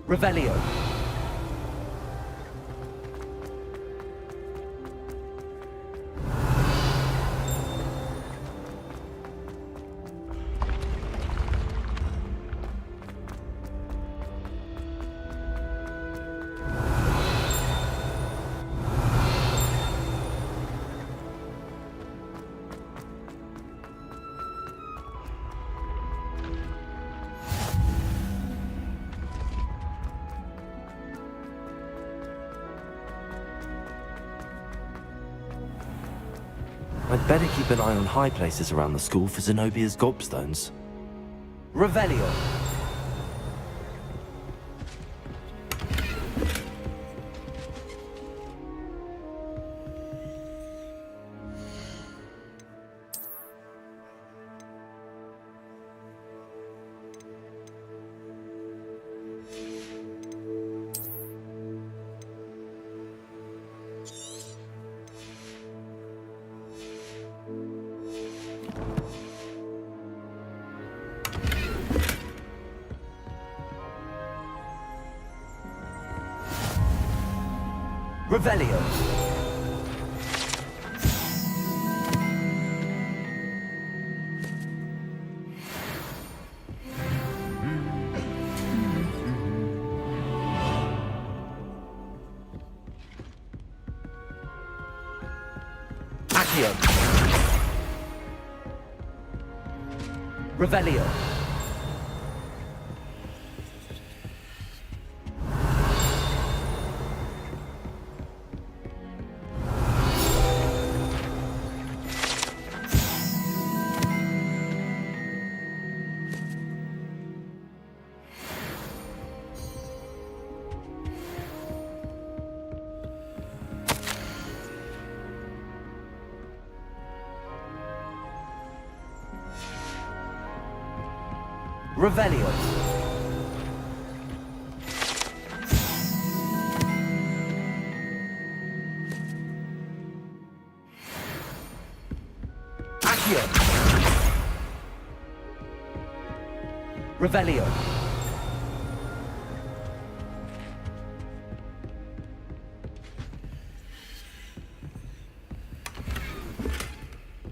Revelio. I'd better keep an eye on high places around the school for Zenobia's gobstones. Revelio. Revelio. Accio. Revelio. Revelio. Accio. Revelio.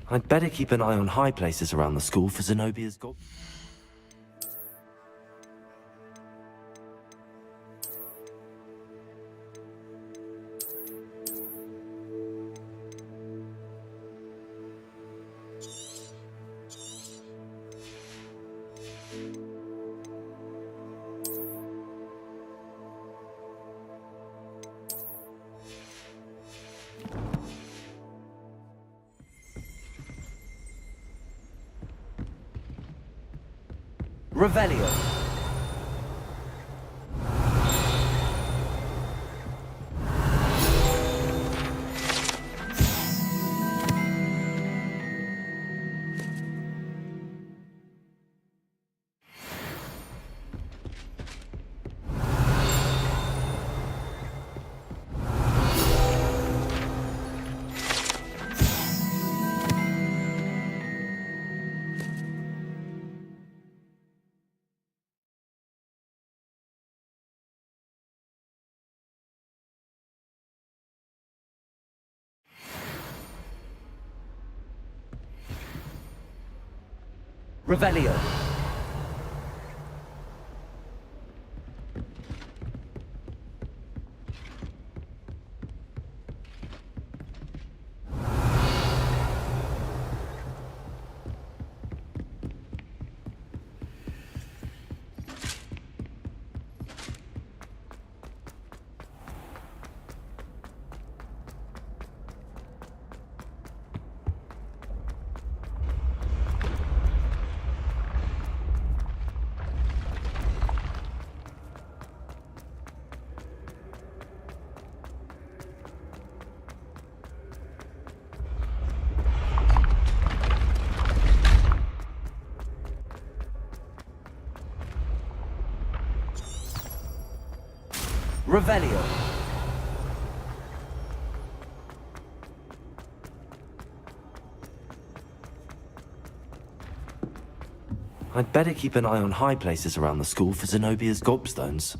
I'd better keep an eye on high places around the school for Zenobia's gob... Revelio. Revelio. Revelio. I'd better keep an eye on high places around the school for Zenobia's gobstones.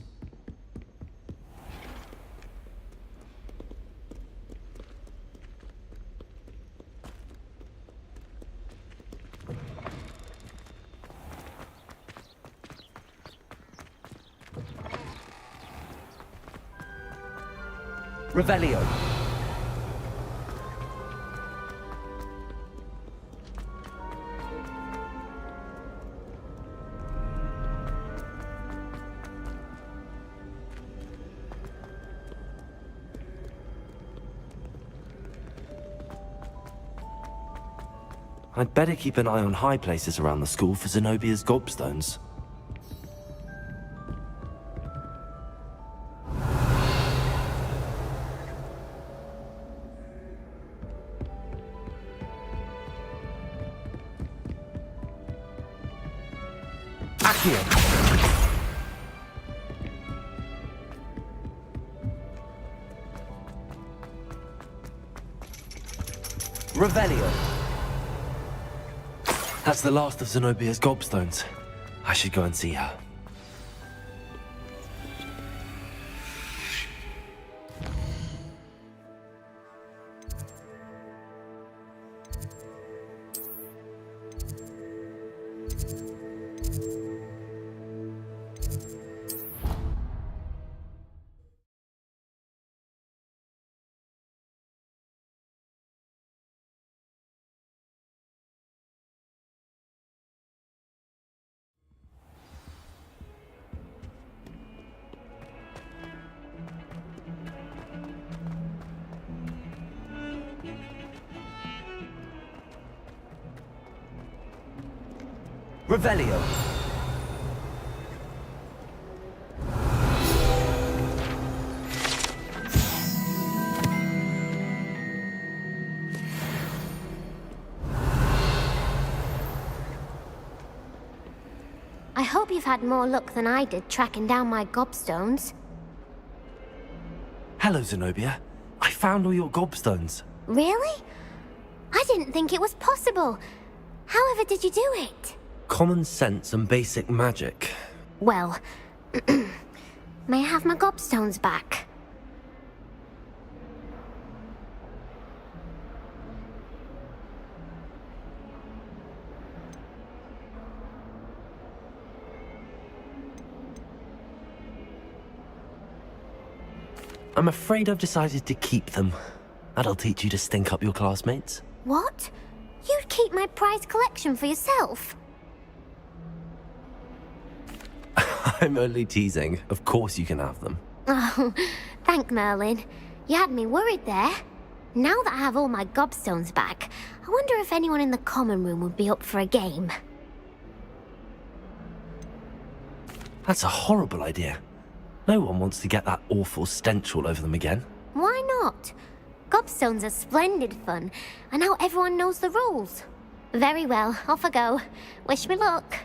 Revelio. I'd better keep an eye on high places around the school for Zenobia's gobstones. Revelio. That's the last of Zenobia's gobstones. I should go and see her. Revelio. I hope you've had more luck than I did tracking down my gobstones. Hello, Zenobia. I found all your gobstones. Really? I didn't think it was possible. However did you do it? Common sense and basic magic. Well, may I have my gobstones back? I'm afraid I've decided to keep them. That'll teach you to stink up your classmates. What? You'd keep my prized collection for yourself? I'm only teasing. Of course you can have them. Oh, thank Merlin. You had me worried there. Now that I have all my gobstones back, I wonder if anyone in the common room would be up for a game. That's a horrible idea. No one wants to get that awful stench all over them again. Why not? Gobstones are splendid fun, and now everyone knows the rules. Very well, off I go. Wish me luck.